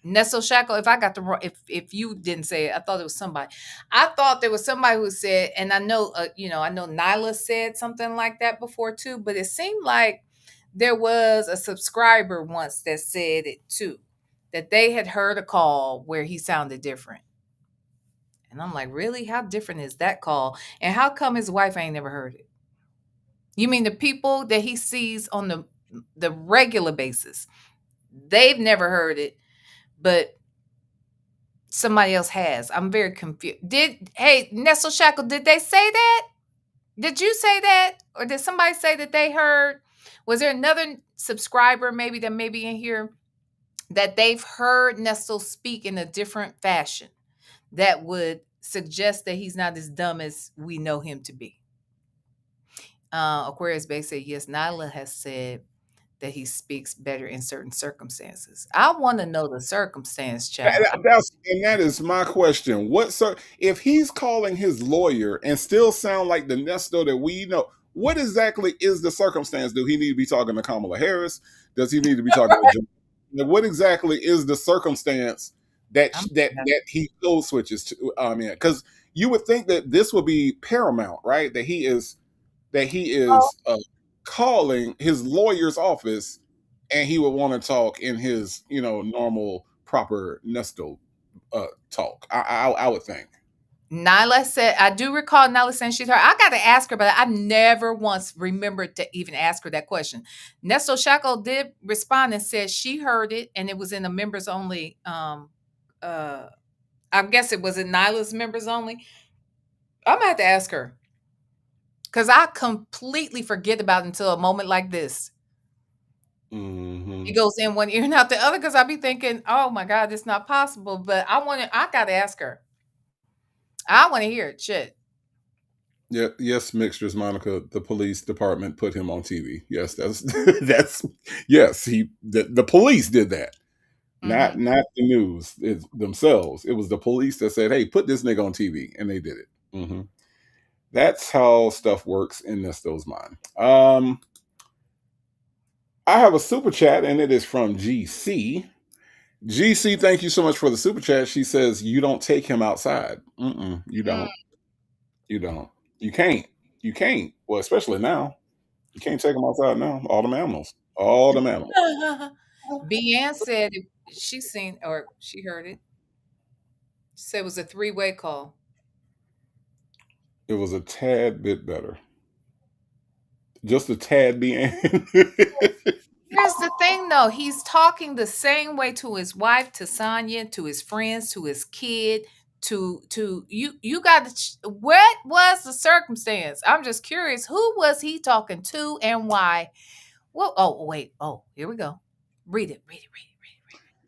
Nesto Shackle, if I got the wrong, if you didn't say it, I thought it was somebody. I thought there was somebody who said, and I know, I know Nyla said something like that before too, but it seemed like there was a subscriber once that said it too, that they had heard a call where he sounded different. And I'm like, really? How different is that call? And how come his wife ain't never heard it? You mean the people that he sees on the regular basis, they've never heard it, but somebody else has. I'm very confused. Hey, Nestle Shackle, did they say that? Did you say that? Or did somebody say that they heard? Was there another subscriber maybe that may be in here that they've heard Nestle speak in a different fashion that would suggest that he's not as dumb as we know him to be? Aquarius Bay said, yes, Nyla has said that he speaks better in certain circumstances. I want to know the circumstance, child. That is my question. If he's calling his lawyer and still sound like the Nesto that we know, what exactly is the circumstance? Do he need to be talking to Kamala Harris? Does he need to be talking to Like, what exactly is the circumstance that I'm that he code switches to? In because you would think that this would be paramount, right? That he is calling his lawyer's office, and he would want to talk in his normal proper Nesto talk. I would think. Nyla said, I do recall Nyla saying she's her. I got to ask her, but I never once remembered to even ask her that question. Nesto Shackle did respond and said she heard it, and it was in the members only. Uh, I guess it was in Nyla's members only. I'm gonna have to ask her because I completely forget about it until a moment like this. Mm-hmm. It goes in one ear and out the other because I be thinking, oh my God, it's not possible. But I got to ask her. I want to hear it. Shit. Yeah, yes, mixtures, Monica. The police department put him on TV. Yes, that's that's yes. The police did that, Mm-hmm. not the news themselves. It was the police that said, "Hey, put this nigga on TV," and they did it. That's how stuff works in Nesto's mind. I have a super chat, and it is from GC. GC, thank you so much for the super chat. She says, "You don't take him outside. You don't. You don't. You can't. You can't. Well, especially now." You can't take them outside now. All them animals. All them animals. Beanne said she seen or she heard it. She said it was a three-way call. It was a tad bit better. Just a tad being. Here's the thing though, he's talking the same way to his wife, to Sonya, to his friends, to his kid, to you got to what was the circumstance? I'm just curious, who was he talking to and why? Well, oh wait, oh, here we go. Read it.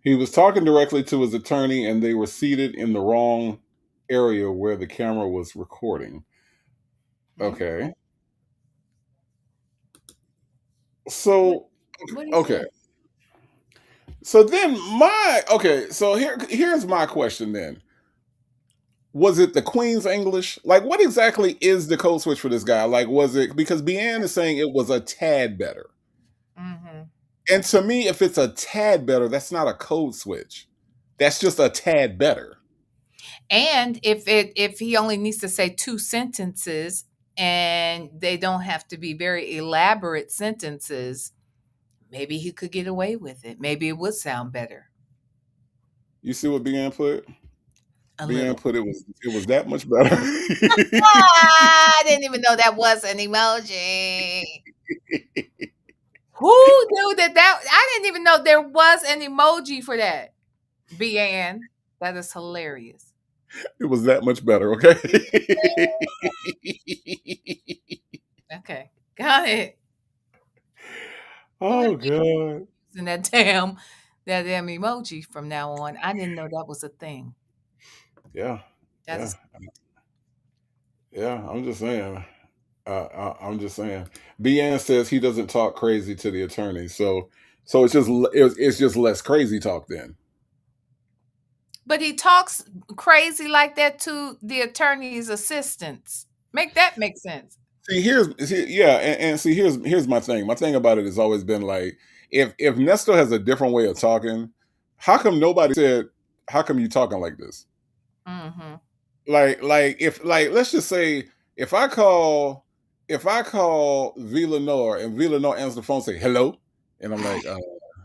He was talking directly to his attorney, and they were seated in the wrong area where the camera was recording. Okay. So, okay. So then here's my question then. Was it the Queen's English? Like, what exactly is the code switch for this guy? Like, was it because Beanne is saying it was a tad better? And to me, if it's a tad better, that's not a code switch. That's just a tad better. And if he only needs to say two sentences and they don't have to be very elaborate sentences, maybe he could get away with it. Maybe it would sound better. You see what Beanne put? A Beanne little. put it was that much better. I didn't even know that was an emoji. Who knew that? I didn't even know there was an emoji for that. Beanne, that is hilarious. It was that much better, okay? Okay, got it. Oh god. Using that damn emoji from now on. I didn't know that was a thing. Yeah. That Yeah. is Yeah, I'm just saying. I'm just saying. Beanne says he doesn't talk crazy to the attorney, so it's just less crazy talk then. But he talks crazy like that to the attorney's assistants. Make sense. See, here's my thing. My thing about it has always been like, if Nesto has a different way of talking, how come nobody said, "How come you talking like this?" Mm-hmm. Like if let's just say if I call V Lenore and V Lenore answers the phone and say hello, and I'm like,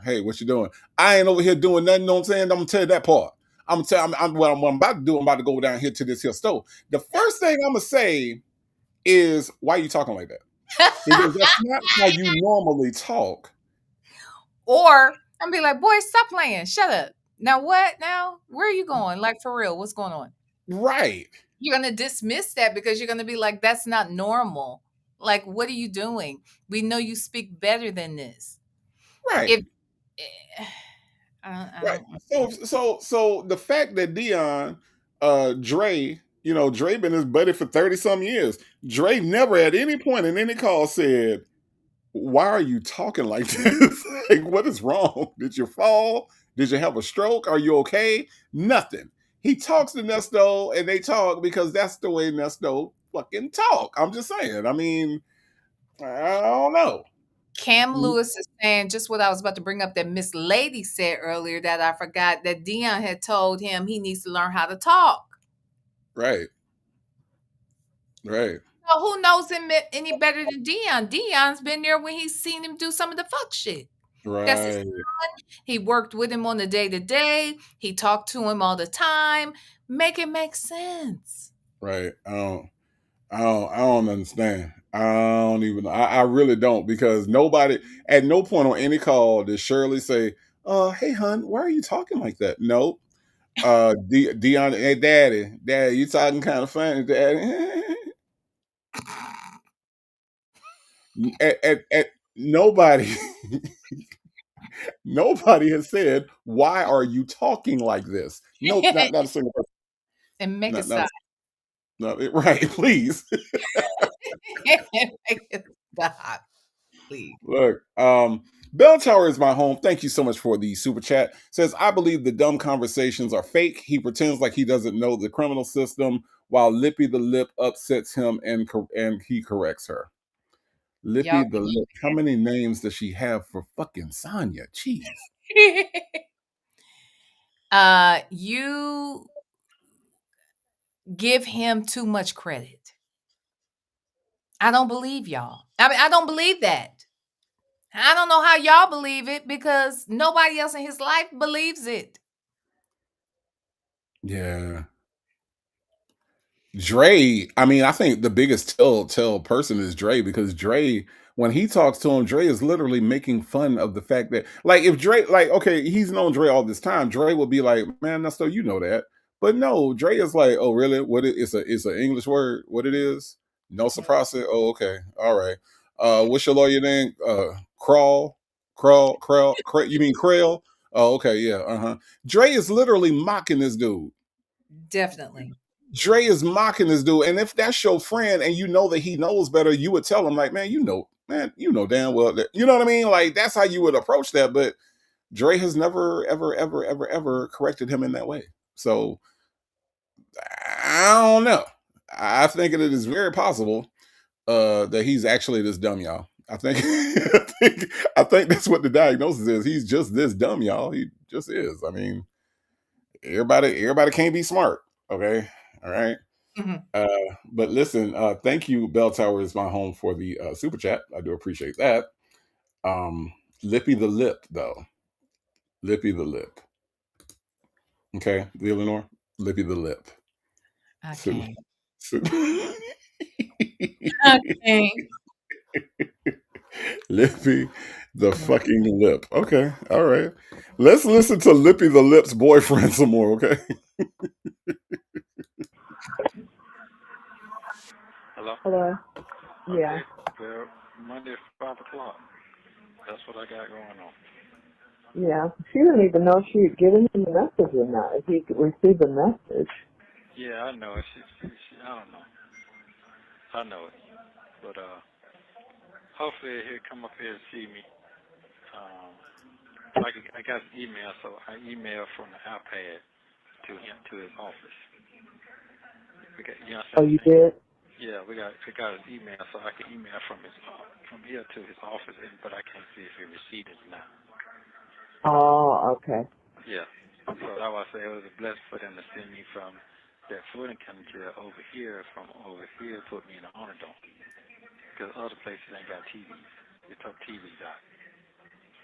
hey, what you doing? I ain't over here doing nothing. You know what I'm saying? I'm gonna tell you that part. I'm gonna tell what I'm about to do. I'm about to go down here to this here store. The first thing I'm gonna say is, why are you talking like that? Because that's not how you normally talk. Or I'm be like, boy, stop playing. Shut up. Now what now? Where are you going? Like for real, what's going on? Right. You're gonna dismiss that because you're gonna be like, that's not normal. Like, what are you doing? We know you speak better than this. Right. If Right. So the fact that Dion, Dre, Dre been his buddy for 30 some years. Dre never at any point in any call said, "Why are you talking like this? Like, what is wrong? Did you fall? Did you have a stroke? Are you okay?" Nothing. He talks to Nesto, and they talk because that's the way Nesto fucking talk. I'm just saying. I mean, I don't know. Cam Lewis is saying just what I was about to bring up that Miss Lady said earlier that I forgot that Dion had told him he needs to learn how to talk. Right. Right. So who knows him any better than Dion? Dion's been there when he's seen him do some of the fuck shit. That's his Right. son. He worked with him on the day to day. He talked to him all the time. Make it make sense. Right. I don't understand. I don't even. I really don't, because nobody at no point on any call did Shirley say, hey, hun, why are you talking like that?" Nope. Dion, hey, daddy, you talking kind of funny, daddy. At nobody, nobody has said, "Why are you talking like this?" No, not a single person. And make it Not stop. right. Please. Make it stop, please. Look, Bell Tower is my home. Thank you so much for the super chat. Says, I believe the dumb conversations are fake. He pretends like he doesn't know the criminal system, while Lippy the Lip upsets him and he corrects her. Lippy Y'all the Lip. How many names does she have for fucking Sonya? Jeez. You give him too much credit. I don't believe y'all. I mean, I don't believe that. I don't know how y'all believe it because nobody else in his life believes it. Yeah. Dre, I mean, I think the biggest tell person is Dre, because Dre, when he talks to him, Dre is literally making fun of the fact that, like, if Dre, like, okay, he's known Dre all this time, Dre will be like, man, that's so you know that. But no, Dre is like, oh, really? It's an English word, what it is? No surprise. Oh, okay. All right. What's your lawyer name? You mean Krail? Oh, okay, yeah, uh-huh. Dre is literally mocking this dude. Definitely. Dre is mocking this dude, and if that's your friend and you know that he knows better, you would tell him like, man, you know damn well that, you know what I mean? Like, that's how you would approach that. But Dre has never, ever, ever, ever, ever corrected him in that way. So I don't know. I think it is very possible that he's actually this dumb, y'all. I think, I think that's what the diagnosis is. He's just this dumb, y'all. He just is. I mean, everybody can't be smart. Okay, all right. Mhm. But listen, thank you. Bell Tower is my home for the super chat. I do appreciate that. Lippy the Lip, though. Lippy the Lip. Okay, the Lenore. Lippy the Lip. I So, can't. so- I can't. Lippy the fucking Lip. Okay, all right. Let's listen to Lippy the Lip's boyfriend some more, okay? Hello? Hello? Yeah. Okay. Well, Monday, 5 o'clock. That's what I got going on. Yeah. She didn't even know if she had given him the message or not, if he could receive the message. Yeah, I know it. I don't know. I know it. But hopefully he'll come up here and see me. I got an email, so I emailed from the iPad to him, to his office. You Oh, understand what you I'm saying? did? Yeah, we got his email, so I can email from here to his office, but I can't see if he received it or not. Oh, okay. Yeah. So that's why I say it was a blessing for them to send me from that Fulton County jail over here, put me in the honor dome. Because other places ain't got TVs. They took TVs out.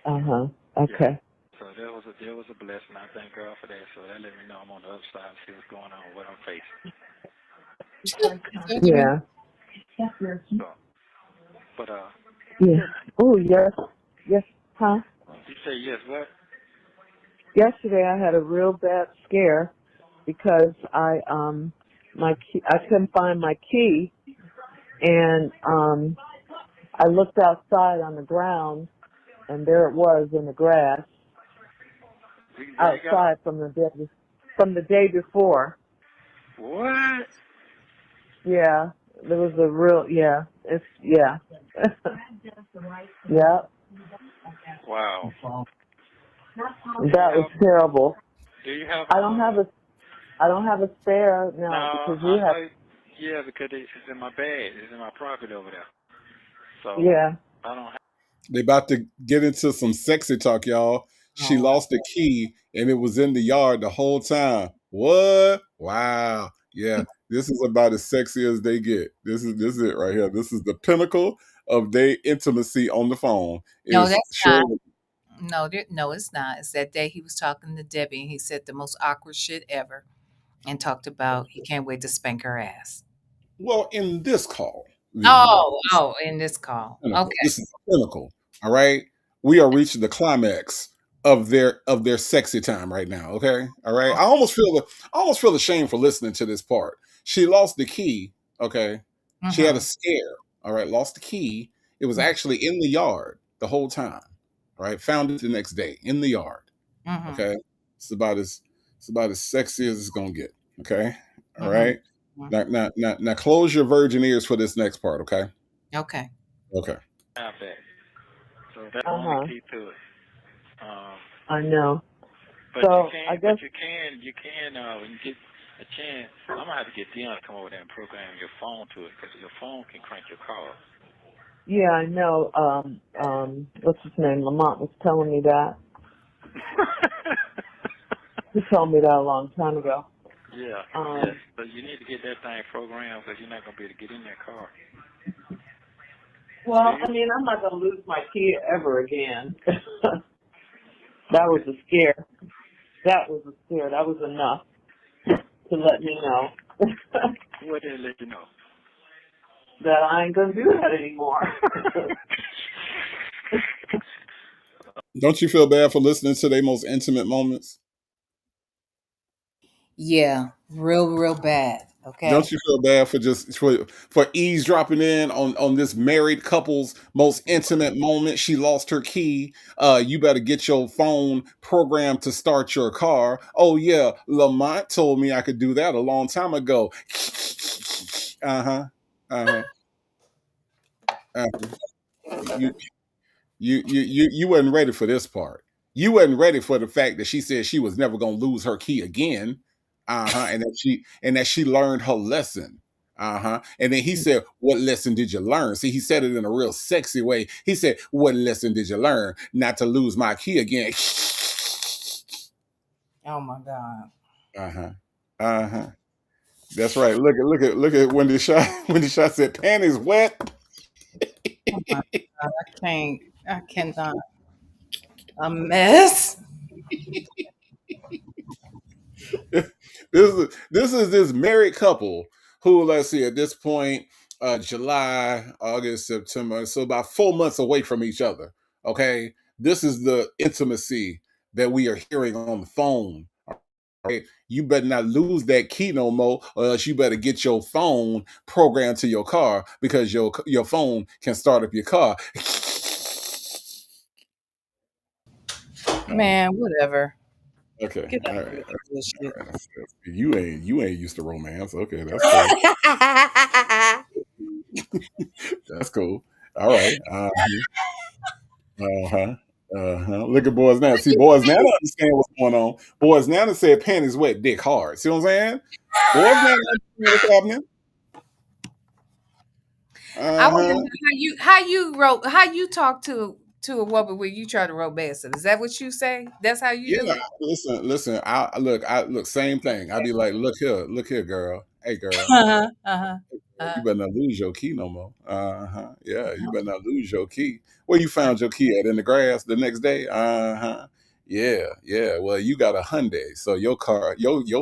Uh-huh. Yeah. Okay. So there was a blessing. I thank God for that. So that let me know I'm on the upside and see what's going on, what I'm facing. Yeah. So, but Yeah. Oh, yes. Yes. Huh? you say yes, what? Yesterday I had a real bad scare because I couldn't find my key, and I looked outside on the ground, and there it was in the grass You got outside from the day before. what? Yeah, there was a real yeah. Yeah, Wow. that was terrible. Do you have I don't have a spare No, now because you I have. know. Yeah, because it's in my bag. It's in my property over there. So Yeah. I don't have. They about to get into some sexy talk, y'all. She Oh, lost the key and it was in the yard the whole time. What? Wow. Yeah. This is about as sexy as they get. This is it right here. This is the pinnacle of their intimacy on the phone. no, Is that's not. Shirley. No, no, it's not. It's that day he was talking to Debbie and he said the most awkward shit ever and talked about he can't wait to spank her ass. Well, in this call, Oh, oh, in this call. pinnacle. Okay. This is the pinnacle. All right. We are reaching the climax of their sexy time right now. Okay. All right. I almost feel ashamed for listening to this part. She lost the key. Okay. She had a Mm-hmm. scare. All right. Lost the key. It was actually in the yard the whole time. All right. Found it the next day in the yard. Mm-hmm. Okay. It's about as it's about as sexy as it's gonna get. Okay. All Mm-hmm. right. Now close your virgin ears for this next part. Okay. Okay. Okay. Have that. So that's the Uh only huh. key to it. Um, I know. but you So I can, guess when you get a chance, I'm gonna have to get Dion to come over there and program your phone to it because your phone can crank your car. yeah, I know. What's his name? Lamont was telling me that. He told me that a long time ago. Yeah, Um, yes. But you need to get that thing programmed because you're not gonna be able to get in that car. Do well, you? I mean, I'm not gonna lose my key ever again. That was Okay. a scare. That was a scare. That was enough to let me know What did it let you know? that I ain't gonna do that anymore. Don't you feel bad for listening to their most intimate moments? Yeah. Real, real bad. Don't Okay. you feel bad for for eavesdropping in on this married couple's most intimate moment? She lost her key. You better get your phone programmed to start your car. Oh yeah, Lamont told me I could do that a long time ago. Uh-huh. Uh-huh. Uh-huh. You you wasn't ready for this part. You wasn't ready for the fact that she said she was never gonna lose her key again. Uh-huh. And that she learned her lesson. Uh-huh. And then he said, what lesson did you learn? See, he said it in a real sexy way. He said, what lesson did you learn? Not to lose my key again. Oh my God. Uh-huh. Uh-huh. That's right. Look at when the shot when the shot said panties wet. Oh my God. I can't. I cannot. A mess. This is this married couple who, let's see, at this point, July, August, September, so about 4 months away from each other. Okay, this is the intimacy that we are hearing on the phone. Right? You better not lose that key no more, or else you better get your phone programmed to your car because your phone can start up your car. Man, whatever. Okay, Get all out of here right, with the bullshit. you ain't used to romance. Okay, that's cool. That's cool. All right. Uh-huh. Uh-huh. Look at boys now. See, boys now don't understand what's going on. Boys now that said panties wet, dick hard. See what I'm saying? Boys now understand what's happening. I want to Uh-huh. know how you talk to a woman when you try to romance her. Is that what you say? That's how you do Yeah. it? Listen. I look, same thing. I'd be like, look here, girl. Hey, girl. Uh-huh. Uh-huh. You Uh-huh. better not lose your key no more. Uh-huh. Yeah, you better not lose your key. Where you found your key at? In the grass the next day? Uh-huh. Yeah, yeah. Well, you got a Hyundai, so your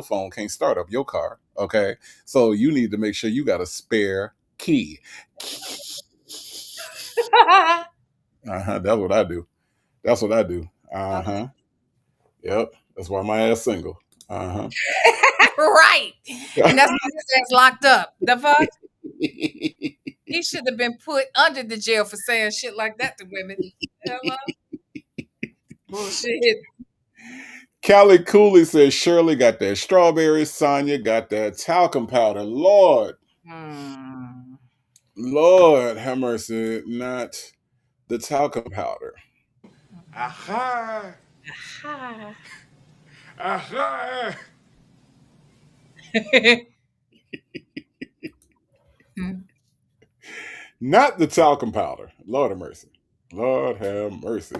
phone can't start up your car. Okay. So you need to make sure you got a spare key. Uh-huh. That's what I do. That's what I do. Uh-huh. Yep. That's why my ass single. Uh-huh. Right. And that's why his ass locked up. The fuck? He should have been put under the jail for saying shit like that to women. Hello? Bullshit. Callie Cooley says Shirley got that strawberry, Sonya got that talcum powder. Hmm. Lord, have mercy, not the talcum powder. Aha! Ha. Aha! Not the talcum powder. Lord have mercy. Lord have mercy.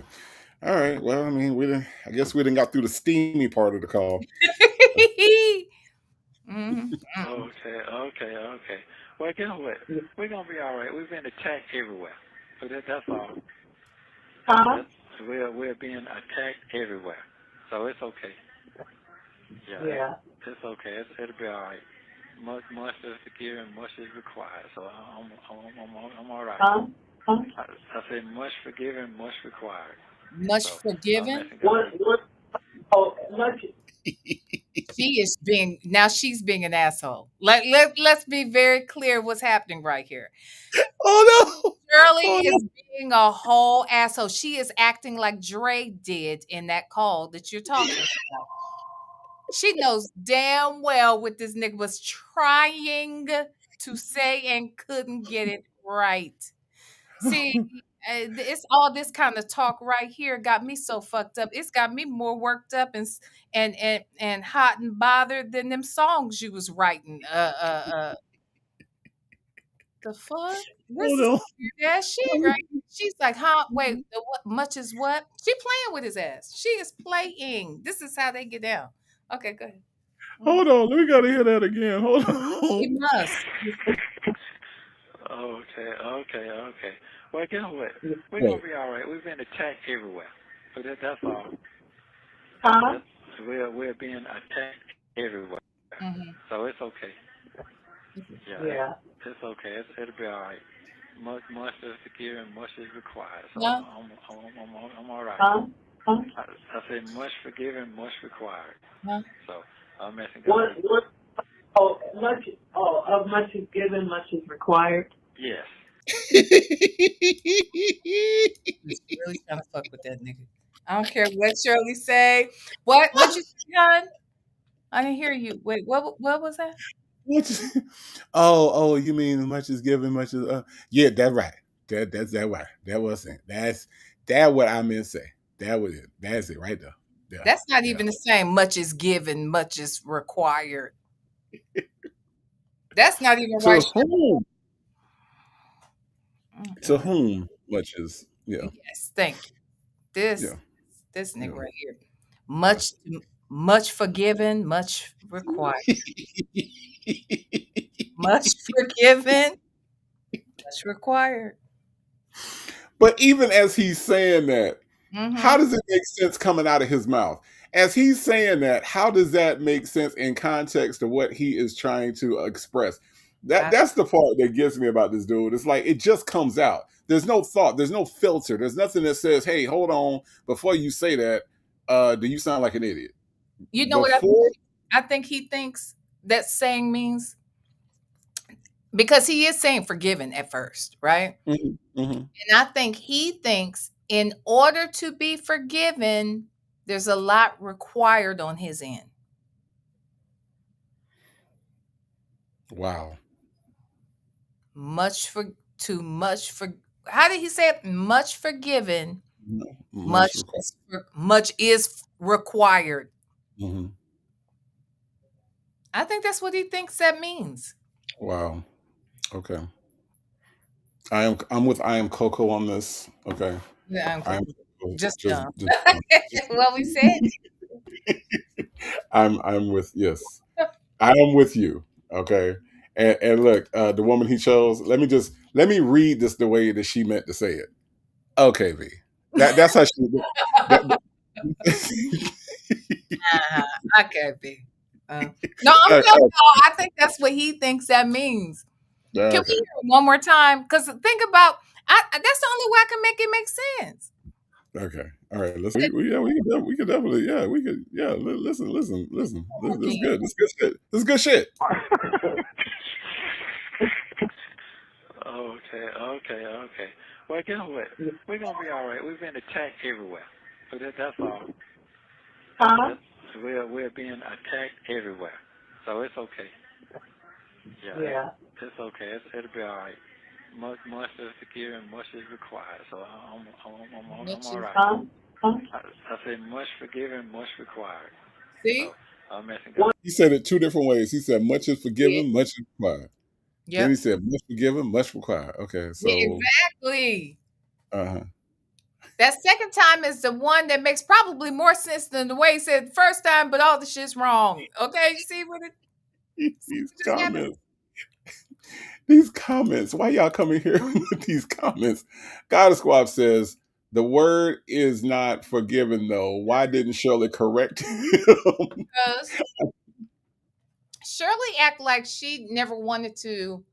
All right. Well, I mean, we didn't. I guess we didn't got through the steamy part of the call. Mhm. Okay. Well, guess what? We're gonna be all right. We've been attacked everywhere, so that's all. Huh? We're being attacked everywhere, so it's okay. Yeah. It's okay. It'll be all right. Much is forgiven, much is required. So I'm all right. Huh? Huh? I said much forgiven, much required. Much So I'm forgiven. asking God. What? Oh, much. She's being an asshole. Let's be very clear what's happening right here. Oh no! Shirley Oh no! is being a whole asshole. She is acting like Dre did in that call that you're talking about. She knows damn well what this nigga was trying to say and couldn't get it right. See, it's all this kind of talk right here got me so fucked up. It's got me more worked up and hot and bothered than them songs you was writing. The fuck? This Hold is on. weird ass shit, right? She's like, huh? Wait, the what? Much is what? She playing with his ass. She is playing. This is how they get down. Okay, go ahead. Mhm. Hold on. We gotta hear that again. Hold We on. must. Okay. Well, guess what? We're Wait. gonna be all right. We've been attacked everywhere, so that's all. Huh? We're being attacked everywhere, Mhm. so it's okay. Yeah. It's okay. It'll be all right. Much is forgiven, much is required. So No, I'm all right. Huh? Huh? I said much forgiven, much required. no. So I'm asking What? God. What? Oh, much. Oh, of much is given, much is required. Yes. Just really trying to fuck with that nigga. I don't care what Shirley say. What you say, hon? I didn't hear you. Wait, what was that? What? Oh, you mean much is given, much is yeah, that's right. That's that right. That wasn't. That what I meant to say. That was it. That's it right there. Yeah, That's not yeah. even the same. Much is given, much is required. That's not even right. To whom? To God. whom much is yeah, Yes, thank you. This yeah, this nigga yeah. right here. Much much forgiven, much required. Much forgiven, much required. But even as he's saying that, how Mhm. does it make sense coming out of his mouth? As he's saying that, how does that make sense in context of what he is trying to express? I That's the part that gets me about this dude. It's like it just comes out. There's no thought. There's no filter. There's nothing that says, "Hey, hold on, before you say that, do you sound like an idiot?" You know what Before, I think he thinks that saying means? Because he is saying forgiven at first, right? mhm, mhm. And I think he thinks in order to be forgiven, there's a lot required on his end. Wow, Much for too much for how did he say it? Much forgiven, much required. much is required. Mhm. I think that's what he thinks that means. Wow. Okay. I am Coco on this. Okay. Yeah, I am just just dumb. just just Well, we said I'm with yes. I am with you. Okay. And look, the woman he chose, let me read this the way that she meant to say it. Okay, V. That's how she that, uh-huh. I can't be. No, I'm uh, telling y'all, I think that's what he thinks that means. Can we okay. hear it one more time? Because think about, that's the only way I can make it make sense. Okay. All right. We could definitely we could listen. This is Again. good. This is good shit. This is good shit. Okay. Well, guess what? We're gonna be all right. We've been attacked everywhere, so that's all. Huh? We're being attacked everywhere, so it's okay. Yeah. It's okay. It'll be all right. Much is forgiven, much is required. So I'm all right. Huh? Huh? I said much forgiven, much required. See? So I'm asking God. He said it two different ways. He said much is Yeah. forgiven, much is required. Then he Yep. said much forgiven, much required. Okay, Yeah, so exactly. uh-huh. That second time is the one that makes probably more sense than the way he said the first time, but all the shit's wrong. Okay, you see what These just happened? comments. These comments. Why y'all coming here with these comments? God Squad says the word is not forgiven though. Why didn't Shirley correct him? Because Shirley act like she never wanted to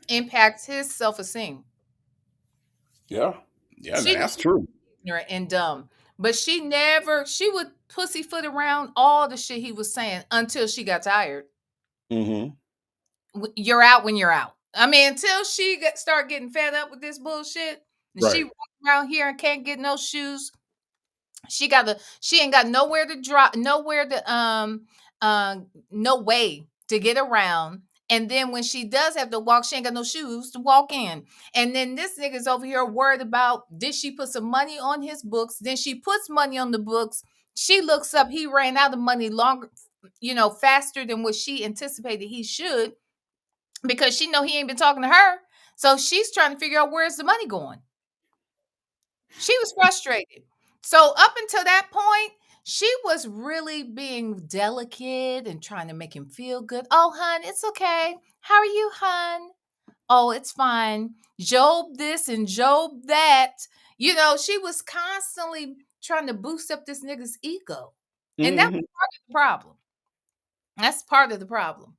impact his self-esteem. Yeah. Yeah, She that's true. ignorant and dumb. But she would pussyfoot around all the shit he was saying until she got tired. Mm-hmm. You're out when you're out. I mean, until she start getting fed up with this bullshit, and she Right. walking around here and can't get no shoes. She ain't got nowhere to drop, nowhere to no way to get around. And then when she does have to walk, she ain't got no shoes to walk in. And then this nigga's over here worried about, did she put some money on his books? Then she puts money on the books. She looks up, he ran out of money longer, faster than what she anticipated he should, because she know he ain't been talking to her. So she's trying to figure out where's the money going. She was frustrated. So up until that point, she was really being delicate and trying to make him feel good. Oh, hun, it's okay. How are you, hun? Oh, it's fine. Job this and Job that. She was constantly trying to boost up this nigga's ego. And that's Mm-hmm. part of the problem. That's part of the problem.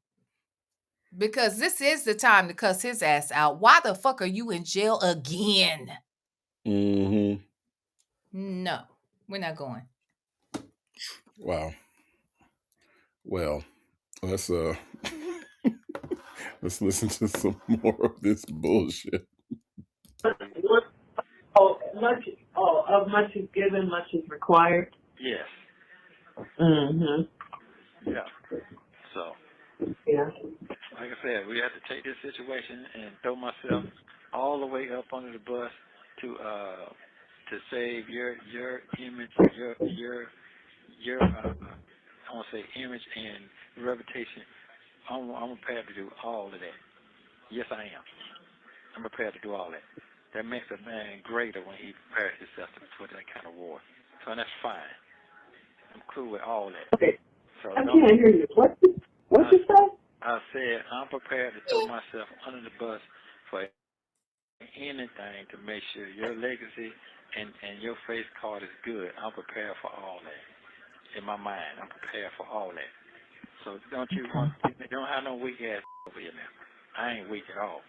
Because this is the time to cuss his ass out. Why the fuck are you in jail again? Mm-hmm. No, we're not going. Wow. Well, let's let's listen to some more of this bullshit. Of much is given, much is required. Yes. Mm-hmm. Yeah. So, Yeah. like I said, we have to take this situation and throw myself all the way up under the bus to save your image, your I want to say image and reputation. I'm prepared to do all of that. Yes, I am. I'm prepared to do all that. That makes a man greater when he prepares himself for that kind of war. So that's fine. I'm cool with all that. Okay. So I can't hear you. What you say? I said I'm prepared to throw myself under the bus for anything to make sure your legacy and your face card is good. I'm prepared for all that. In my mind, I'm prepared for all that. So don't have no weak ass over here now. I ain't weak at all.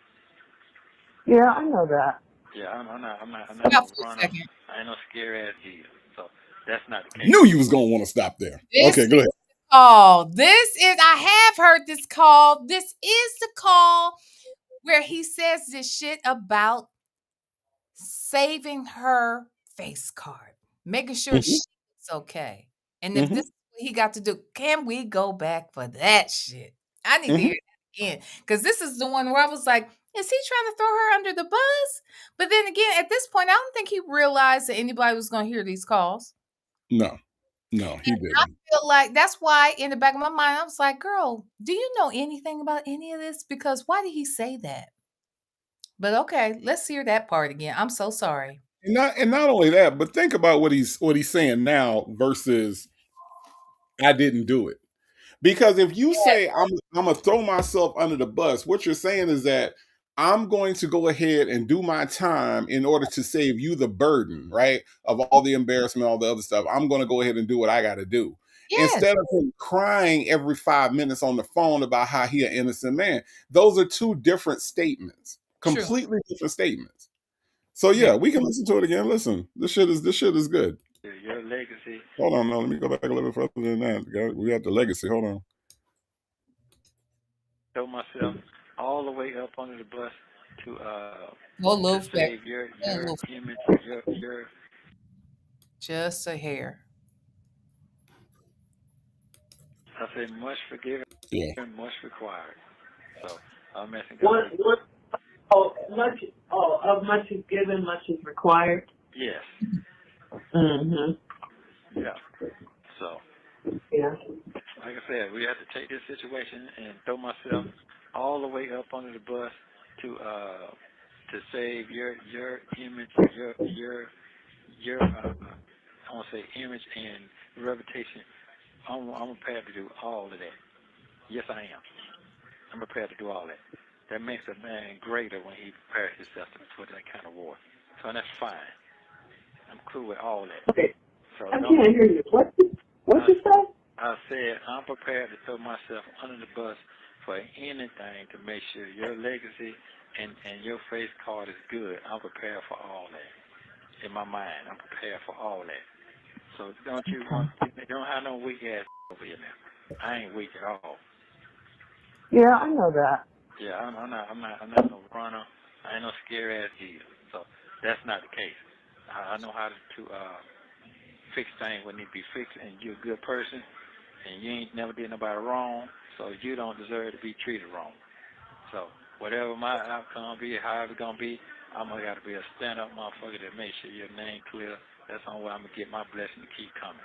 Yeah, I know that. Yeah, I'm not Stop no for a runner. second. I ain't no scary ass geezer. So that's not the case. Knew you was gonna want to stop there. This Okay, go ahead. call. I have heard this call. This is the call where he says this shit about saving her face card, making sure Mm-hmm. she's okay. And if Mm-hmm. this is what he got to do, can we go back for that shit? I need to Mm-hmm. hear that again. Because this is the one where I was like, is he trying to throw her under the bus? But then again, at this point, I don't think he realized that anybody was going to hear these calls. No, he I didn't. feel like that's why in the back of my mind, I was like, girl, do you know anything about any of this? Because why did he say that? But okay, let's hear that part again. I'm so sorry. And not only that, but think about what he's saying now versus I didn't do it. Because if you say I'm gonna throw myself under the bus, what you're saying is that I'm going to go ahead and do my time in order to save you the burden, right? Of all the embarrassment, all the other stuff. I'm going to go ahead and do what I got to do. Yes, Instead of him crying every 5 minutes on the phone about how he an innocent man. Those are two different statements, true. completely different statements. So Very yeah, we can listen to it again. Listen, this shit is good. Your legacy. Hold on, now let me go back a little bit further than that. We got the legacy. Hold on. Throw myself all the way up under the bus to Go a little back. save your Go a little, image, your just a hair. I say much forgiven, Yeah. much required. So I'm asking One, God. one, of much is given, much is required. Yes. Mm-hmm. Yeah. So Yeah. like I said, we have to take this situation and throw myself all the way up under the bus to save your image, your I want to say image and reputation. I'm prepared to do all of that. Yes, I am. I'm prepared to do all that. That makes a man greater when he prepares himself for that kind of war. So that's fine. I'm cool with all that. Okay, So I don't. can't hear you. What you say? I said I'm prepared to throw myself under the bus for anything to make sure your legacy and your face card is good. I'm prepared for all that. In my mind, I'm prepared for all that. So don't you don't have no weak ass over here now. I ain't weak at all. Yeah, I know that. Yeah, I'm not no runner. I ain't no scary ass either. So that's not the case. I know how to fix things when need to be fixed, and you're a good person, and you ain't never did nobody wrong, so you don't deserve to be treated wrong. So whatever my outcome be, however it's gonna be, I'm gonna gotta be a stand-up motherfucker to make sure your name clear. That's the only way I'm gonna get my blessing to keep coming.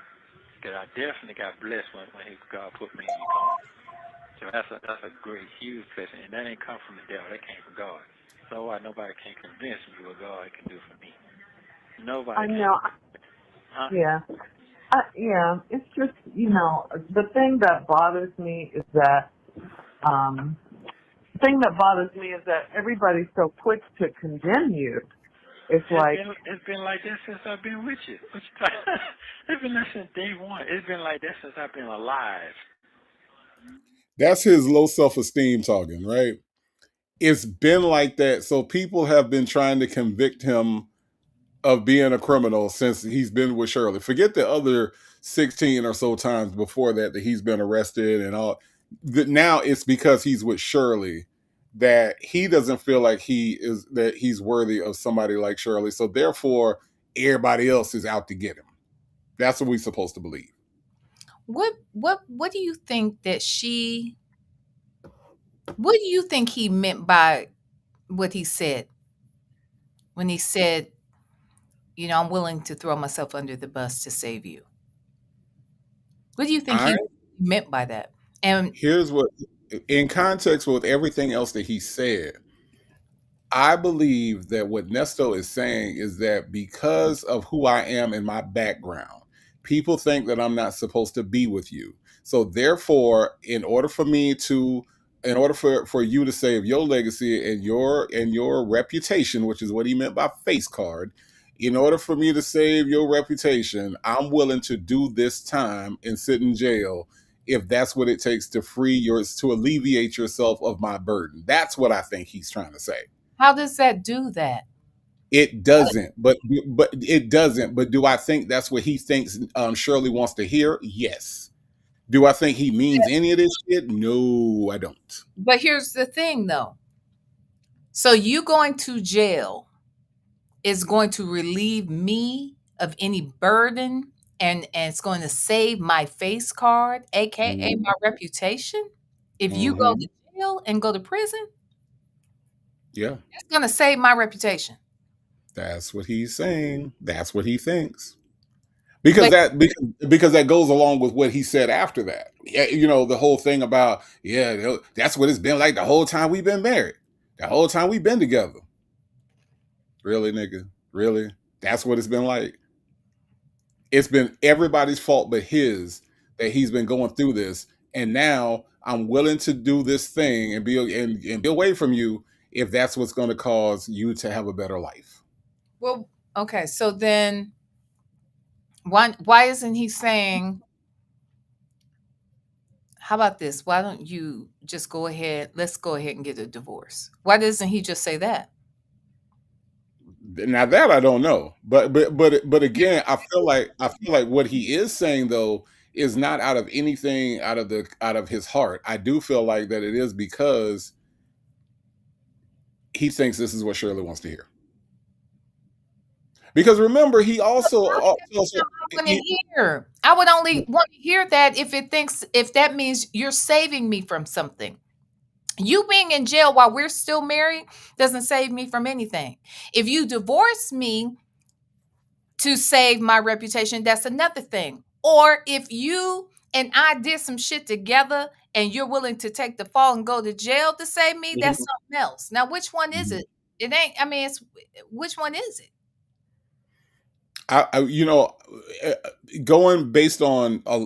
Cause I definitely got blessed when God put me in your corner. So that's a great, huge blessing, and that ain't come from the devil. That came from God. So why nobody can convince me what God can do for me. I Nobody can. know. Huh? Yeah. Yeah. It's just the thing that bothers me is that everybody's so quick to condemn you. It's like, It's been like that since I've been with you. What you talking? It's been like since day one. It's been like that since I've been alive. That's his low self-esteem talking, right? It's been like that. So people have been trying to convict him of being a criminal since he's been with Shirley. Forget the other 16 or so times before that he's been arrested and all. Now it's because he's with Shirley that he doesn't feel like he's worthy of somebody like Shirley. So therefore, everybody else is out to get him. That's what we're supposed to believe. What do you think that she what do you think he meant by what he said when he said, I'm willing to throw myself under the bus to save you? What do you think I he meant by that? And Here's what, in context with everything else that he said, I believe that what Nesto is saying is that because of who I am and my background, people think that I'm not supposed to be with you. So therefore, in order for you to save your legacy and your reputation, which is what he meant by face card, in order for me to save your reputation, I'm willing to do this time and sit in jail if that's what it takes to alleviate yourself of my burden. That's what I think he's trying to say. how does that do that? It doesn't, but it doesn't. But do I think that's what he thinks Shirley wants to hear? Yes. Do I think he means any of this shit? No, I don't. But here's the thing though. So you going to jail is going to relieve me of any burden and it's going to save my face card, aka Mm-hmm. my reputation. If you go Mm-hmm. to jail and go to prison, Yeah, it's going to save my reputation. that's what he's saying. That's what he thinks. But Because that goes along with what he said after that. Yeah, the whole thing about that's what it's been like the whole time we've been married, the whole time we've been together. Really, nigga, really? That's what it's been like. It's been everybody's fault but his that he's been going through this, and now I'm willing to do this thing and be away from you if that's what's going to cause you to have a better life. well, okay, so then why isn't he saying, how about this? Why don't you just go ahead? Let's go ahead and get a divorce. Why doesn't he just say that? Now that I don't know, but again, I feel like what he is saying though is not out of anything out of his heart. I do feel like that it is because he thinks this is what Shirley wants to hear. Because remember, he also Want to hear. I would only want to hear that if that means you're saving me from something. You being in jail while we're still married doesn't save me from anything. If you divorce me to save my reputation, that's another thing. Or if you and I did some shit together and you're willing to take the fall and go to jail to save me, that's something else. Now, which one is it? It ain't, I mean, it's which one is it? You know, uh, going based on a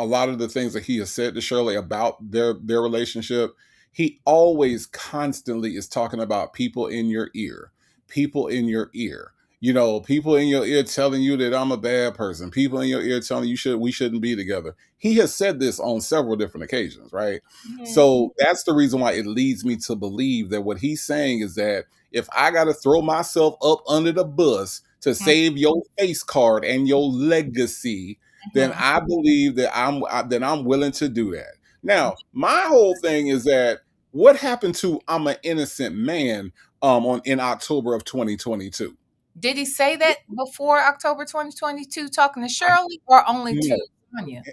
lot of the things that he has said to Shirley about their relationship, he always constantly is talking about people in your ear, people in your ear. You know, people in your ear telling you that I'm a bad person. People in your ear telling you we shouldn't be together. He has said this on several different occasions, right? Mhm. So that's the reason why it leads me to believe that what he's saying is that if I got to throw myself up under the bus to save your face card and your legacy, then Mhm. I believe that I'm willing to do that. Now, my whole thing is that what happened to I'm an innocent man on in October of 2022? Did he say that before October 2022 talking to Shirley or only to No, Tanya?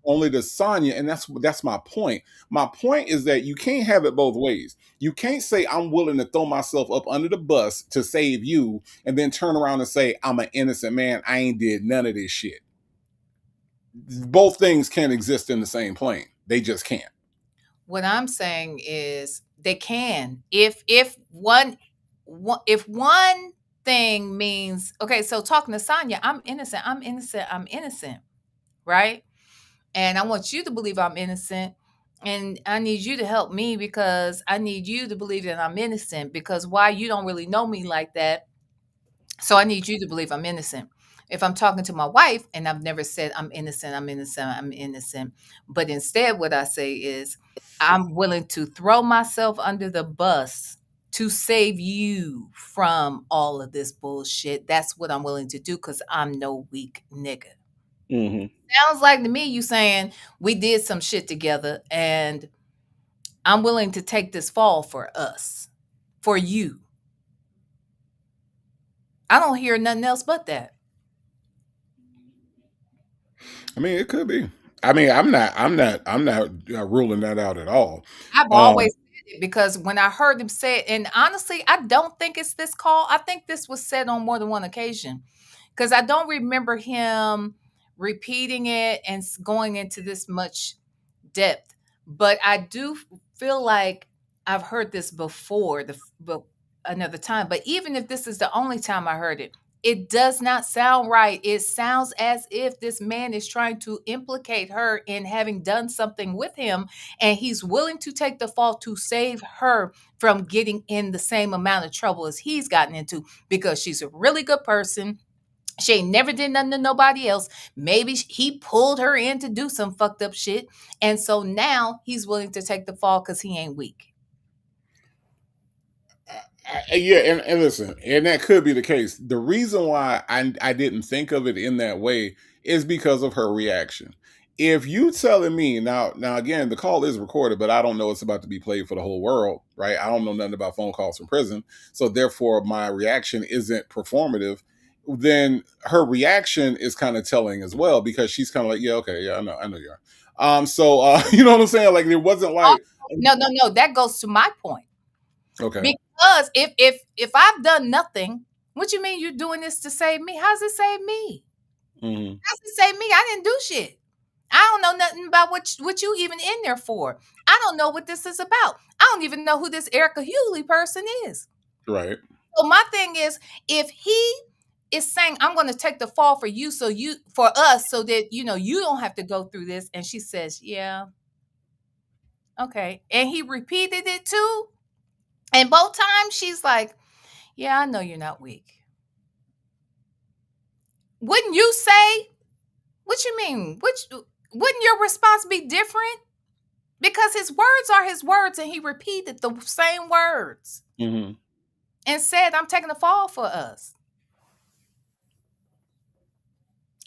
only to Sonya, and that's my point. My point is that you can't have it both ways. You can't say I'm willing to throw myself up under the bus to save you, and then turn around and say I'm an innocent man. I ain't did none of this shit. Both things can't exist in the same plane. They just can't. What I'm saying is they can. If one thing means okay, so talking to Sonya, I'm innocent, I'm innocent, I'm innocent, right? And I want you to believe I'm innocent. And I need you to help me because I need you to believe that I'm innocent because why you don't really know me like that. So I need you to believe I'm innocent. If I'm talking to my wife and I've never said I'm innocent, I'm innocent, I'm innocent, but instead what I say is I'm willing to throw myself under the bus to save you from all of this bullshit. That's what I'm willing to do because I'm no weak nigga. Hmm. Sounds like to me you saying we did some shit together and I'm willing to take this fall for us, for you. I don't hear nothing else but that. I mean, it could be. I mean, I'm not ruling that out at all. I've Um, always said it because when I heard him say it, and honestly, I don't think it's this call. I think this was said on more than one occasion because I don't remember him repeating it and going into this much depth. But I do feel like I've heard this before but another time. But even if this is the only time I heard it, it does not sound right. It sounds as if this man is trying to implicate her in having done something with him, and he's willing to take the fall to save her from getting in the same amount of trouble as he's gotten into because she's a really good person. She ain't never did nothing to nobody else. Maybe he pulled her in to do some fucked up shit. And so now he's willing to take the fall because he ain't weak. yeah, and listen, and that could be the case. The reason why I didn't think of it in that way is because of her reaction. If you telling me now again, the call is recorded, but I don't know it's about to be played for the whole world, right? I don't know nothing about phone calls from prison, so therefore my reaction isn't performative. Then her reaction is kind of telling as well because she's kind of like, yeah, okay, yeah, I know you are. So you know what I'm saying? Like it wasn't Oh, like, no, no, no. That goes to my point. okay, Because if I've done nothing, what you mean you're doing this to save me? How's it save me? hmm, How's it save me? I didn't do shit. I don't know nothing about what you even in there for. I don't know what this is about. I don't even know who this Erica Hewley person is. right. So my thing is, if he is saying, I'm going to take the fall for you, for us, so that you don't have to go through this, and she says, yeah, okay, and he repeated it too, and both times she's like, yeah, I know you're not weak. Wouldn't you say? What you mean? Wouldn't your response be different? Because his words are his words, and he repeated the same words Hmm. and said, I'm taking the fall for us.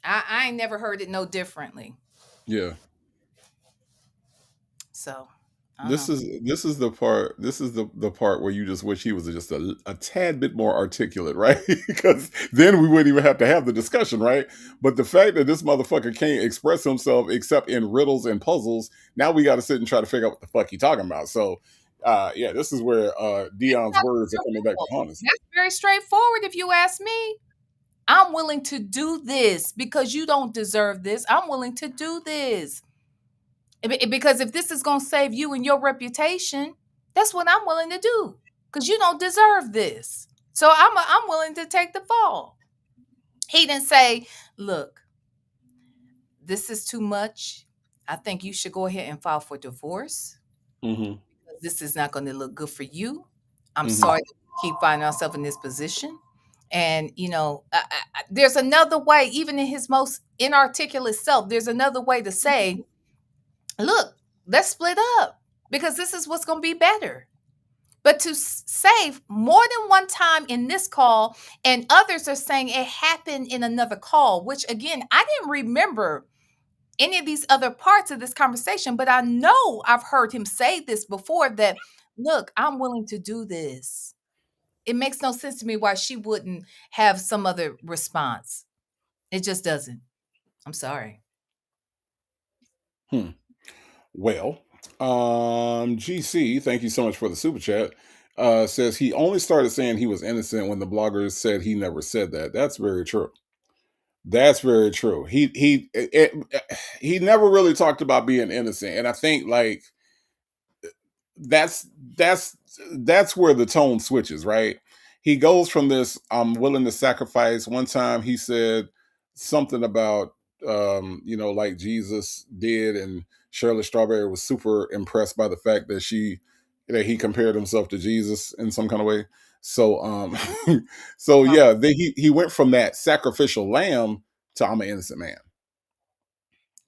I ain't never heard it no differently. Yeah. So I don't know. This is the part the part where you just wish he was just a tad bit more articulate, right? Because then we wouldn't even have to have the discussion, right? But the fact that this motherfucker can't express himself except in riddles and puzzles, now we got to sit and try to figure out what the fuck he talking about. So yeah, this is where Dion's words are coming back to haunt us. That's very straightforward if you ask me. I'm willing to do this because you don't deserve this. I'm willing to do this. Because if this is going to save you and your reputation, that's what I'm willing to do because you don't deserve this. So I'm willing to take the fall. He didn't say, look, this is too much. I think you should go ahead and file for divorce. Mm-hmm. This is not going to look good for you. I'm Mm-hmm. sorry that we keep finding ourselves in this position. And, there's another way, even in his most inarticulate self, there's another way to say, look, let's split up because this is what's going to be better. But to say more than one time in this call, and others are saying it happened in another call, which again, I didn't remember any of these other parts of this conversation, but I know I've heard him say this before that, look, I'm willing to do this. It makes no sense to me why she wouldn't have some other response. It just doesn't. I'm sorry. Hmm. Well, GC, thank you so much for the super chat. Says he only started saying he was innocent when the bloggers said he never said that. That's very true. That's very true. He never really talked about being innocent, and I think like that's that's that's where the tone switches, right? He goes from this I'm willing to sacrifice. One time he said something about like Jesus did, and Shirley Strawberry was super impressed by the fact that he compared himself to Jesus in some kind of way. So so Oh, yeah, he went from that sacrificial lamb to I'm an innocent man.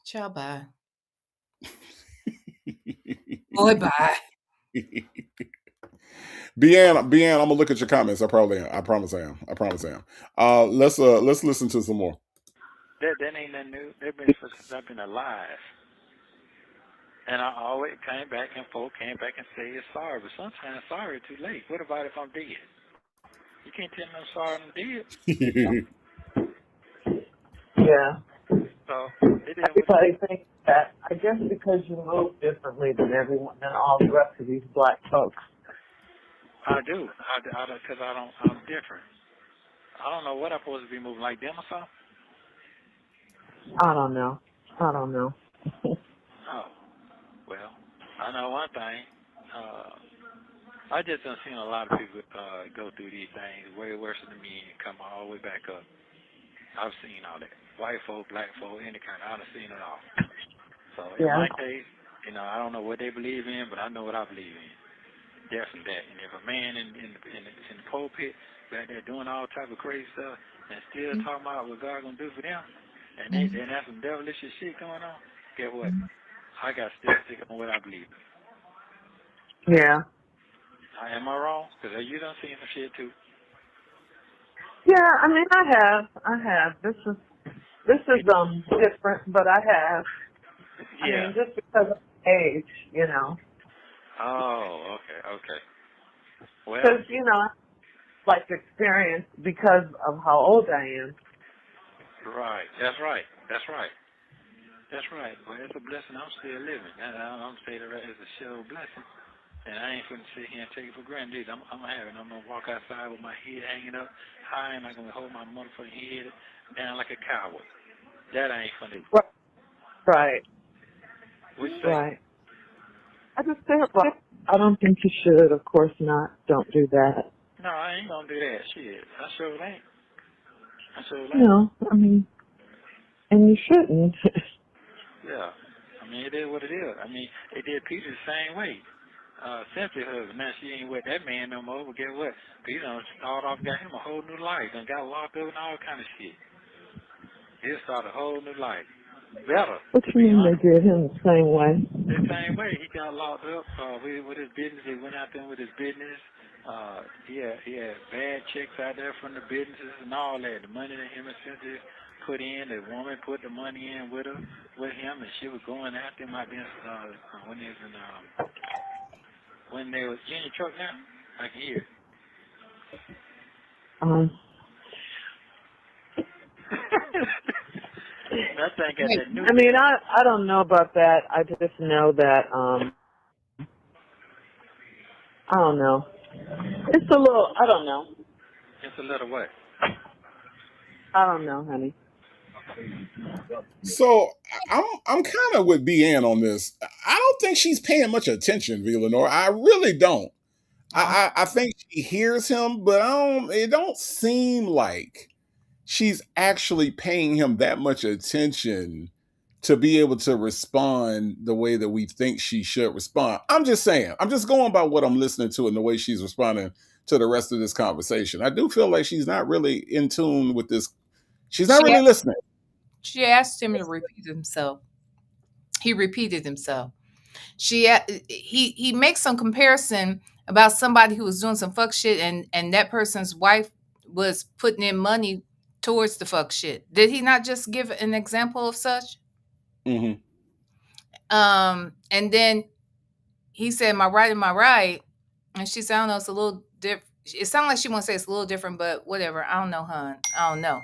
ciao, bye. Boy, bye. Deanne, I'm gonna look at your comments. I probably am. I promise I am. I promise I am. Let's listen to some more. That ain't nothing new. They've been since I've been alive. And I always came back and folk came back and say it's sorry, but sometimes sorry too late. What about if I'm dead? You can't tell me I'm sorry I'm dead. Yeah. So it is what it Everybody is. thinks that. I guess because you move differently than all the rest of these black folks. I do. Because I'm different. I don't know what I'm supposed to be moving like them or something. I don't know. Oh, well, I know one thing. I just done seen a lot of people go through these things way worse than me and come all the way back up. I've seen all that. White folk, black folk, any kind. I've seen it all. So in Yeah. my case, I don't know what they believe in, but I know what I believe in. Definitely that. And if a man in the pulpit back there doing all type of crazy stuff and still talking about what God gonna do for them, and that's some devilish shit going on, guess what? I got to still stick on what I believe in. Yeah. Am I wrong? Because you done seen some shit too. Yeah, I mean I have. This is different, but I have. I Yeah. mean, just because of age, Oh, okay. Well, because I like experience because of how old I am. right. That's right. Well, it's a blessing. I'm still living. I'm saying that it's a show blessing. And I ain't finna sit here and take it for granted. I'm gonna have it. I'm gonna walk outside with my head hanging up high, and I'm gonna hold my motherfucking head down like a coward. That I ain't finna do. Right. What you say? Right. I just said, well, I don't think you should. Of course not. Don't do that. No, I ain't gonna do that. Shit. I sure ain't. No, I mean, and you shouldn't. Yeah. I mean, it is what it is. I mean, they did Peter the same way. Cynthia husband. Now she ain't with that man no more, but guess what? Peter done started off, got him a whole new life, and got locked up and all kind of shit. He started a whole new life. Better, What to you be mean they honest. did him the same way? The same way he got locked up with his business. He went out there with his business. He had bad checks out there from the businesses and all that. The money that him and Cynthia put in, the woman put the money in with him, and she was going after him out there when he was when they was in your truck now. I can hear it. That thing got that new. I mean, I don't know about that. I just know that I don't know. It's a little. I don't know. It's a little what? I don't know, honey. So I'm kind of with BN on this. I don't think she's paying much attention, V. Lenore. I really don't. I think she hears him, but it don't seem like she's actually paying him that much attention to be able to respond the way that we think she should respond. I'm just saying. I'm just going by what I'm listening to and the way she's responding to the rest of this conversation. I do feel like she's not really in tune with this. She's not She really asked, listening. she asked him to repeat himself. He repeated himself. He makes some comparison about somebody who was doing some fuck shit, and that person's wife was putting in money towards the fuck shit. Did he not just give an example of such? Hmm. And then he said, "Am I right? Am I right?" And she said, "I don't know. It's a little different." It sounded like she want to say it's a little different, but whatever. I don't know, hon. I don't know.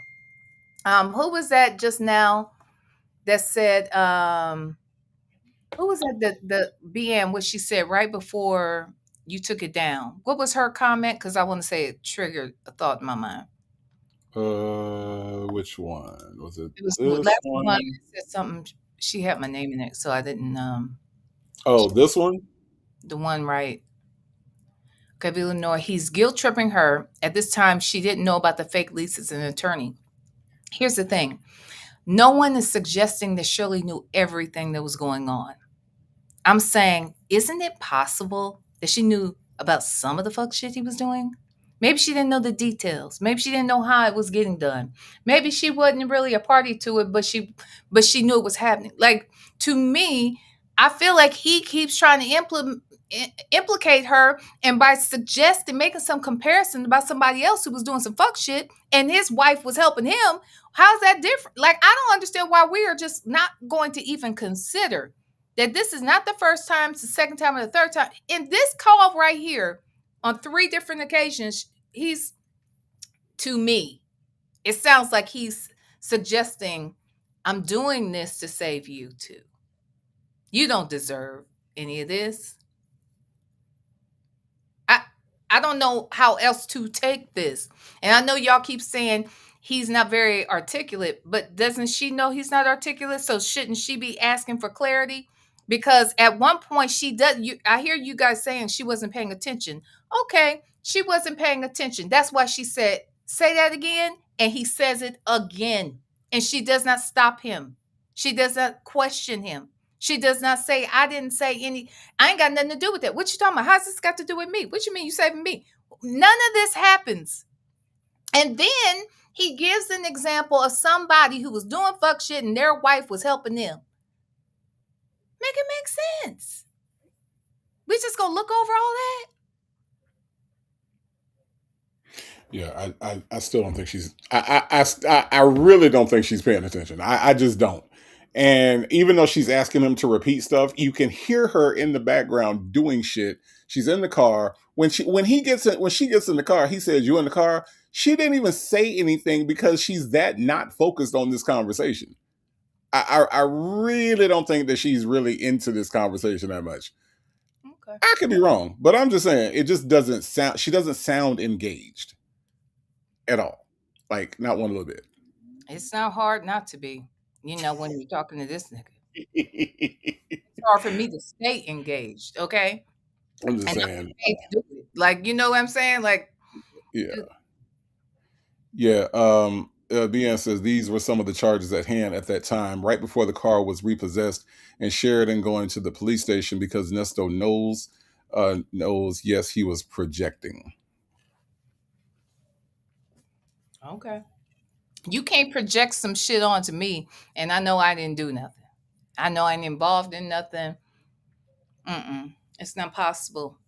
Who was that just now that said? Who was that? The BM, what she said right before you took it down. What was her comment? Because I want to say it triggered a thought in my mind. Which one was it? It was the This last one one? that said something. She had my name in it, so I didn't. Oh, this one? The one right. Okay, Lenore. He's guilt tripping her. At this time, she didn't know about the fake lease as an attorney. Here's the thing: no one is suggesting that Shirley knew everything that was going on. I'm saying, isn't it possible that she knew about some of the fuck shit he was doing? Maybe she didn't know the details. Maybe she didn't know how it was getting done. Maybe she wasn't really a party to it, but she knew it was happening. Like, to me, I feel like he keeps trying to implicate her, and by suggesting making some comparison about somebody else who was doing some fuck shit and his wife was helping him. How's that different? Like, I don't understand why we are just not going to even consider that this is not the first time, it's the second time, or the third time. In this call right here, on 3 different occasions, to me, it sounds like he's suggesting, I'm doing this to save you too. You don't deserve any of this. I don't know how else to take this. And I know y'all keep saying he's not very articulate, but doesn't she know he's not articulate? So shouldn't she be asking for clarity? Because at one point she does. I hear you guys saying she wasn't paying attention. Okay, she wasn't paying attention. That's why she said, "Say that again," and he says it again, and she does not stop him. She does not question him. She does not say, "I didn't say any. I ain't got nothing to do with that. What you talking about? How's this got to do with me? What you mean you saving me?" None of this happens. And then he gives an example of somebody who was doing fuck shit and their wife was helping them. Make it make sense. We just gonna look over all that? Yeah, I still don't think she's. I really don't think she's paying attention. I just don't. And even though she's asking him to repeat stuff, you can hear her in the background doing shit. She's in the car. When she gets in the car, he says, "You in the car?" She didn't even say anything because she's that not focused on this conversation. I really don't think that she's really into this conversation that much. Okay. I could be wrong, but I'm just saying it just doesn't sound. She doesn't sound engaged at all. Like not one little bit. It's not hard not to be, when you're talking to this nigga. It's hard for me to stay engaged, okay? I'm just And I'm saying. paid to do it. Like, you know what I'm saying? Like, Yeah. Yeah. BN says these were some of the charges at hand at that time, right before the car was repossessed and Sheridan going to the police station because Nesto knows, yes, he was projecting. okay. You can't project some shit onto me, and I know I didn't do nothing. I know I ain't involved in nothing. It's not possible.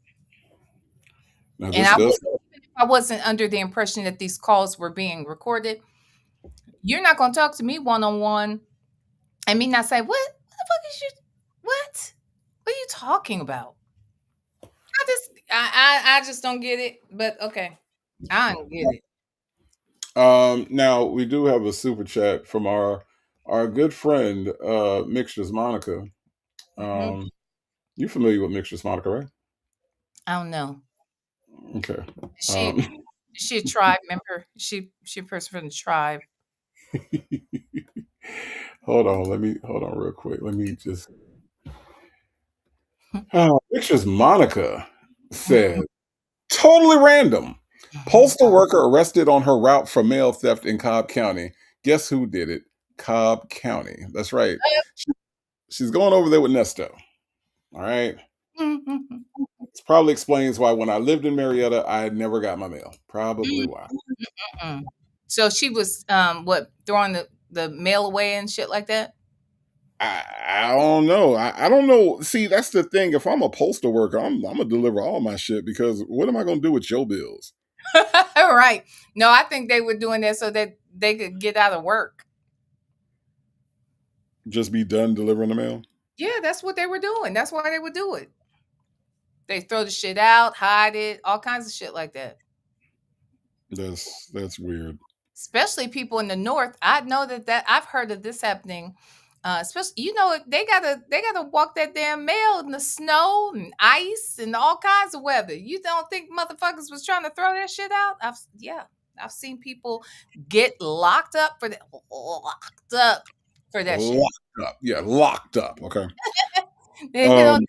Now And this does. even if I wasn't under the impression that these calls were being recorded, you're not gonna talk to me one on one and me not say, what the fuck is you what are you talking about? I just don't get it. But okay. I don't get it. Now we do have a super chat from our good friend Mixtures Monica. Mhm. You familiar with Mixtures Monica, right? I don't know. Okay. She she a tribe member. She a person from the tribe. Hold on, hold on real quick. Let me just Pictures Monica said, totally random. Postal worker arrested on her route for mail theft in Cobb County. Guess who did it? Cobb County. That's right. She, she's going over there with Nesto. All right. This probably explains why when I lived in Marietta, I had never got my mail. Probably why. So she was what, throwing the mail away and shit like that? I don't know. I don't know. See, that's the thing. If I'm a postal worker, I'm gonna deliver all my shit because what am I gonna do with your bills? Right. No, I think they were doing that so that they could get out of work. Just be done delivering the mail? Yeah, that's what they were doing. That's why they would do it. They throw the shit out, hide it, all kinds of shit like that. That's weird. Especially people in the north. I know that I've heard of this happening. Especially, they gotta walk that damn mail in the snow and ice and all kinds of weather. You don't think motherfuckers was trying to throw that shit out? I've seen people get locked up for that shit. Locked up. Yeah, locked up. Okay. They get on the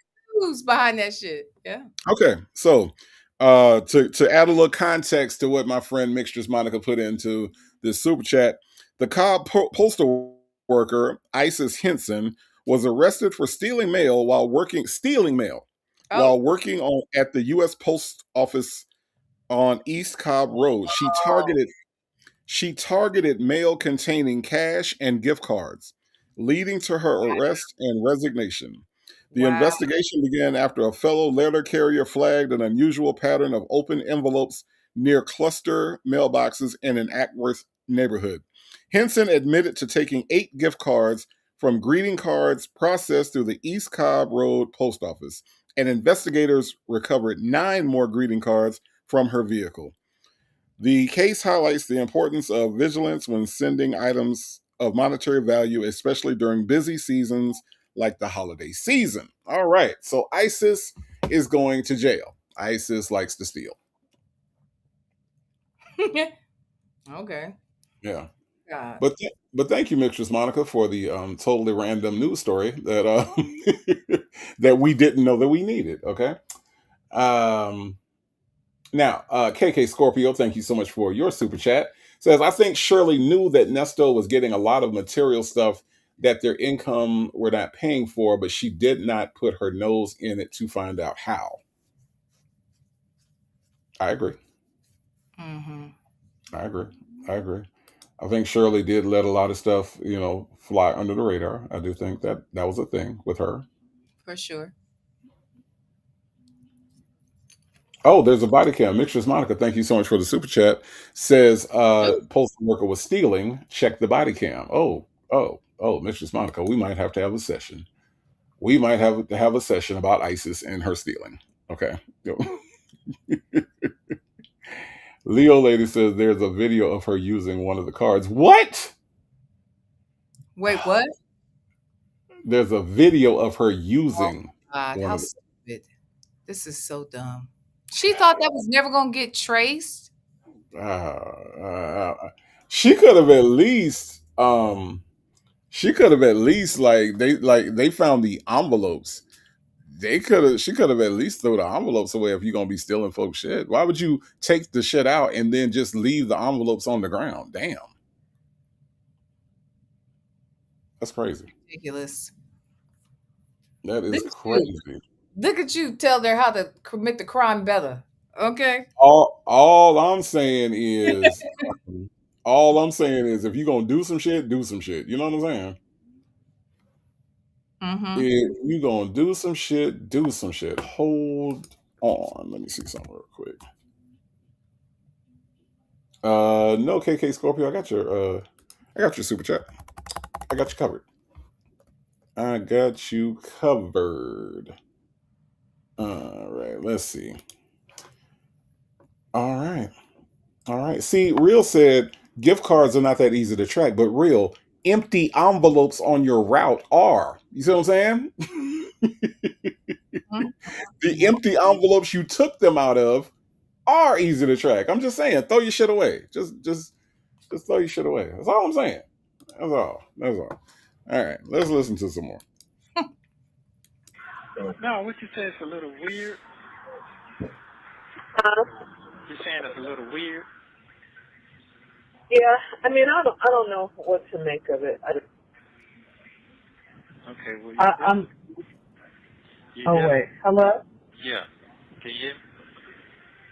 news behind that shit. Yeah. Okay. So to add a little context to what my friend Mixtress Monica put into this super chat, the Cobb postal worker, Isis Henson, was arrested for stealing mail while working Oh. on at the US Post Office on East Cobb Road. She targeted mail containing cash and gift cards, leading to her arrest and resignation. The Wow. investigation began after a fellow letter carrier flagged an unusual pattern of open envelopes near cluster mailboxes in an Ackworth neighborhood. Henson admitted to taking 8 gift cards from greeting cards processed through the East Cobb Road post office, and investigators recovered 9 more greeting cards from her vehicle. The case highlights the importance of vigilance when sending items of monetary value, especially during busy seasons like the holiday season. All right, so ISIS is going to jail. ISIS likes to steal. Okay. Yeah, God. but thank you, Mistress Monica, for the totally random news story that that we didn't know that we needed. Okay. Um, Now, KK Scorpio, thank you so much for your super chat. Says, I think Shirley knew that Nesto was getting a lot of material stuff that their income were not paying for, but she did not put her nose in it to find out how. I agree. Mm-hmm. I agree. I agree. I think Shirley did let a lot of stuff, fly under the radar. I do think that that was a thing with her. For sure. Oh, there's a body cam. Mistress Monica, thank you so much for the super chat. Says postal worker was stealing. Check the body cam. Oh, Mistress Monica, we might have to have a session. We might have to have a session about ISIS and her stealing. Okay. Leo lady says there's a video of her using one of the cards. What? Wait, what? There's a video of her Oh using my God, one how of the. stupid. This is so dumb. She thought that was never gonna get traced. Uh, she could have at least. She could have at least they found the envelopes. She could have at least threw the envelopes away if you're gonna be stealing folks shit. Why would you take the shit out and then just leave the envelopes on the ground? Damn. That's crazy. Ridiculous. That is Look at you. crazy. Look at you tell her how to commit the crime better. Okay. All I'm saying is all I'm saying is if you're gonna do some shit, do some shit. You know what I'm saying? Mm-hmm. If you gonna do some shit, do some shit. Hold on. Let me see something real quick. No, KK Scorpio, I got your super chat. I got you covered. I got you covered. All right, let's see. All right. All right. See, Real said gift cards are not that easy to track, but Real, empty envelopes on your route are. You see what I'm saying? The empty envelopes you took them out of are easy to track. I'm just saying, throw your shit away. Just throw your shit away. That's all I'm saying. That's all. That's all. All right, let's listen to some more. No, what you said is a little weird. You're saying it's a little weird? Yeah, I mean, I don't know what to make of it. Okay, well, I'm. you Oh wait, hello. yeah. Can you hear me?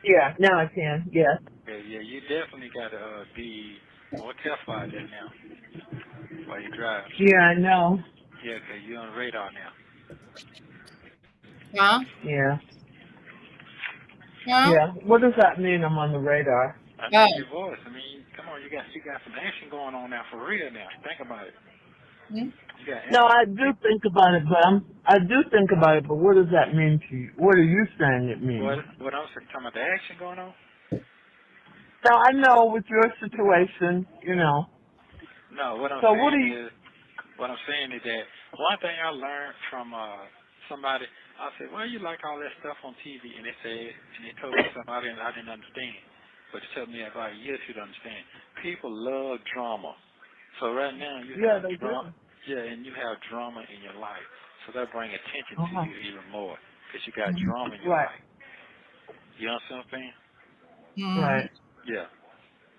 Yeah, now I can. Yes. Yeah, you definitely got to be more careful out there now while you drive. Yeah, I know. Yeah, 'cause you're on the radar now. Huh? Yeah. Huh? Yeah. What does that mean? I'm on the radar. I Oh. know your voice. I mean, come on, you got some action going on now for real now. Think about it. Hmm? You got No, action. I do think about it, but I do think about it, but what does that mean to you? What are you saying it means? What I'm talking about, the action going on? Now I know with your situation, you know. No, what I'm So what do you? saying is that one thing I learned from somebody. I said, well, you like all that stuff on TV, and they told me something I didn't understand, but it took me about a year or two to understand. People love drama, so right now you Yeah, have they drama, do. and you have drama in your life, so that brings attention Uh to huh. you even more because you got drama in your Right. life. You understand what I'm saying? Mm-hmm. Right. Yeah.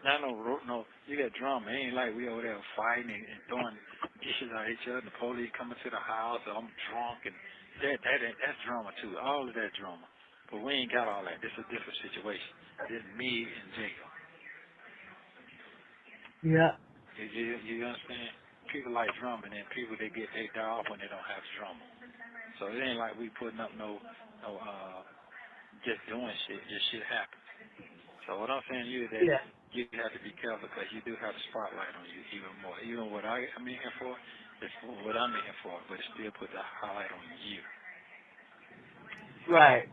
Not no, you got drama. It ain't like we over there fighting and throwing dishes at each other. The police coming to the house. Or I'm drunk and that's drama too. All of that drama. But we ain't got all that. This is a different situation. This is me in jail. Yeah. You understand? People like drama, and then people they die off when they don't have drama. So it ain't like we putting up no just doing shit. Just shit happens. So what I'm saying to you is that Yeah. you have to be careful because you do have the spotlight on you even more. Even what I'm in here for is what I'm in here for, but it still put the highlight on you. Right.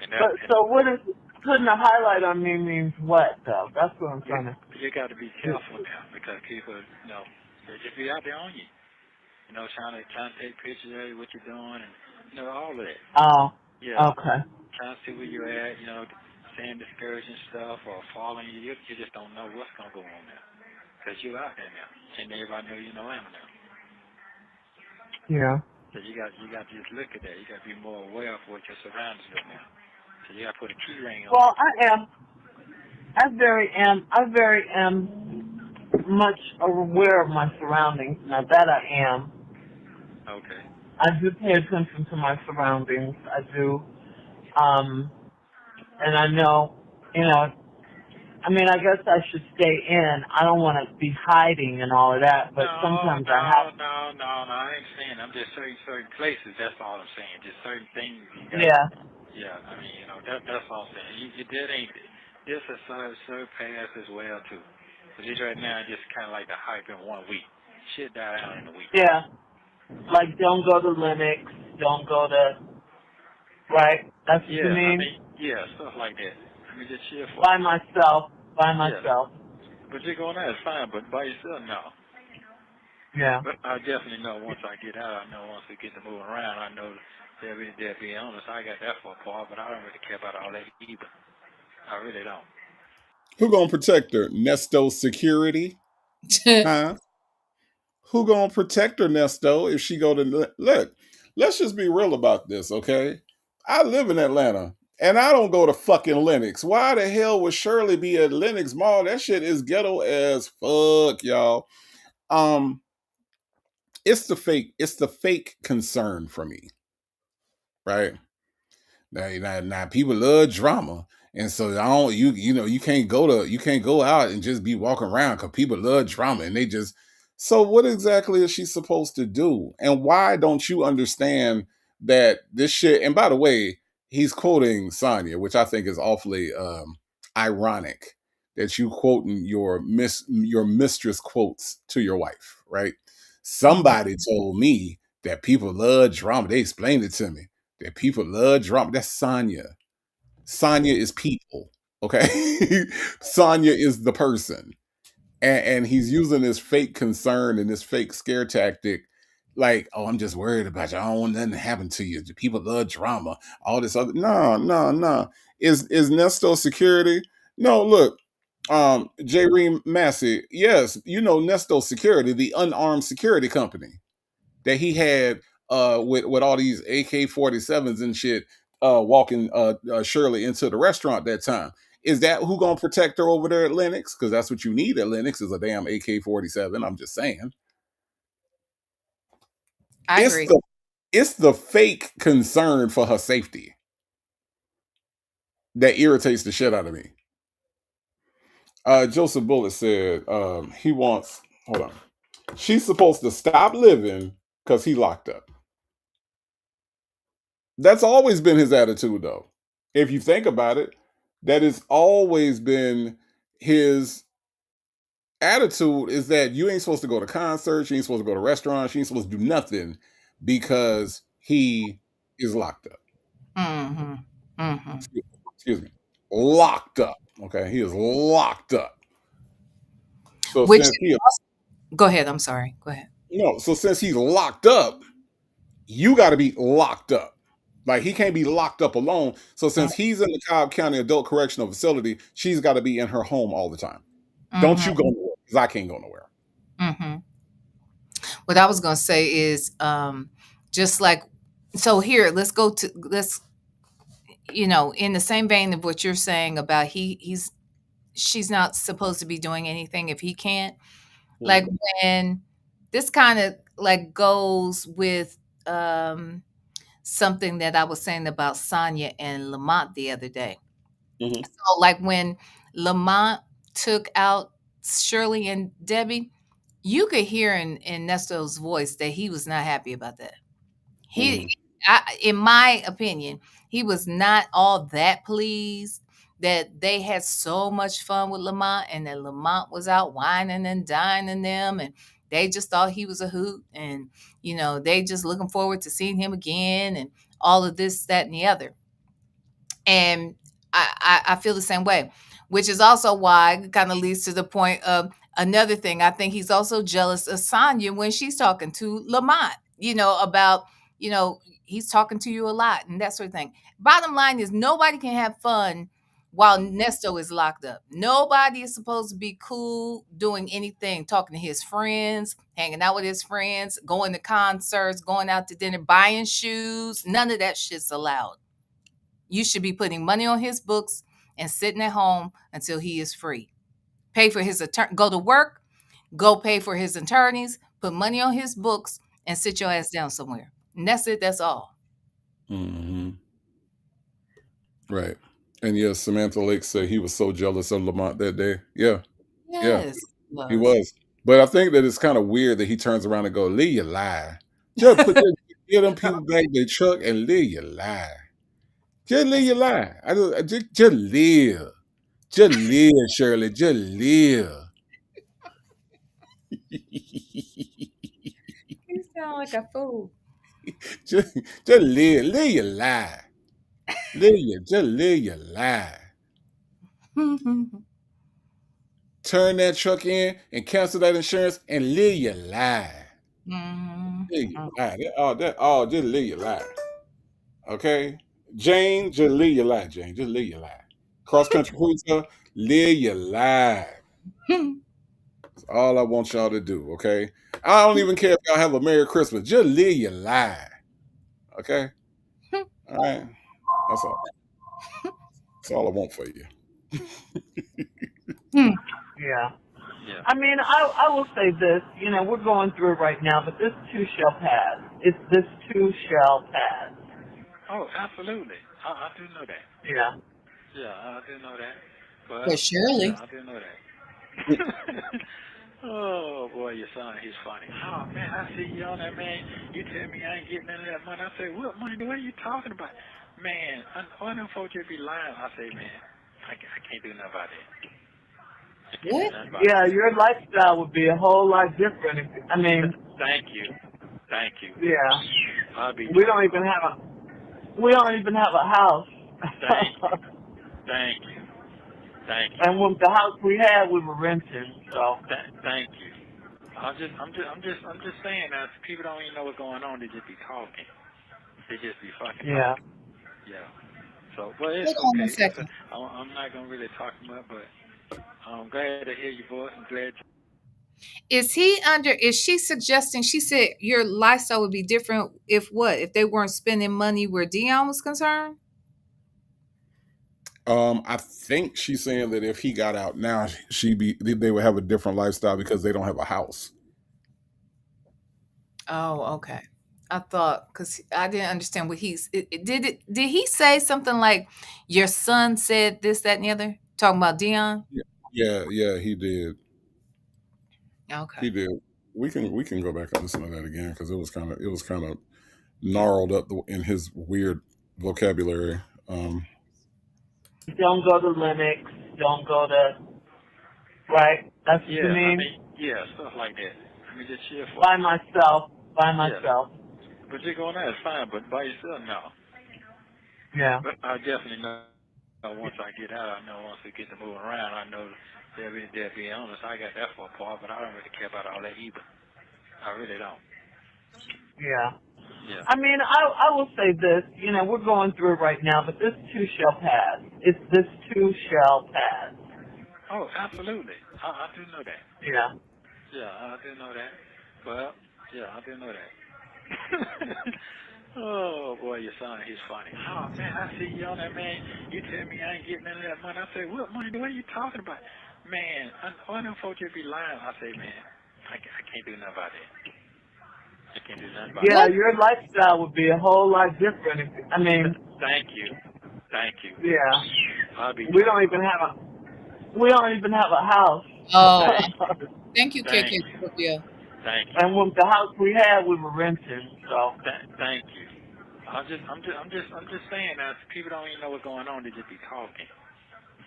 And But so what is putting a highlight on me means what though? That's what I'm trying to. you got to be careful now because people, they just be out there on you. Trying to take pictures of you, what you're doing, and all of that. Oh. Yeah, Okay. trying to see where you're at. Saying discouraging stuff or following you. You just don't know what's gonna go on there because you're out there now, and everybody know you know him now. Yeah. So you got to just look at that. You got to be more aware of what your surroundings are now. So you got to put a key ring on Well, it. I am. I very am much aware of my surroundings. Now that I am. Okay. I do pay attention to my surroundings. I do. And I know, I mean, I guess I should stay in. I don't want to be hiding and all of that, but No, sometimes I no, have. no, no, no. I ain't saying. I'm just certain places. That's all I'm saying. Just certain things you got. Yeah. Yeah. I mean, that's all I'm saying. You did ain't. This is surpassed as well too. But this right now just kind of like the hype in 1 week. Shit died out in a week. Yeah. Like, don't go to Linux. Don't go to, right? That's what you Yeah. I mean? mean, yeah, stuff like that. I mean, just chill for. By myself. By Yeah. myself. But you're going out, it's fine. But by yourself, no. Yeah. But I definitely know once I get out, I know once we get to moving around, I know they'll be honest. I got that for a part, but I don't really care about all that either. I really don't. Who gonna protect her? Nesto security? Huh? Who gonna protect her, Nesto, if she go to look? Let's just be real about this, okay? I live in Atlanta, and I don't go to fucking Lennox. Why the hell would Shirley be at Lennox Mall? That shit is ghetto as fuck, y'all. Um, it's the fake concern for me, right? Now people love drama. And so I don't you can't go out and just be walking around because people love drama and they just so what exactly is she supposed to do? And why don't you understand that this shit and by the way, he's quoting Sonya, which I think is awfully ironic that you quoting your mistress quotes to your wife, right? Somebody told me that people love drama. They explained it to me that people love drama. That's Sonya. Sonya is people. Okay. Sonya is the person. And he's using this fake concern and this fake scare tactic. Like, oh, I'm just worried about you. I don't want nothing to happen to you. People love drama. All this other. No, no, no. Is Nesto security? No, look. J. Reem Massey. Yes, you know Nesto Security, the unarmed security company that he had with all these AK-47s and shit walking Shirley into the restaurant that time. Is that who gonna protect her over there at Lennox? Because that's what you need at Lennox is a damn AK-47. I'm just saying. I It's agree. the fake concern for her safety that irritates the shit out of me. Joseph Bullitt said he wants. Hold on. She's supposed to stop living because he locked up. That's always been his attitude, though. If you think about it, that has always been his attitude is that you ain't supposed to go to concerts, you ain't supposed to go to restaurants, you ain't supposed to do nothing because he is locked up. Mm-hmm. Mm-hmm. Excuse me. Locked up. Okay. He is locked up. So Which since he go ahead. I'm sorry. Go ahead. so since he's locked up, you got to be locked up. Like he can't be locked up alone. So since he's in the Cobb County Adult Correctional Facility, she's got to be in her home all the time. Don't Mm-hmm. you go nowhere because I can't go nowhere. Mm-hmm. What I was gonna say is just like so here, let's in the same vein of what you're saying about she's not supposed to be doing anything if he can't. Like Mhm. when this kind of like goes with something that I was saying about Sonia and Lamont the other day. Mhm. So like when Lamont took out Shirley and Debbie, you could hear in Nestor's voice that he was not happy about that. Mhm. In my opinion, he was not all that pleased that they had so much fun with Lamont and that Lamont was out whining and dining them and they just thought he was a hoot and they just looking forward to seeing him again and all of this, that, and the other. And I feel the same way, which is also why it kind of leads to the point of another thing. I think he's also jealous of Sonya when she's talking to Lamont, about, he's talking to you a lot and that sort of thing. Bottom line is nobody can have fun while Nesto is locked up. Nobody is supposed to be cool doing anything, talking to his friends, hanging out with his friends, going to concerts, going out to dinner, buying shoes. None of that shit's allowed. You should be putting money on his books and sitting at home until he is free. Pay for his attorney, go to work, go pay for his attorneys, put money on his books, and sit your ass down somewhere. And that's it. That's all. Mhm. Right. And yes, Samantha Lake said he was so jealous of Lamont that day. Yeah. Yeah. Yes, He was. was. But I think that it's kind of weird that he turns around and go, "Leave your lie. Just get them people back in their truck and live your lie. Just live your lie. Just live. Just live, Shirley. Just live." You sound like a fool. just, just live your lie. Just live your lie. Turn that truck in and cancel that insurance and live your lie. Mhm. Live your lie. Just live your lie. Okay? Jane, just live your lie, Jane. Just live your lie. Cross country cruiser, live your lie. That's all I want y'all to do, okay? I don't even care if y'all have a Merry Christmas. Just live your lie. Okay? All right. That's all. That's all I want for you. Yeah. Yeah. I mean, I will say this. We're going through it right now, but this too shall pass. This too shall pass. Oh, absolutely. I do know that. Yeah. Yeah, I do know that. But For Shirley. yeah, I do know that. Oh boy, your son, he's funny. Oh man, I see you on that, man. You tell me I ain't getting none of that money. I say, what money? What are you talking about? Man, why them folks just be lying? I say, man, I can't do nothing about that. I can't do What? nothing about Yeah, that. your lifestyle would be a whole lot different. I mean, Thank you. Thank you. yeah. I'll be We don't even have a house. Thank you. Thank you. Thank you. And with the house we had, we were renting. So. Thank you. I'm just saying that people don't even know what's going on. They just be talking. They just be fucking Yeah. talking. Yeah. So, but it's Hold on a okay. second. I'm not gonna really talk much, but I'm glad to hear your voice. I'm glad. Is she suggesting, she said your lifestyle would be different if what? If they weren't spending money where Dion was concerned? I think she's saying that if he got out now, they would have a different lifestyle because they don't have a house. Oh, okay. I thought because I didn't understand what did he say something like your son said this, that, and the other? Talking about Dion? Yeah, yeah, he did. Okay. He did. We can go back and listen to that again because it was kind of gnarled up in his weird vocabulary. Don't go to Linux. Don't go to, right? That's what you Yeah, I mean? mean, yeah, stuff like that. I mean, just cheer for By me. myself. By Yeah. myself. But you going there is fine, but by yourself, no. Yeah. But I definitely know once I get out, I know once we get to moving around, I know they'll be honest. I got that for a part, but I don't really care about all that either. I really don't. Yeah. Yeah. I mean, I will say this. You know, we're going through it right now, but this too shall pass. This too shall pass. Oh, absolutely. I do know that. Yeah. Yeah, I do know that. Well, yeah, I do know that. Oh boy, your son, he's funny. Oh man, I see you on that, man. You tell me I ain't getting none of that money. I say, what money? What are you talking about? Man, I know folks just be lying. I say, man, I can't do nothing about that. I can't do nothing about Yeah, What? that. your lifestyle would be a whole lot different. I mean, Thank you. Thank you. yeah. I'll be We don't even have a house. Oh, Thank you. thank you, KK Thank you. Scorpio. Thank you. And with the house we had, we were renting. So Thank you. I'm just saying that people don't even know what's going on. They just be talking.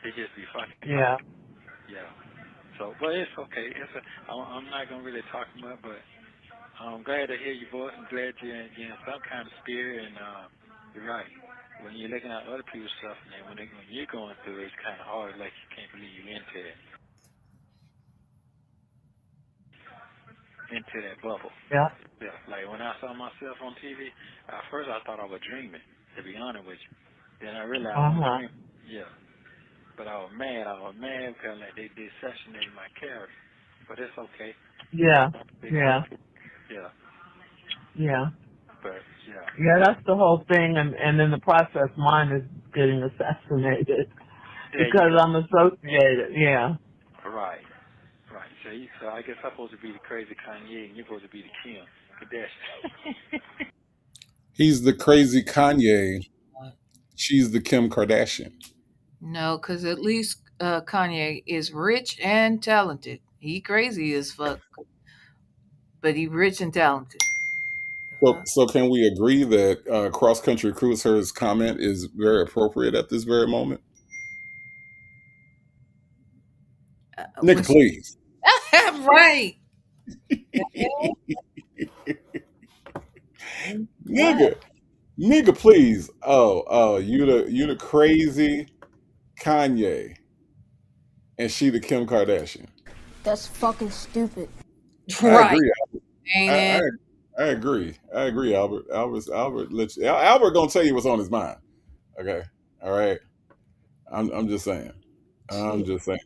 They just be fucking yeah. talking. Yeah. So, but it's okay. I'm not gonna really talk much, but I'm glad to hear your voice. I'm glad you're in some kind of spirit, and you're right. When you're looking at other people's stuff, and when you're going through it, it's kind of hard. Like you can't believe you're into that bubble. Yeah. Yeah. Like when I saw myself on TV, at first I thought I was dreaming. To be honest with you, then I realized I wasn't dreaming. Yeah. But I was mad. Because like they assassinated my character. But it's okay. Yeah. It's Yeah. okay. Yeah. Yeah. But yeah. Yeah, that's the whole thing, and in the process, mine is getting assassinated There you because go. I'm associated. Yeah. Right. Right. So I guess I'm supposed to be the crazy Kanye, and you're supposed to be the Kim Kardashian. He's the crazy Kanye. She's the Kim Kardashian. No, because at least Kanye is rich and talented. He crazy as fuck, but he rich and talented. The fuck? So can we agree that Cross Country Cruiser's comment is very appropriate at this very moment? When Nigga, please. right. The hell? What? Nigga. Nigga, please. Oh, you the crazy Kanye. And she the Kim Kardashian. That's fucking stupid. I Right. agree. Ain't I, I, it? I agree. I agree, Albert. Albert gonna tell you what's on his mind. Okay. All right. I'm just saying. I'm Shit. just saying.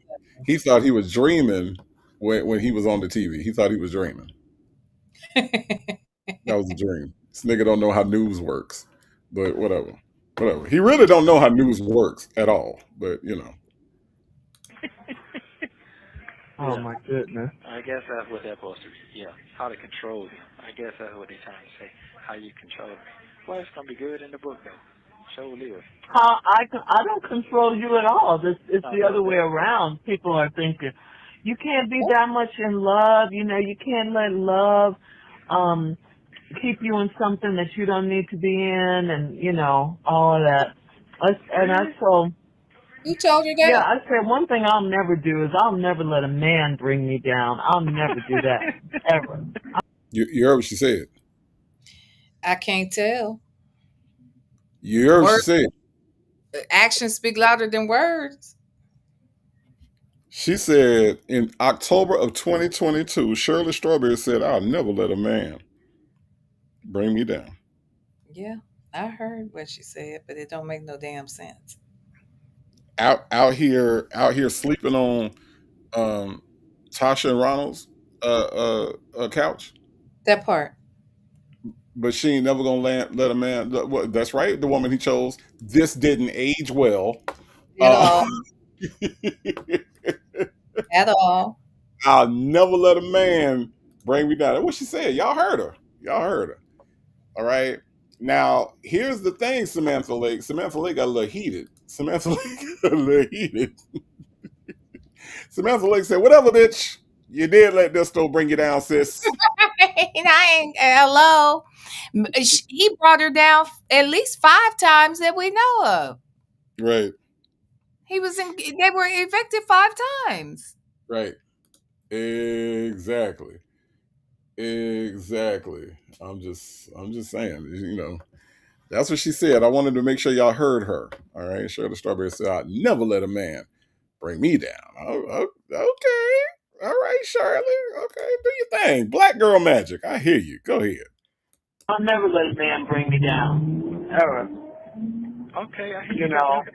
He thought he was dreaming when he was on the TV. He thought he was dreaming. That was a dream. This nigga don't know how news works. But whatever. Whatever. He really don't know how news works at all. But you know. Oh Yeah. my goodness. I guess that's what they're supposed to be. Yeah. How to control them. I guess that's what they're trying to say. How you control me. Well, it's gonna be good in the book though. Show live. I don't control you at all. It's I the know other way that. around. People are thinking, you can't be that much in love. You know, you can't let love keep you in something that you don't need to be in, and you know all of that. And I Really? told, Who told you yeah, that? I said one thing I'll never do is I'll never let a man bring me down. I'll never do that ever. You heard what she said. I can't tell. You heard what she Word, said. actions speak louder than words. She said in October of 2022, Shirley Strawberry said, I'll never let a man bring me down. Yeah, I heard what she said, but it don't make no damn sense. Out here sleeping on um, Tasha and Ronald's couch, That part. but she ain't never gonna let a man. That's right, the woman he chose. This didn't age well. At Uh, all. At all. I'll never let a man bring me down. That's what she said. Y'all heard her. Y'all heard her. All right. Now, here's the thing, Samantha Lake. Samantha Lake got a little heated. Samantha Lake got a little heated. Samantha Lake said, whatever, bitch. You did let this store bring you down, sis. And I ain't hello. He brought her down at least 5 times that we know of. Right, He was in. They were evicted 5 times. right. Exactly. Exactly. I'm just saying, that's what she said. I wanted to make sure y'all heard her. All right. Shirley Strawberry said, I'd never let a man bring me down. Okay. All right, Shirley. Okay. Do your thing. Black girl magic. I hear you. Go ahead. I'll never let a man bring me down. Ever. Okay, I hear You you got know. that.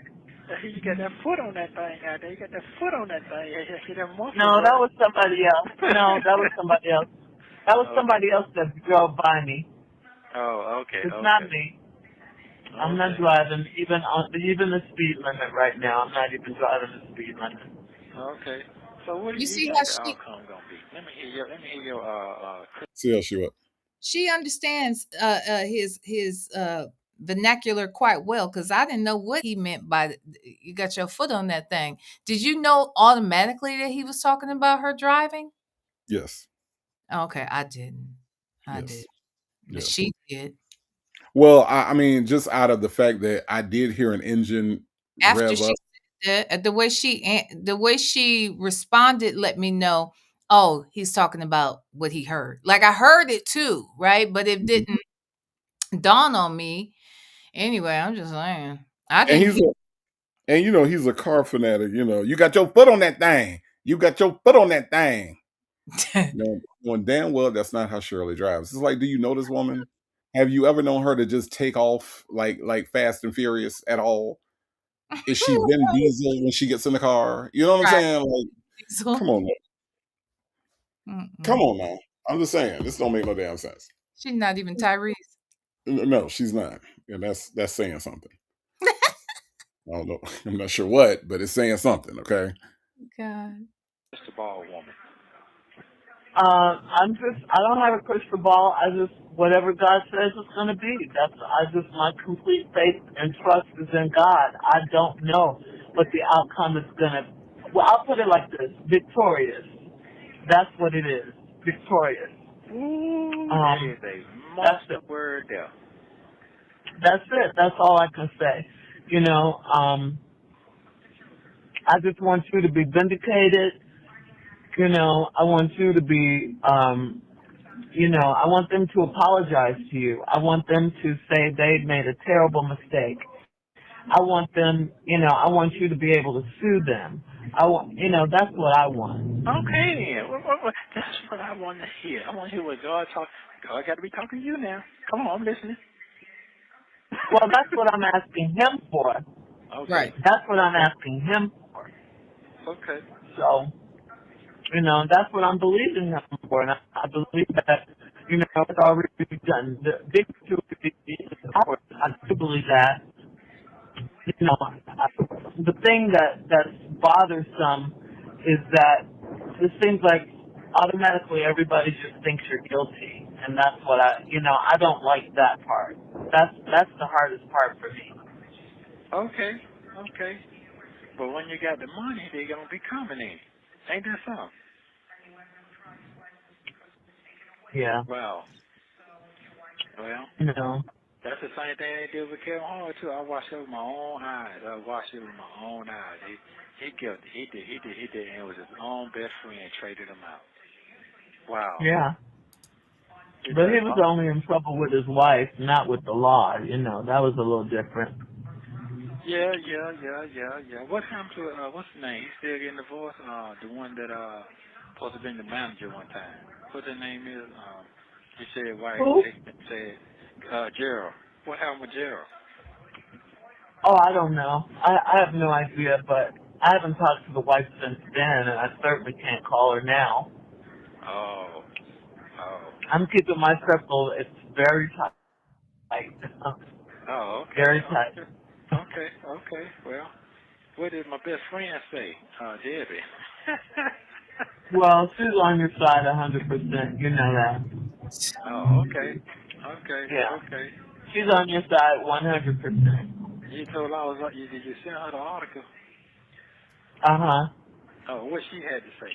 I hear you got that foot on that thing out there. You got that foot on that thing. I hear that muscle. No, that was somebody else. No, that was somebody else. That was Okay. somebody else that drove by me. Oh, okay. It's not me. I'm not Okay. driving even the speed limit right now. I'm not even driving the speed limit. Okay. So what do You you see think how the outcome gonna be? Let me hear your See how she what? she understands his vernacular quite well, because I didn't know what he meant by you got your foot on that thing. Did you know automatically that he was talking about her driving? Yes. Okay, I didn't. I did, Yes. but Yeah. she did. Well, I mean, just out of the fact that I did hear an engine After rev she up. said that, the way she responded let me know. Oh, he's talking about what he heard. Like I heard it too, right? But it Mhm. didn't dawn on me. Anyway, I'm just saying. I And didn't he's a car fanatic. You got your foot on that thing. You got your foot on that thing. hear. Knowing damn well that's not how Shirley drives. It's like, do you know this woman? Have you ever known her to just take off like Fast and Furious at all? Is she Vin Diesel when she gets in the car? You know what I'm Right. saying? Like, So, come on, now. Come mm-mm. on now. I'm just saying, this don't make no damn sense. She's not even Tyrese. No, she's not, and that's saying something. I don't know. I'm not sure what, but it's saying something. Okay. God. crystal ball woman? I don't have a crystal ball. Whatever God says it's going to be. My complete faith and trust is in God. I don't know what the outcome is going to, well, I'll put it like this, victorious. That's what it is, victorious. Ooh, that is a That's monster it. word there. That's it. That's all I can say. I just want you to be vindicated. I want you to be, I want them to apologize to you. I want them to say they made a terrible mistake. I want you to be able to sue them. That's what I want. Okay then. That's what I want to hear. I want to hear what God talk. God got to be talking to you now. Come on, I'm listening. Well, that's what I'm asking him for. Okay. Right. That's what I'm asking him for. Okay. So, that's what I'm believing him for. And I believe that, it's already done. The victory is ours. I do believe that. The thing that's bothersome is that it seems like automatically everybody just thinks you're guilty, and that's what I don't like that part. That's the hardest part for me. Okay. Okay. But when you got the money, they gonna be coming in. Ain't that something? Yeah, Wow. Well, that's the same thing they did with Kevin Hart too. I watched it with my own eyes. He guilty. He did, and it was his own best friend traded him out. Wow. yeah. He But done, he was only in trouble with his wife, not with the law. That was a little different. yeah. What happened to what's his name? He's still getting divorced. The one that supposed to be the manager one time. What the name is? He said wife Who? said Gerald. What happened with Gerald? Oh, I don't know. I have no idea, but I haven't talked to the wife since then, and I certainly can't call her now. Oh. I'm keeping my circle. It's very tight. Oh, okay. Very tight. Okay. Well, What did my best friend say? Debbie. Well, she's on your side 100%. You know that. Oh, okay. Okay, Yeah. okay. She's on your side 100%. You told I was did you send her the article? Uh-huh. Oh, what she had to say.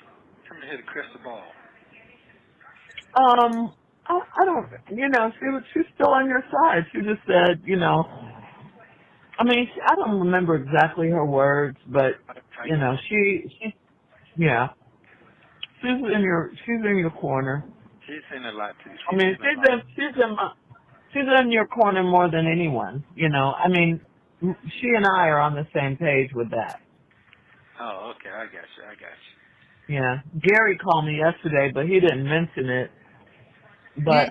Come to hear the crystal ball. I don't, she's still on your side. She just said, I mean, I don't remember exactly her words, but, I get it. yeah, she's in your corner. She's seen a lot too. I She's mean, seen a lot. she's in your corner more than anyone, I mean, she and I are on the same page with that. Oh, okay, I got you. Yeah. Gary called me yesterday, but he didn't mention it. Mm. But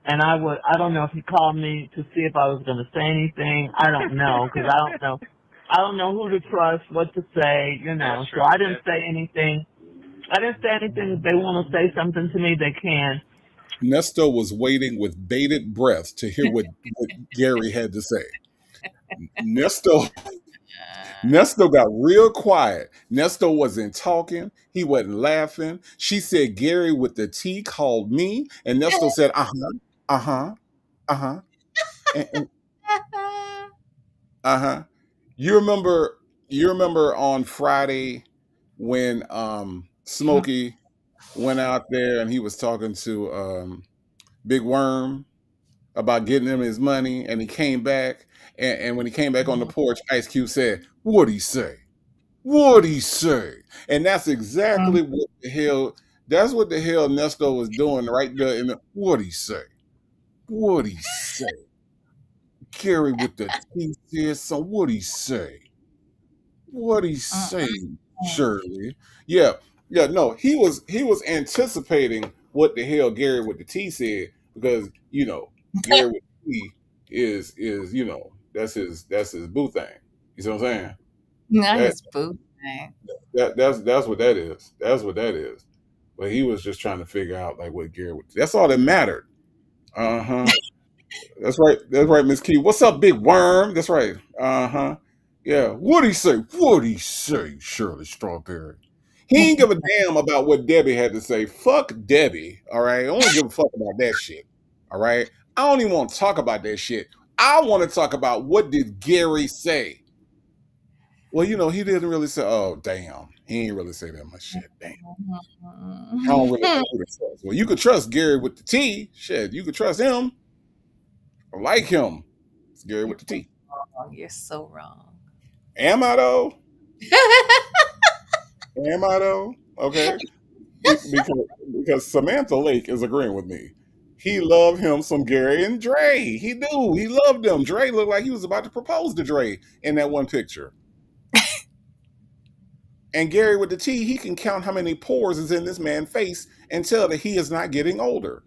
and I don't know if he called me to see if I was going to say anything. I don't know because I don't know who to trust, what to say, That's So true. I didn't say anything. If they want to say something to me, they can. Nesto was waiting with bated breath to hear what Gary had to say. Nesto Nesto got real quiet. Nesto wasn't talking. He wasn't laughing. She said Gary with the T called me, and Nesto said, uh-huh, uh-huh, uh-huh, and uh-huh. You remember on Friday when Smokey went out there and he was talking to Big Worm about getting him his money, and he came back, and when he came back on the porch, Ice Cube said, "What'd he say? What'd he say?" And that's exactly what the hell. That's what the hell Nesto was doing right there. What'd he say? What'd he say? Gary with the T said, "So what'd he say? What'd he say?" Shirley. Yeah, yeah. No, he was anticipating what the hell Gary with the T said because Gary with the T is that's his boo thing. You see what I'm saying? Not That his boo thing. that's what that is. That's what that is. But he was just trying to figure out like what Gary would. That's all that mattered. Uh huh. That's right. That's right, Miss Key. What's up, Big Worm? That's right. Uh huh. Yeah. What'd he say? What'd he say, Shirley Strawberry? He ain't give a damn about what Debbie had to say. Fuck Debbie. All right. I don't give a fuck about that shit. All right. I don't even want to talk about that shit. I want to talk about what did Gary say. Well, he didn't really say. Oh, damn. He ain't really say that much shit. Damn. I don't really know who to trust. Well, you could trust Gary with the T. Shit, you could trust him. I like him. It's Gary You're with the T. wrong. You're so wrong. Am I though? Am I though? Okay. Because Samantha Lake is agreeing with me. He loved him some Gary and Dre. He do. He loved them. Dre looked like he was about to propose to Dre in that one picture. And Gary with the T, he can count how many pores is in this man's face and tell that he is not getting older.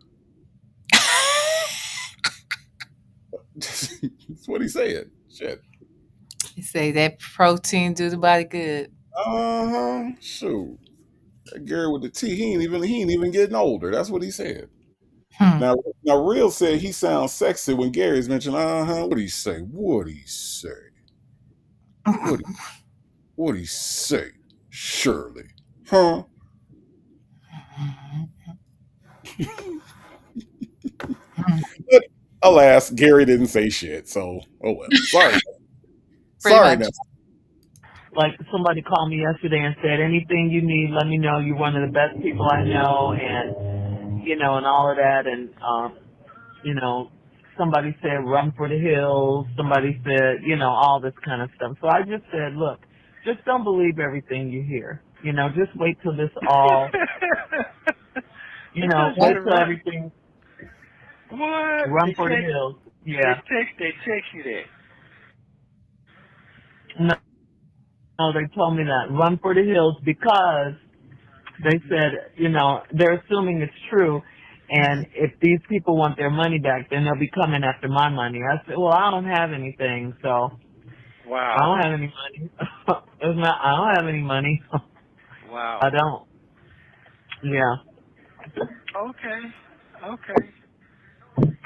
That's what he said. Shit. You say that protein do the body good. Uh-huh. Shoot. That Gary with the T, he ain't even getting older. That's what he said. Hmm. Now Real said he sounds sexy when Gary's mentioned, what'd he say? What'd he say? What what'd he say? Shirley. Huh? But alas, Gary didn't say shit, so oh well. Sorry. Pretty Sorry, much. Ness. Like somebody called me yesterday and said, anything you need, let me know. You're one of the best people I know, and all of that. And somebody said run for the hills. Somebody said, all this kind of stuff. So I just said, look, just don't believe everything you hear. Just wait till this all, Because wait the till everything what? run for the hills. Yeah. They text you that. No, they told me that run for the hills because they said, they're assuming it's true. And if these people want their money back, then they'll be coming after my money. I said, well, I don't have anything, so I Wow. don't have any money. I don't have any money. Wow. I don't. Yeah. Okay. Okay.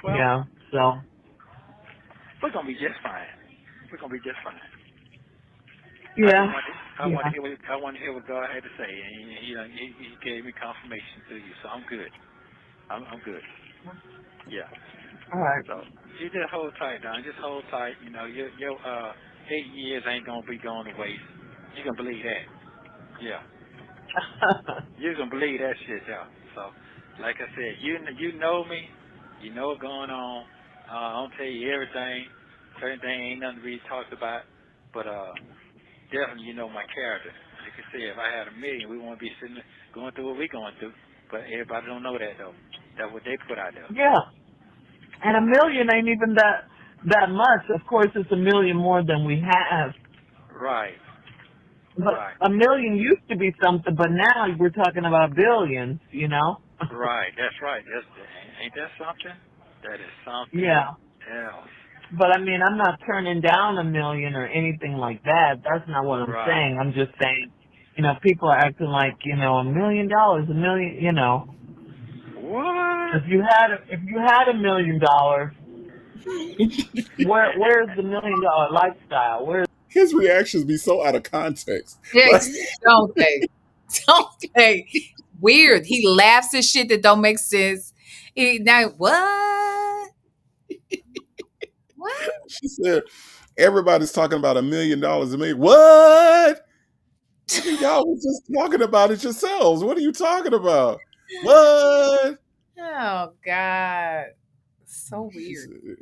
Well, Yeah. So, we're gonna be just fine. We're gonna be just fine. I just Yeah. want to, Yeah. I want to hear what God had to say, and He gave me confirmation through you, so I'm good. I'm good. Yeah. All right. So you just hold tight, Don. Just hold tight. Your 8 years ain't gonna be going to waste. You can believe that. Yeah. You can believe that shit, yeah. So, like I said, you know me. You know what's going on. I don't tell you everything. Certain things ain't nothing to be talked about, but definitely you know my character. Like I said, if I had a million, we won't be sitting going through what we going through. But everybody don't know that though. That's what they put out there. Yeah. And a million ain't even that much. Of course, it's a million more than we have. Right. But Right. a million used to be something, but now we're talking about billions, you know? Right. That's right. Ain't that something? That is something Yeah. else. But I mean, I'm not turning down a million or anything like that. That's not what I'm Right. saying. I'm just saying, people are acting like, $1 million, a million, What? If you had $1 million, where's the $1 million lifestyle? Where's His reactions be so out of context. Yeah, Like, don't they? Don't they? Weird. He laughs at shit that don't make sense. Now what? What? she said, everybody's talking about $1 million a million. What? Nigga, y'all was just talking about it yourselves. What are you talking about? What? Oh God. So She weird. said,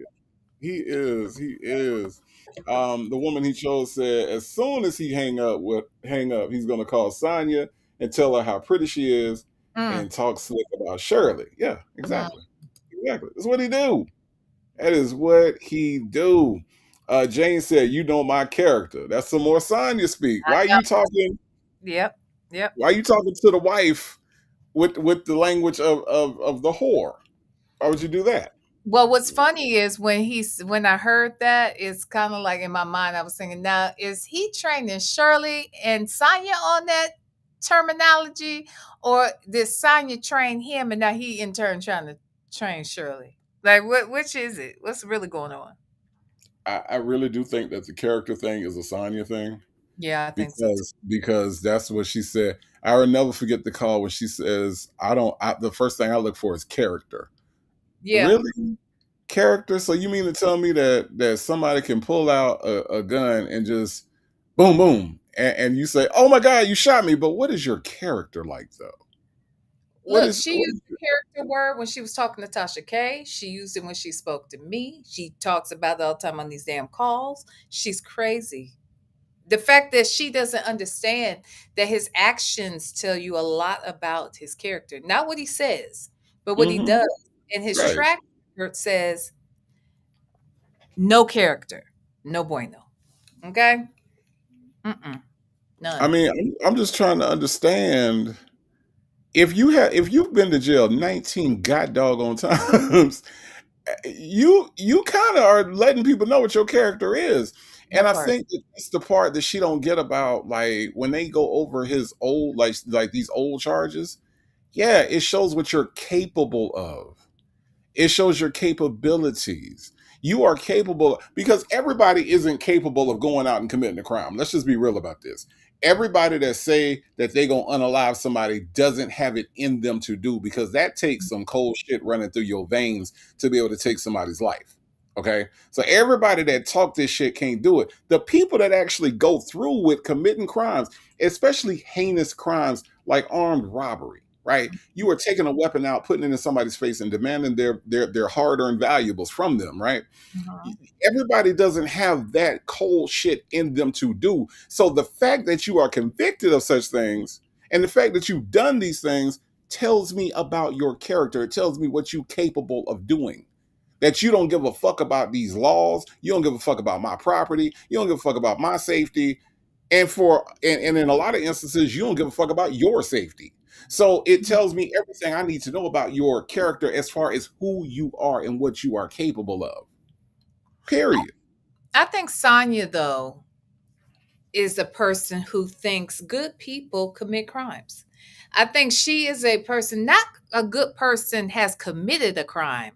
he is. He is. The woman he chose said as soon as he hang up, he's gonna call Sonya and tell her how pretty she is Mm, and talk slick about Shirley. Yeah, mm. exactly. Exactly. That's what he do. That is what he do. Jane said, "You know my character." That's some more Sonya speak. I know. Yep. Yep. Why you talking to the wife with the language of the whore? Why would you do that? Well, what's funny is when I heard that, it's kind of like in my mind, I was thinking, now is he training Shirley and Sonya on that terminology, or did Sonya train him and now he in turn trying to train Shirley? Like, which is it? What's really going on? I really do think that the character thing is a Sonya thing Yeah, I think so too. because that's what she said. I will never forget the call when she says, "I don't." The first thing I look for is character. Yeah. Really, character. So you mean to tell me that somebody can pull out a gun and just boom boom, and you say, "Oh my God, you shot me," but what is your character like though? What Look, is she what used is the character word when she was talking to Tasha K. She used it when she spoke to me. She talks about it all the time on these damn calls. She's crazy. The fact that she doesn't understand that his actions tell you a lot about his character, not what he says, but what he Mhm. does. And his Right. track record says no character, no bueno. Okay. Mm-mm, I none. mean, I'm just trying to understand if you've been to jail 19 god doggone times, you kind of are letting people know what your character is. And That I part. think that that's the part that she don't get about like when they go over his old like these old charges. Yeah, it shows what you're capable of. It shows your capabilities. You are capable because everybody isn't capable of going out and committing a crime. Let's just be real about this. Everybody that say that they gonna unalive somebody doesn't have it in them to do because that takes some cold shit running through your veins to be able to take somebody's life. Okay, so everybody that talk this shit can't do it. The people that actually go through with committing crimes, especially heinous crimes like armed robbery, right? You are taking a weapon out, putting it in somebody's face, and demanding their hard-earned valuables from them, right? Mhm. Everybody doesn't have that cold shit in them to do. So the fact that you are convicted of such things and the fact that you've done these things tells me about your character. It tells me what you're capable of doing. That you don't give a fuck about these laws. You don't give a fuck about my property. You don't give a fuck about my safety. And in a lot of instances, you don't give a fuck about your safety. So it tells me everything I need to know about your character as far as who you are and what you are capable of. Period. I think Sonya, though, is a person who thinks good people commit crimes. I think she is a person, not a good person has committed a crime,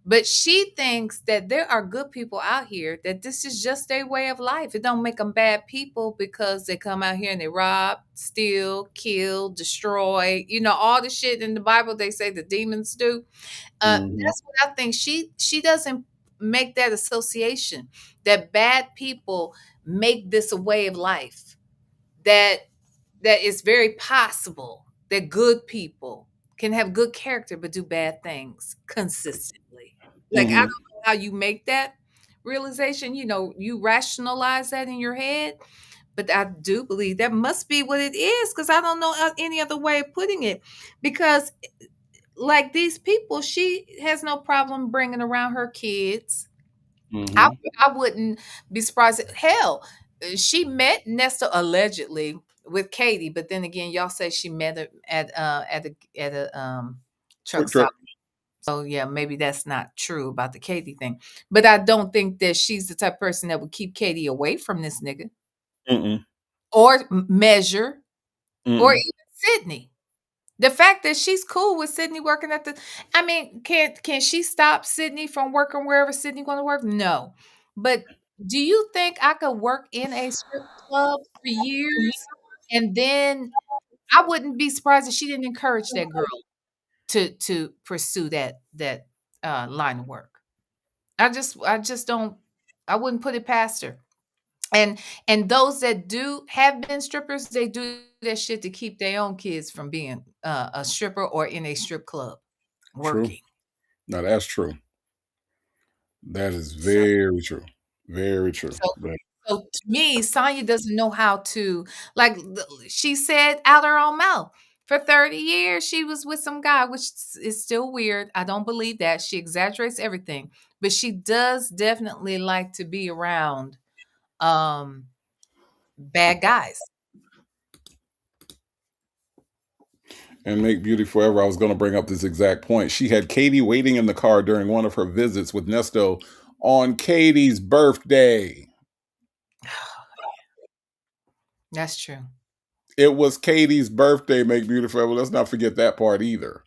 But she thinks that there are good people out here, that this is just their way of life. It don't make them bad people because they come out here and they rob, steal, kill, destroy, all the shit in the Bible they say the demons do. Hmm. That's what I think. She doesn't make that association that bad people make this a way of life. That it's very possible that good people can have good character but do bad things consistently. Like, I don't Hmm. know how you make that realization. You rationalize that in your head, but I do believe that must be what it is, because I don't know any other way of putting it. Because, like, these people, she has no problem bringing around her kids. I Hmm. I wouldn't be surprised. Hell, she met Nesta allegedly with Katie, but then again, y'all say she met her at a truck Quick stop. trip. So yeah, maybe that's not true about the Katie thing. But I don't think that she's the type of person that would keep Katie away from this nigga, Mm-mm. or Measure, or Mm-mm. even Sydney. The fact that she's cool with Sydney working at I mean, can she stop Sydney from working wherever Sydney going to work? No. But do you think I could work in a strip club for years, and then I wouldn't be surprised if she didn't encourage that girl to pursue that line of work. I just don't. I wouldn't put it past her. And those that do have been strippers, they do that shit to keep their own kids from being a stripper or in a strip club True. working. No, that's true. That is So very true. Very true. so But so to me, Sonya doesn't know how to, like, she said out her own mouth. For 30 years, she was with some guy, which is still weird. I don't believe that. She exaggerates everything, but she does definitely like to be around um bad guys. and make beauty forever. I was going to bring up this exact point. She had Katie waiting in the car during one of her visits with Nesto on Katie's birthday. That's true. It was Katie's birthday. Make beauty forever. Let's not forget that part either.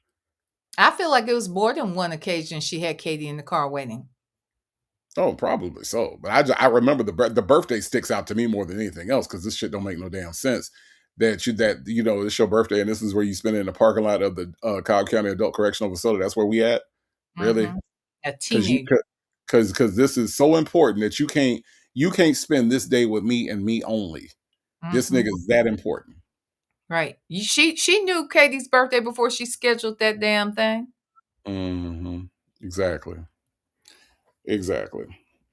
I feel like it was more than one occasion she had Katie in the car waiting. Oh, probably so. But I remember the birthday sticks out to me more than anything else because this shit don't make no damn sense. That it's your birthday and this is where you spend it in the parking lot of the Cobb County Adult Correctional Facility. That's where we at, really? Mhm. A Because you teenager. because this is so important that you can't spend this day with me and me only. This Mhm. nigga is that important. Right. She knew Katie's birthday before she scheduled that damn thing. Hmm. Exactly. Exactly.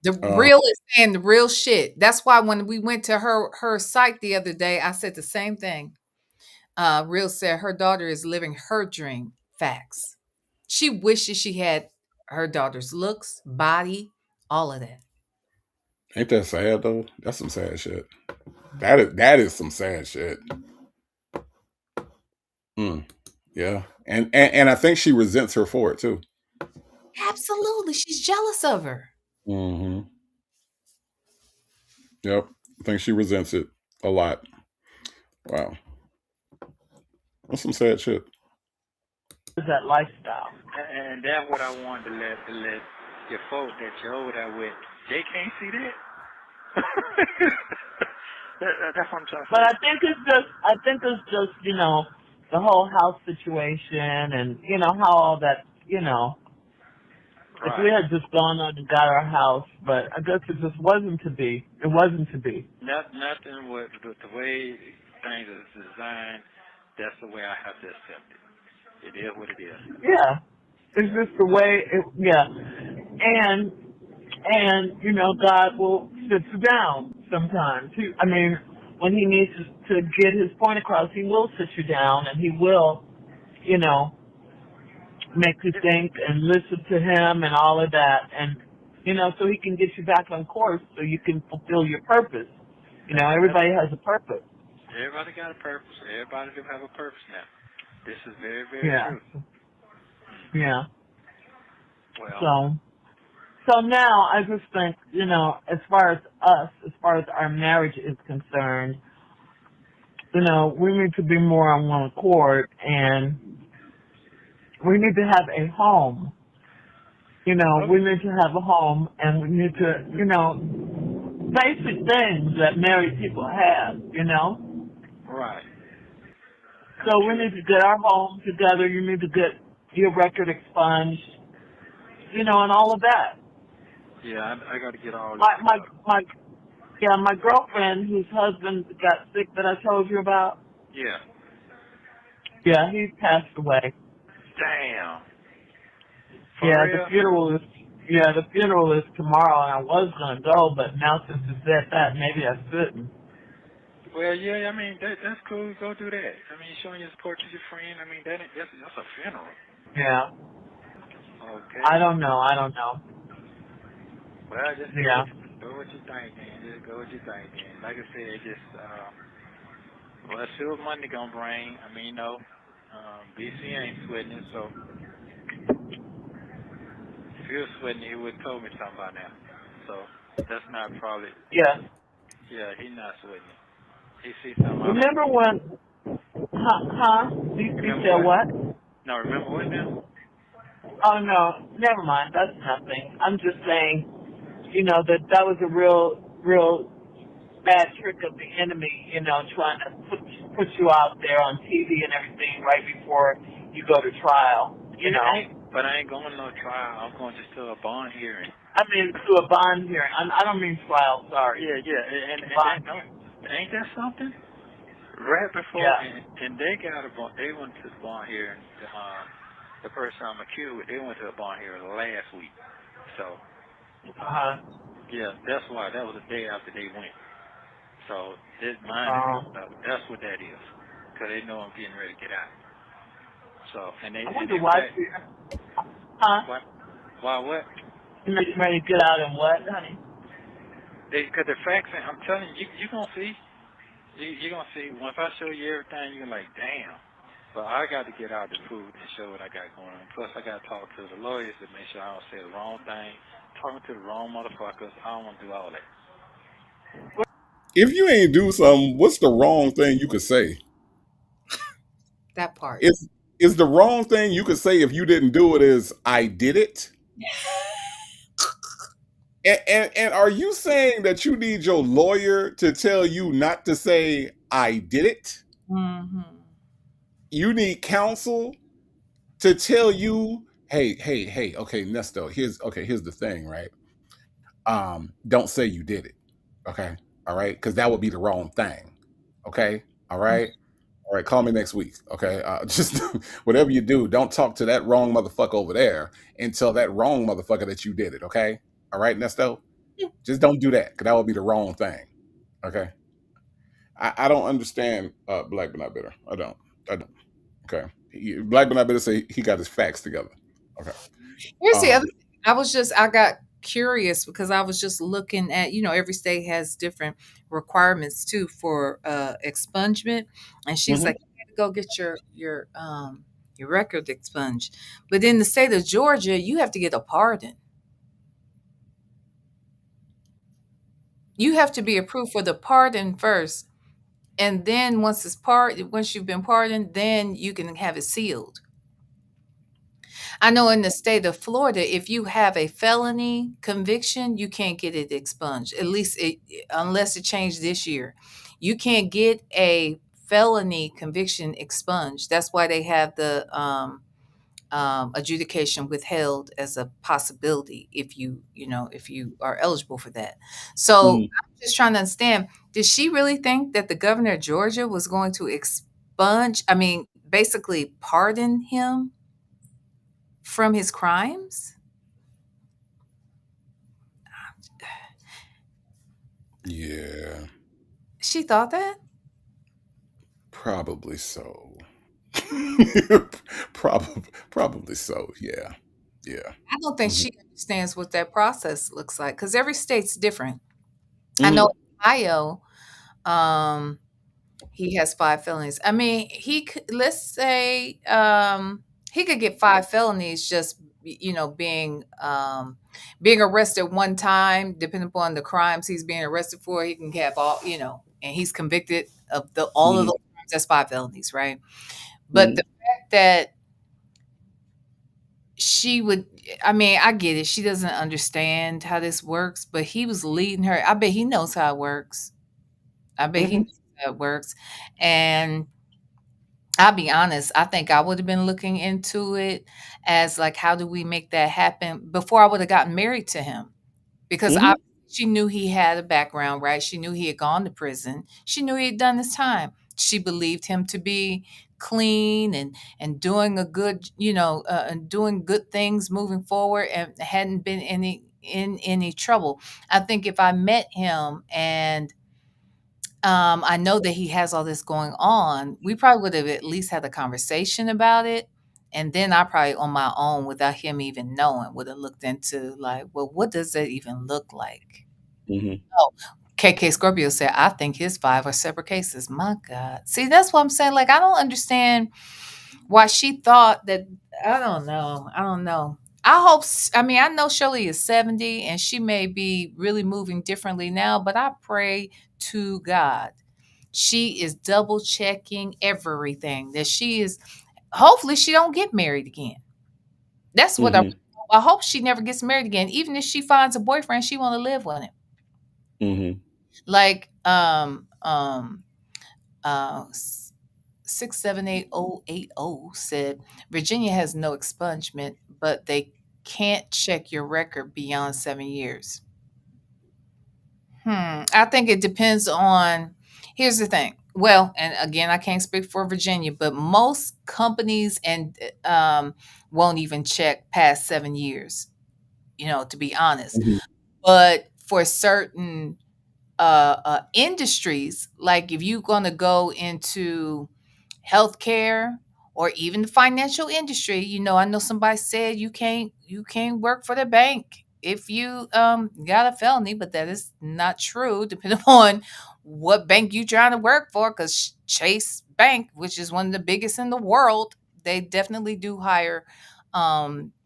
The Uh, real is saying the real shit. That's why when we went to her site the other day, I said the same thing. Real said her daughter is living her dream. Facts. She wishes she had her daughter's looks, body, all of that. ain't that sad though? That's some sad shit. That is some sad shit. Mm, yeah, and I think she resents her for it too. Absolutely. She's jealous of her. Hmm. Yep, I think she resents it a lot. Wow, that's some sad shit. That lifestyle. And that's what I wanted to let your folks that you're over there with, they can't see that. That's what I'm trying to But say. I think it's just the whole house situation and how all that if we Right. had just gone on and got our house, but I guess it just wasn't to be. It wasn't to be. Nothing with the way things is designed. That's the way I have to accept it. It is what it is. Yeah, it's just the way. Yeah, and God will sit you down sometimes. I mean, when He needs to get His point across, He will sit you down and He will, you know, make you think and listen to Him and all of that, and so He can get you back on course so you can fulfill your purpose. Everybody has a purpose. Everybody got a purpose. Everybody do have a purpose now. This is very, very Yeah, true. yeah. Well, So now I just think, as far as us, as far as our marriage is concerned, we need to be more on one accord, and we need to have a home, We need to have a home, and we need to, basic things that married people have. Right. So we need to get our home together. You need to get your record expunged, and all of that. Yeah, I got to get all this. My girlfriend, whose husband got sick that I told you about. Yeah. Yeah, he passed away. Damn. The funeral is tomorrow, and I was gonna go, but now since it's at that, maybe I shouldn't. Well, yeah, I mean that's cool. Go do that. I mean, showing your support to your friend. I mean, that's a funeral. Yeah. Okay. I don't know. Well, just Yeah. go what you think, man. Just go what you think, man. Like I said, just well, let's see what Monday gonna bring. I mean, BC ain't sweating it, so if he was sweating it, he would have told me something by now. So that's not probably. Yeah. Yeah, he's not sweating it. He sees something. Remember when? You said what? No, remember what now? Oh no, never mind. That's nothing. I'm just saying, that was a real bad trick of the enemy. Trying to put you out there on TV and everything right before you go to trial. But I ain't going to no trial. I'm going just to a bond hearing. I mean, to a bond hearing. I don't mean trial. Sorry. Yeah, and ain't that something? Right before, and they went to the bond hearing. The person I'm accused, they went to a bond hearing last week. So, yeah, that's why. That was the day after they went. So, that's what that is. Because they know I'm getting ready to get out. So, and they... I wonder why... Why what? You ready to get out and what, honey? Because the facts, I'm telling you, you're going to see. You're going to see. Once I show you everything, you're like, damn. But I got to get out the food and show what I got going on. Plus, I got to talk to the lawyers to make sure I don't say the wrong thing. Talking to the wrong motherfuckers. I don't want to do all that. If you ain't do something, what's the wrong thing you could say? That part. Is the wrong thing you could say if you didn't do it is, I did it? And are you saying that you need your lawyer to tell you not to say, I did it? Mm-hmm. You need counsel to tell you, hey, okay, Nesto, here's the thing, right? Don't say you did it. Okay. All right. Because that would be the wrong thing. Okay. All right. All right. Call me next week. Okay. Just whatever you do, don't talk to that wrong motherfucker over there and tell that wrong motherfucker that you did it. Okay. All right, Nesto? Just don't do that because that would be the wrong thing. Okay. I don't understand Black but not bitter. I don't. Okay. Black but not bitter say he got his facts together. Okay. Here's the other thing. I got curious because I was just looking at, every state has different requirements too for expungement. And she's like, you got to go get your record expunged. But in the state of Georgia, you have to get a pardon. You have to be approved for the pardon first. And then once you've been pardoned, then you can have it sealed. I know in the state of Florida, if you have a felony conviction, you can't get it expunged. At least unless it changed this year. You can't get a felony conviction expunged. That's why they have the adjudication withheld as a possibility if if you are eligible for that. So I'm just trying to understand, did she really think that the governor of Georgia was going to basically pardon him from his crimes? Yeah. She thought that? Probably so. Probably so. Yeah. I don't think she understands what that process looks like because every state's different. I know Ohio, he has 5 felonies. I mean, let's say he could get 5 felonies just being arrested one time, depending upon the crimes he's being arrested for. He can have and he's convicted of all of those crimes. That's 5 felonies, right? But the fact that she would, I mean, I get it. She doesn't understand how this works, but he was leading her. I bet he knows how it works. I bet he Hmm. knows how it works. And I'll be honest, I think I would have been looking into it as like, how do we make that happen before I would have gotten married to him? Because I Hmm. she knew he had a background, right? She knew he had gone to prison. She knew he had done his time. She believed him to be clean and doing a good, and doing good things moving forward, and hadn't been in any trouble. I think if I met him and I know that he has all this going on, we probably would have at least had a conversation about it. And then I probably on my own, without him even knowing, would have looked into like, well, what does that even look like? Hmm. Oh, KK Scorpio said, I think his five are separate cases. My God. See, that's what I'm saying. Like, I don't understand why she thought that. I don't know. I don't know. I hope, I mean, I know Shirley is 70 and she may be really moving differently now, but I pray to God she is double checking everything, that she is, hopefully she don't get married again. That's what Hmm. I hope she never gets married again. Even if she finds a boyfriend, she want to live with him. Hmm. Like 6788080 said, Virginia has no expungement, but they can't check your record beyond 7 years. I think it depends on. Here's the thing. Well, and again, I can't speak for Virginia, but most companies and won't even check past 7 years. To be honest, Hmm. but for certain industries, like if you're going to go into healthcare or even the financial industry, I know somebody said you can't work for the bank if you got a felony, but that is not true, depending on what bank you trying to work for, because Chase Bank, which is one of the biggest in the world, they definitely do hire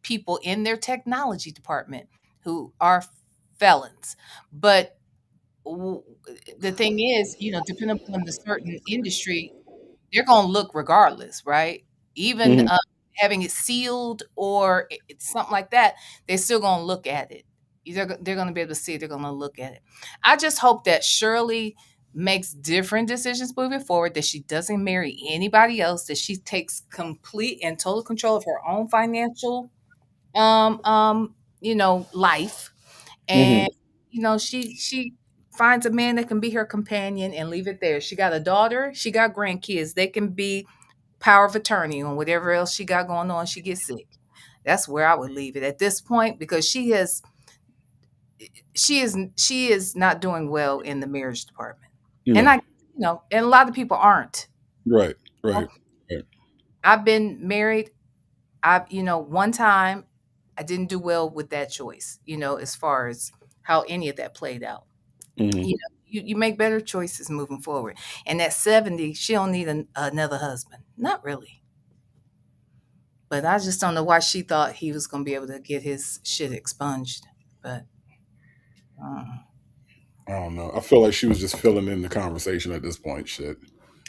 people in their technology department who are felons. But w- the thing is, depending upon the certain industry, they're gonna look regardless, right? Even, Hmm. having it sealed or it's something like that, they're still gonna look at it. They're gonna be able to see it, they're gonna look at it. I just hope that Shirley makes different decisions moving forward, that she doesn't marry anybody else, that she takes complete and total control of her own financial, life, Hmm. and, she finds a man that can be her companion and leave it there. She got a daughter, she got grandkids, they can be power of attorney on whatever else she got going on, she gets sick. That's where I would leave it at this point, because she is not doing well in the marriage department. And No. and a lot of people aren't. Right. You know, Right. Right. I've been married. One time I didn't do well with that choice, as far as how any of that played out. Hmm. You make better choices moving forward. And at 70, she don't need another husband. Not really. But I just don't know why she thought he was going to be able to get his shit expunged. But uh, I don't know. I feel like she was just filling in the conversation at this point. Shit.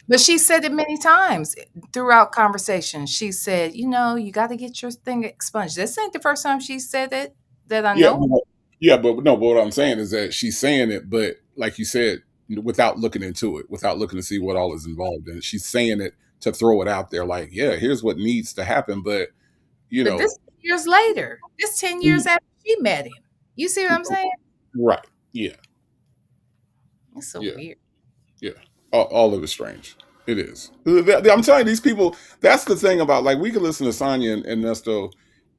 but she said it many times throughout conversation. She said, you got to get your thing expunged. This ain't the first time she said it that I Yeah. know. Yeah, but no. But what I'm saying is that she's saying it, but like you said, without looking into it, without looking to see what all is involved in it. She's saying it to throw it out there, like, yeah, here's what needs to happen. But you But know, this years later, this 10 years mm, after she met him. You see what I'm saying? right? Yeah. It's so Yeah. weird. Yeah, all of it's strange. It is. I'm telling you, these people. That's the thing about, like, we can listen to Sonya and Nesto,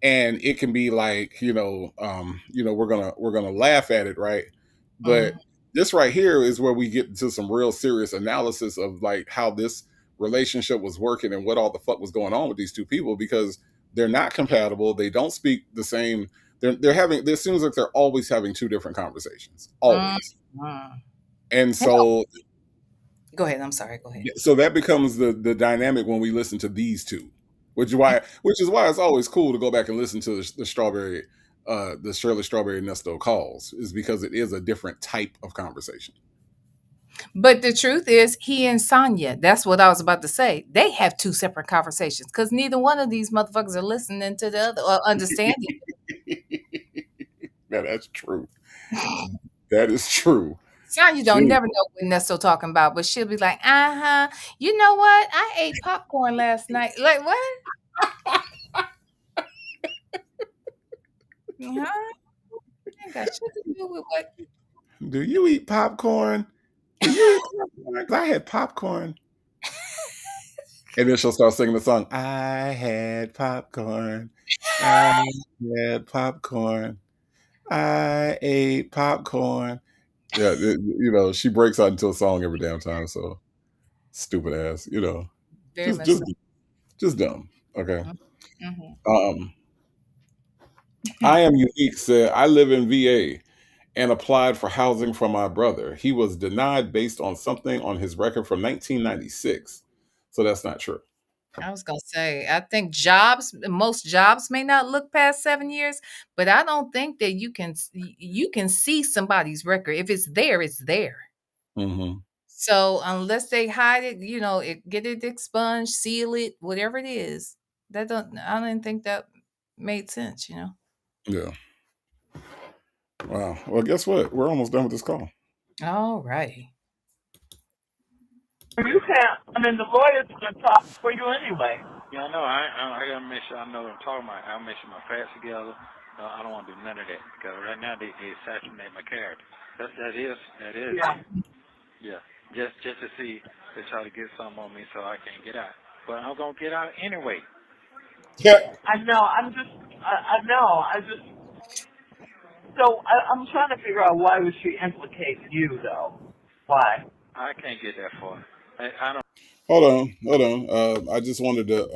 and it can be like, we're gonna laugh at it, right? But Mhm. this right here is where we get into some real serious analysis of like how this relationship was working and what all the fuck was going on with these two people, because they're not compatible. They don't speak the same. They're having. It seems like they're always having two different conversations, always. Mhm. And Hell, so go ahead. I'm sorry. Go ahead. so that becomes the dynamic when we listen to these two, which is why it's always cool to go back and listen to the Shirley Strawberry Nesto calls, is because it is a different type of conversation. But the truth is, he and Sonya, that's what I was about to say. They have two separate conversations because neither one of these motherfuckers are listening to the other or understanding. Now that's true. That is true. Sonya don't She, never know what Nesto talking about, but she'll be like, uh-huh. You know what? I ate popcorn last night. Like, what? Huh? Ain't got shit to do with what. do you eat popcorn? Do you eat popcorn? 'Cause I had popcorn. And then she'll start singing the song. I had popcorn. I had popcorn. I ate popcorn. Yeah, she breaks out into a song every damn time. So stupid ass, Very just much so. just dumb. Okay. Mm-hmm. Um, I am unique. Said I live in VA and applied for housing for my brother. He was denied based on something on his record from 1996. So that's not true. I was gonna say, I think most jobs may not look past 7 years, but I don't think that you can see somebody's record. If it's there, it's there. Hmm. So unless they hide it, get it expunged, seal it, whatever it is, I don't think that made sense. Yeah. Wow. Well, guess what? We're almost done with this call. All righty. You can't. I mean, the lawyer's going to talk for you anyway. Yeah, I know. I gotta make sure I know what I'm talking about. I'll make sure my facts together. I don't want to do none of that because right now they assassinate my character. That is. Yeah. Yeah. Just to see they try to get something on me so I can't get out. But I'm gonna get out anyway. Yeah. I know. I know. I'm trying to figure out why would she implicate you though? Why? I can't get that far. I don't. Hold on. I just wanted to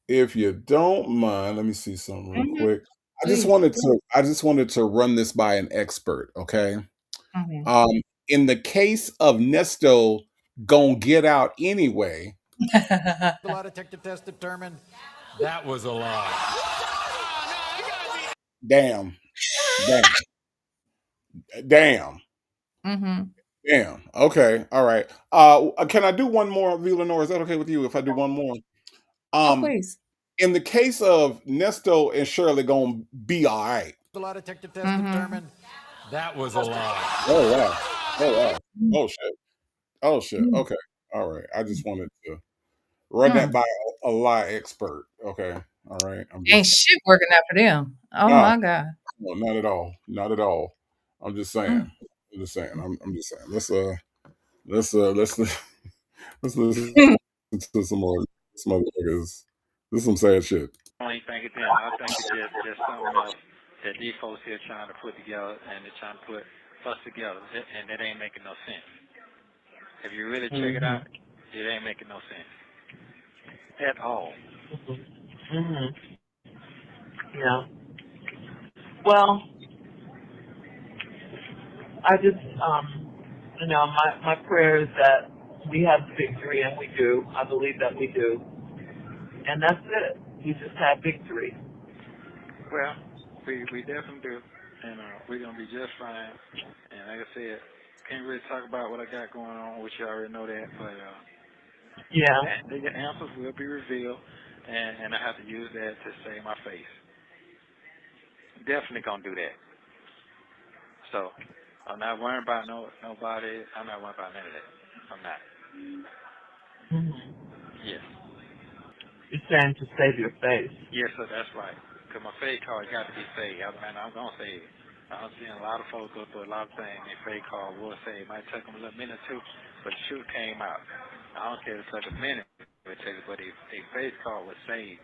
if you don't mind, let me see something real Mhm. quick. Please. I just wanted to run this by an expert, okay? Mhm. Um, in the case of Nesto gonna get out anyway. The lie detector test determined that was a lie. Damn. Damn. Damn. Mhm. Damn. Okay. All right. Can I do one more, Lenore? Is that okay with you if I do one more? Oh, Um, please. in the case of Nesto and Shirley gonna be all right. The lie detector test Mhm. determined that was a lie. Oh wow. Oh wow. Oh shit. Oh shit. Mm. Okay. All right. I just wanted to run that Mm. by a lie expert. Okay. All right. I'm Ain't just shit working out for them. Oh no, my God. no, not at all. Not at all. I'm just saying. Mm. I'm just saying. I'm just saying. Let's let's listen to some other niggas. This is some sad shit. I don't even think it's them. I think it's just something else that these folks here trying to put together, and they're trying to put us together, and it ain't making no sense. If you really check it out, it ain't making no sense at all. Mhm. Yeah. Well, I just my prayer is that we have victory, and we do. I believe that we do, and that's it. We just have victory. Well, we definitely do, and we're gonna be just fine. And like I said, can't really talk about what I got going on, which you already know that, but Yeah. the answers will be revealed, and I have to use that to save my face. Definitely gonna do that. So I'm not worrying about nobody. I'm not worrying about none of that. I'm not. Mhm. Yes. You're saying to save your face. Yes, sir, that's right. Because my fade card got to be saved. I'm going to save it. I'm seeing a lot of folks go through a lot of things. Their fade card will save. It might take them a little minute or two, but the shoot came out. I don't care if it took a minute, but a fade card was saved.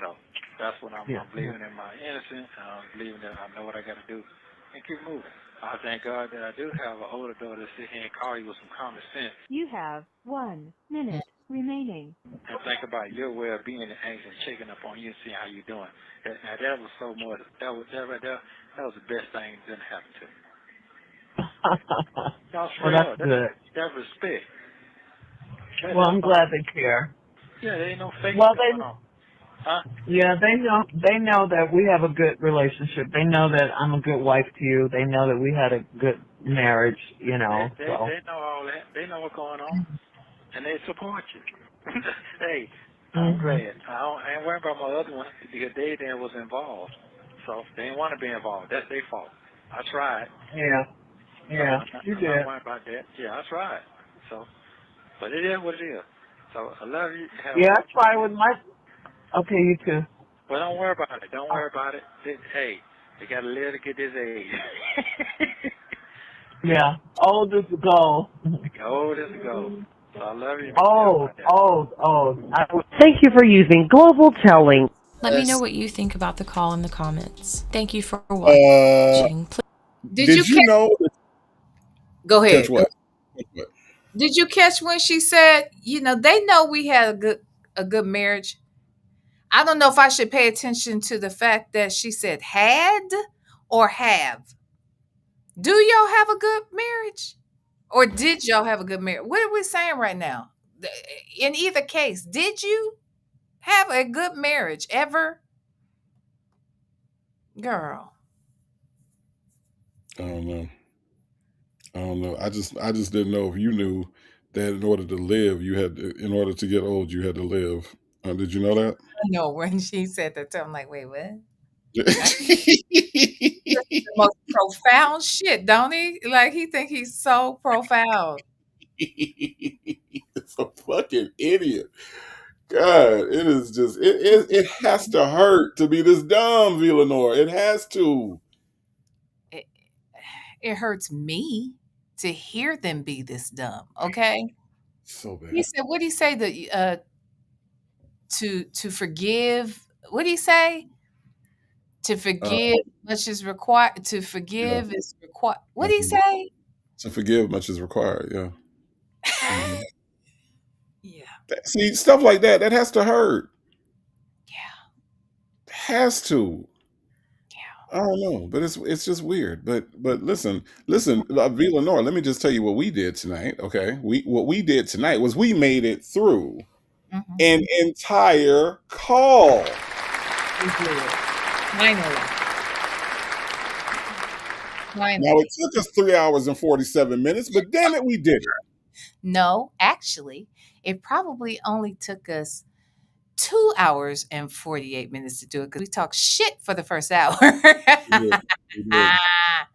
So that's what I'm Yeah. believing in my innocence. I'm believing that I know what I got to do and keep moving. I thank God that I do have an older daughter to sit here and call you with some common sense. You have 1 minute remaining. And think about your well-being and anxious checking up on you and seeing how you're doing. Now that was so much. That right there. That was the best thing that didn't happen to me. Y'all Well, straight that's up. good. That respect. Well, I'm glad they care. Yeah, there ain't no fake Well, going on. Huh? Yeah, they know that we have a good relationship. They know that I'm a good wife to you. They know that we had a good marriage, so. They know all that. They know what's going on, and they support you. Hey, I'm Mhm. glad. I ain't worried about my other one because they then was involved, so they didn't want to be involved. That's their fault. I tried, Yeah. so Yeah. You I'm not did. worried about that. Yeah, I tried. So, but it is what it is. So I love you. Have a Yeah, I wonderful try day. with my. Okay, you too. Well, don't worry about it. Don't Oh, worry about it. Hey, they got to live to get this age. you know, yeah. Old is the goal. old as it goes. So I love you. Be careful Old, out there. old, old. Thank you for using Global Telling. Let me know what you think about the call in the comments. Thank you for Uh, watching. Did you did you catch? know? Go Catch ahead. what? Catch what? Did you catch when she said, they know we had a good marriage? I don't know if I should pay attention to the fact that she said had or have. Do y'all have a good marriage? Or did y'all have a good marriage? What are we saying right now? In either case, did you have a good marriage ever? Girl. I don't know. I don't know. I just didn't know if you knew that in order to live, in order to get old, you had to live. Did you know that? No, when she said that, I'm like, wait, what? That's It's the most profound shit, don't he? Like he think he's so profound. a fucking idiot. God, it is just it has to hurt to be this dumb, Villanor. It has to. It, it hurts me to hear them be this dumb. Okay. So He bad. said, what did he say? To forgive. What did he say? To Uh, forgive much is required. To yeah. forgive is required. What did he Mhm. say? To forgive much is required. Yeah. Mhm. Yeah. See, stuff like that, that has to hurt. Yeah. Has to. Yeah. I don't know, but it's just weird. But listen, Villanor. Let me just tell you what we did tonight. Okay, what we did tonight was we made it through Mhm. an entire call. We did. Finally. Now Finally. it took us 3 hours and 47 minutes, but damn it, we did it. No, actually, it probably only took us 2 hours and 48 minutes to do it because we talked shit for the first hour. We did. We did.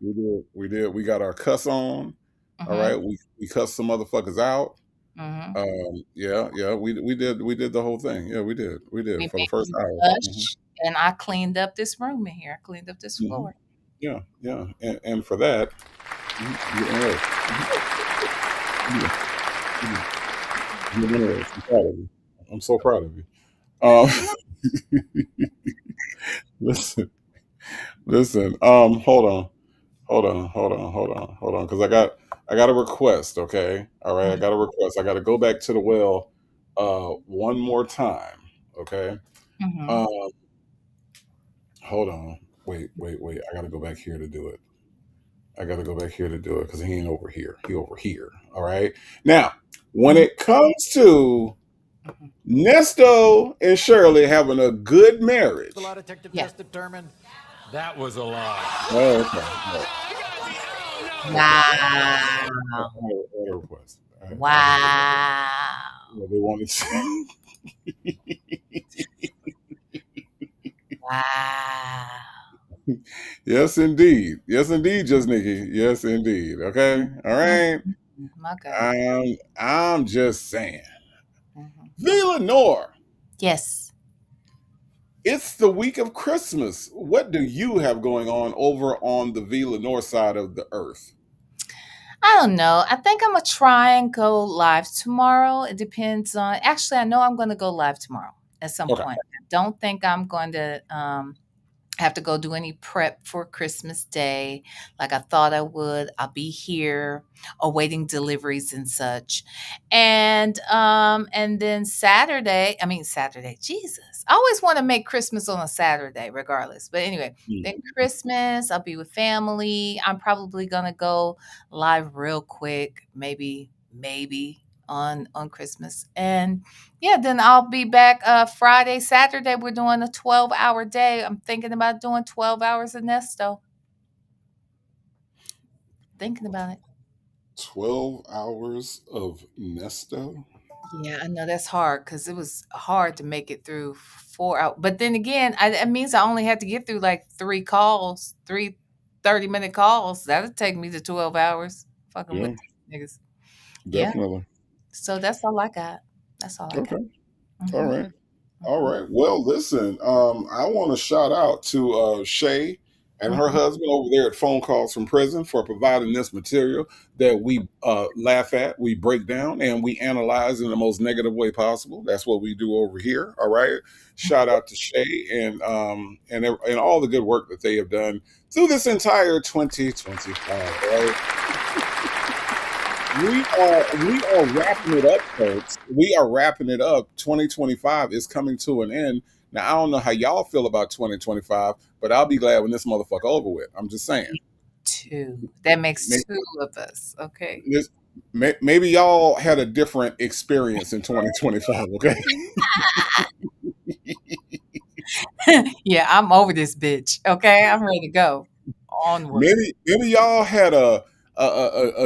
We did. We did. We got our cuss on. All Mhm. right. We cussed some motherfuckers out. Mhm. Yeah, yeah. We did the whole thing. Yeah, we did. We We did for the made first you hour. Hmm. hush, and I cleaned up this room in here. I cleaned up this Hmm. floor. Yeah, yeah. And for that, you're in earth. Yeah, yeah. You're in earth. I'm proud of you. I'm so proud of you. Um, listen, listen. Hold on, because I got a request. Okay, all right. I got a request. I got to go back to the well, one more time. Okay. Mhm. Um, hold on. Wait. I got to go back here to do it. I got to go back here to do it because he ain't over here. He over here. All right. Now, when Mhm. it comes to Mhm. Nesto and Shirley having a good The marriage. lie detector Yeah. test determined that was a lie. Oh, okay. All right. Okay. I Wow. had a request. I had a request. Wow. Yeah, they wanted to. Wow. Yes, indeed. Yes, indeed, just Nikki. Yes, indeed. Okay. All Mhm. right. My God. I'm just saying. Mhm. Lenore, Yes. it's the week of Christmas. What do you have going on over on the V Lenore side of the earth? I don't know. I think I'm gonna try and go live tomorrow. It depends on. Actually, I know I'm going to go live tomorrow at some Okay. point. I don't think I'm going to have to go do any prep for Christmas Day like I thought I would. I'll be here awaiting deliveries and such. And then Saturday, Jesus. I always want to make Christmas on a Saturday regardless. But anyway, then Christmas, I'll be with family. I'm probably going to go live real quick, maybe on Christmas. And yeah, then I'll be back Friday, Saturday. We're doing a 12-hour day. I'm thinking about doing 12 hours of Nesto. Thinking about it. 12 hours of Nesto? Yeah, I know that's hard because it was hard to make it through 4 hours. But then again, it means I only had to get through like three calls, three 30-minute calls. That'll take me to 12 hours fucking with Yeah, these niggas. Yeah. definitely. So that's all I got. That's all I got. Okay. All Hmm. right. All Hmm. right. Well, listen, I want to shout out to Shay and her Hmm. husband over there at Phone Calls from Prison for providing this material that we laugh at, we break down, and we analyze in the most negative way possible. That's what we do over here. All right. Shout out to Shay and all the good work that they have done through this entire 2025. Right. We are wrapping it up, folks. We are wrapping it up. 2025 is coming to an end. Now I don't know how y'all feel about 2025, but I'll be glad when this motherfucker over with. I'm just saying. Two. That makes May- two of us. Okay. this- Maybe y'all had a different experience in 2025. Okay. Yeah, I'm over this bitch. Okay. I'm ready to go. Onward. Maybe y'all had a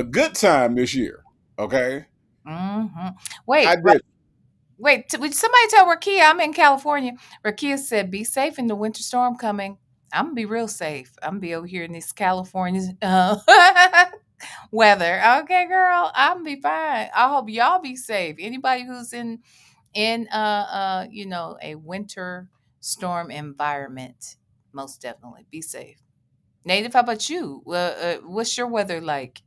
good time this year. Okay. Hmm. I Wait, did. would somebody tell Rakia I'm in California? Rakia said, "Be safe in the winter storm coming." I'm gonna be real safe. I'm gonna be over here in this California weather. Okay, girl, I'm gonna be fine. I hope y'all be safe. Anybody who's in a winter storm environment, most definitely be safe. Native, how about you? What's your weather like?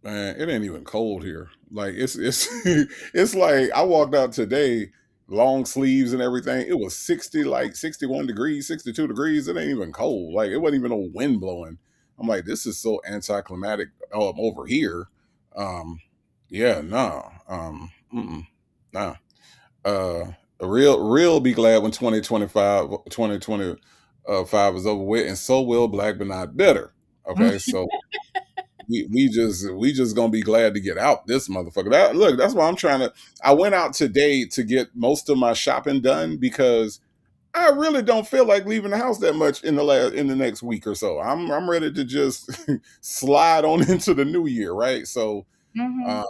Man, it ain't even cold here. Like it's it's like I walked out today, long sleeves and everything. It was 60, like 61 degrees, 62 degrees. It ain't even cold. Like it wasn't even no wind blowing. I'm like, this is so anticlimactic over here. Um, yeah, nah. Nah. Uh real be glad when 2025 is over with, and so will black but not bitter. Okay, so we just gonna be glad to get out this motherfucker. Look, that's why I'm trying to. I went out today to get most of my shopping done because I really don't feel like leaving the house that much in the next week or so. I'm ready to just slide on into the new year, right? So, Hmm. uh,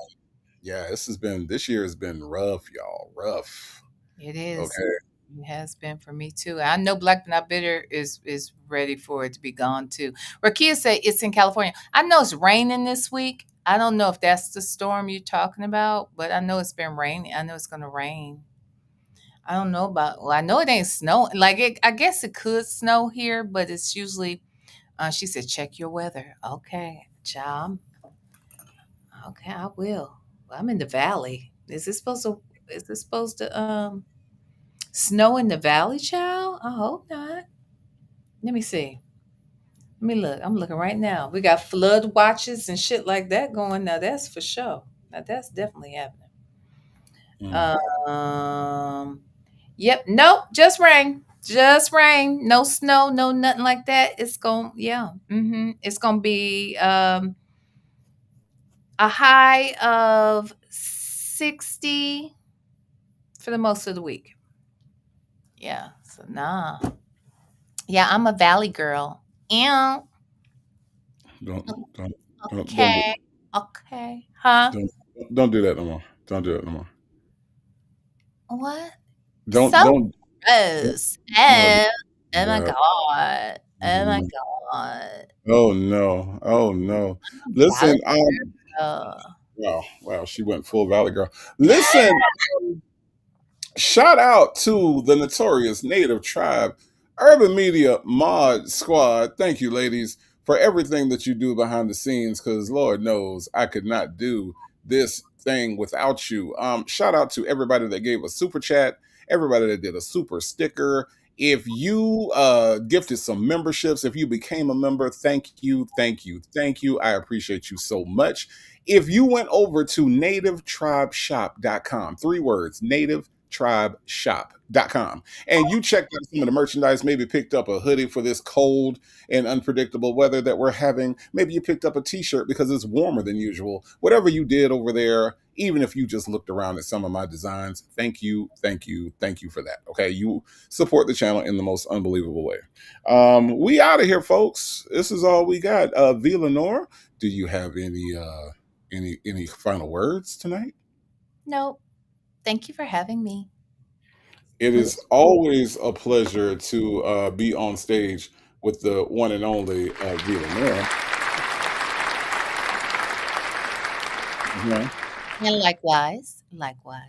yeah, this year has been rough, y'all, rough. It is. Okay, It has been for me too. I know Black but Not Bitter is ready for it to be gone too. Rakia say it's in California. I know it's raining this week. I don't know if that's the storm you're talking about, but I know it's been raining. I know it's gonna rain. I don't know about. Well, I know it ain't snow. Like it, I guess it could snow here, but it's usually. She said, "Check your weather." Okay, child. Okay, I will. I'm in the valley. Is it supposed to snow in the valley, child? I hope not. Let me see. Let me look. I'm looking right now. We got flood watches and shit like that going. Now that's for sure. Now that's definitely happening. mm, Um. Yep. Nope. Just rain. Just rain. No snow. No nothing like that. It's going. Yeah. It's gonna be a high of 60 for the most of the week. Yeah. So nah. Yeah, I'm a valley girl. Ew. don't don't don't Okay. Okay. Huh? don't don't do that no more. Don't do that no more. What? Don't So don't. gross. No, Oh my no, god. Oh my no. god. Oh no. Oh no. Valley Listen, girl. wow, she went full Valley Girl. Listen, shout out to the notorious Native Tribe Urban Media Mod Squad. Thank you, ladies, for everything that you do behind the scenes, because Lord knows I could not do this thing without you. Shout out to everybody that gave a super chat, everybody that did a super sticker. If you gifted some memberships, if you became a member, thank you, thank you, thank you. I appreciate you so much. If you went over to nativetribeshop.com, three words, native TribeShop.com. And you checked out some of the merchandise, maybe picked up a hoodie for this cold and unpredictable weather that we're having. Maybe you picked up a t-shirt because it's warmer than usual. Whatever you did over there, even if you just looked around at some of my designs, thank you, thank you, thank you for that. Okay, you support the channel in the most unbelievable way. We out of here, folks. This is all we got. V. Lenore, do you have any final words tonight? Nope. Thank you for having me. It is always a pleasure to be on stage with the one and only V. Lenore. Yeah. And likewise, likewise.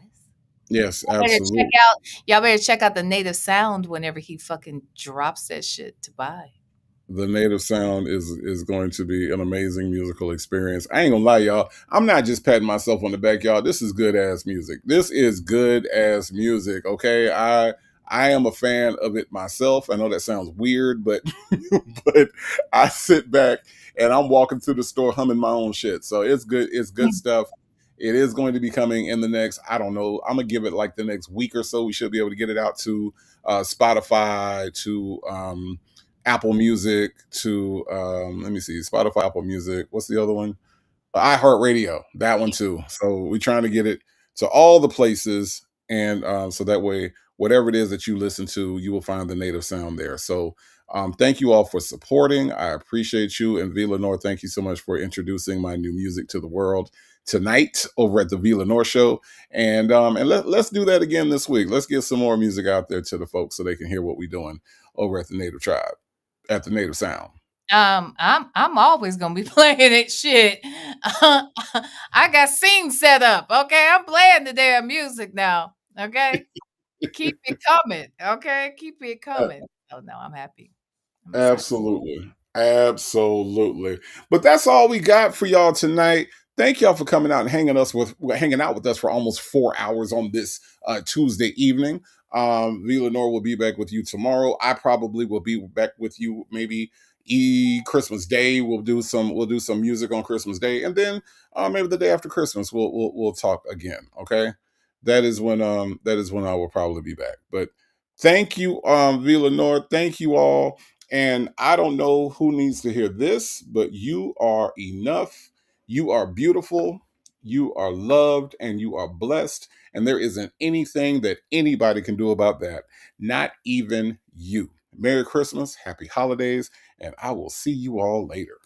Yes, Y'all better check absolutely. out. Y'all better check out the native sound whenever he fucking drops that shit to buy. The native sound is going to be an amazing musical experience. I ain't gonna lie, y'all. I'm not just patting myself on the back, y'all. This is good ass music. This is good ass music. Okay, I am a fan of it myself. I know that sounds weird, but but I sit back and I'm walking through the store humming my own shit. So it's good. It's good stuff. It is going to be coming in the next, I don't know, I'm gonna give it like the next week or so. We should be able to get it out to Spotify, to Apple Music, to let me see, Spotify, Apple Music. What's the other one? iHeartRadio, that one too. So we're trying to get it to all the places, and so that way, whatever it is that you listen to, you will find the native sound there. So thank you all for supporting. I appreciate you, and V. Lenore, thank you so much for introducing my new music to the world tonight over at the V. Lenore Show. And let's do that again this week. Let's get some more music out there to the folks so they can hear what we're doing over at the Native Tribe, at the Native Sound. I'm always gonna be playing it shit. I got scenes set up. Okay, I'm playing the damn music now. Okay, keep it coming. Okay, keep it coming. Oh no, I'm happy. I'm excited. Absolutely. Absolutely. But that's all we got for y'all tonight. Thank y'all for coming out and hanging out with us for almost 4 hours on this Tuesday evening. V. Lenore will be back with you tomorrow. I probably will be back with you maybe Christmas Day. We'll do some music on Christmas Day, and then maybe the day after Christmas we'll talk again. Okay, that is when I will probably be back. But thank you, V. Lenore. Thank you all. And I don't know who needs to hear this, but you are enough. You are beautiful. You are loved and you are blessed. And there isn't anything that anybody can do about that. Not even you. Merry Christmas. Happy holidays. And I will see you all later.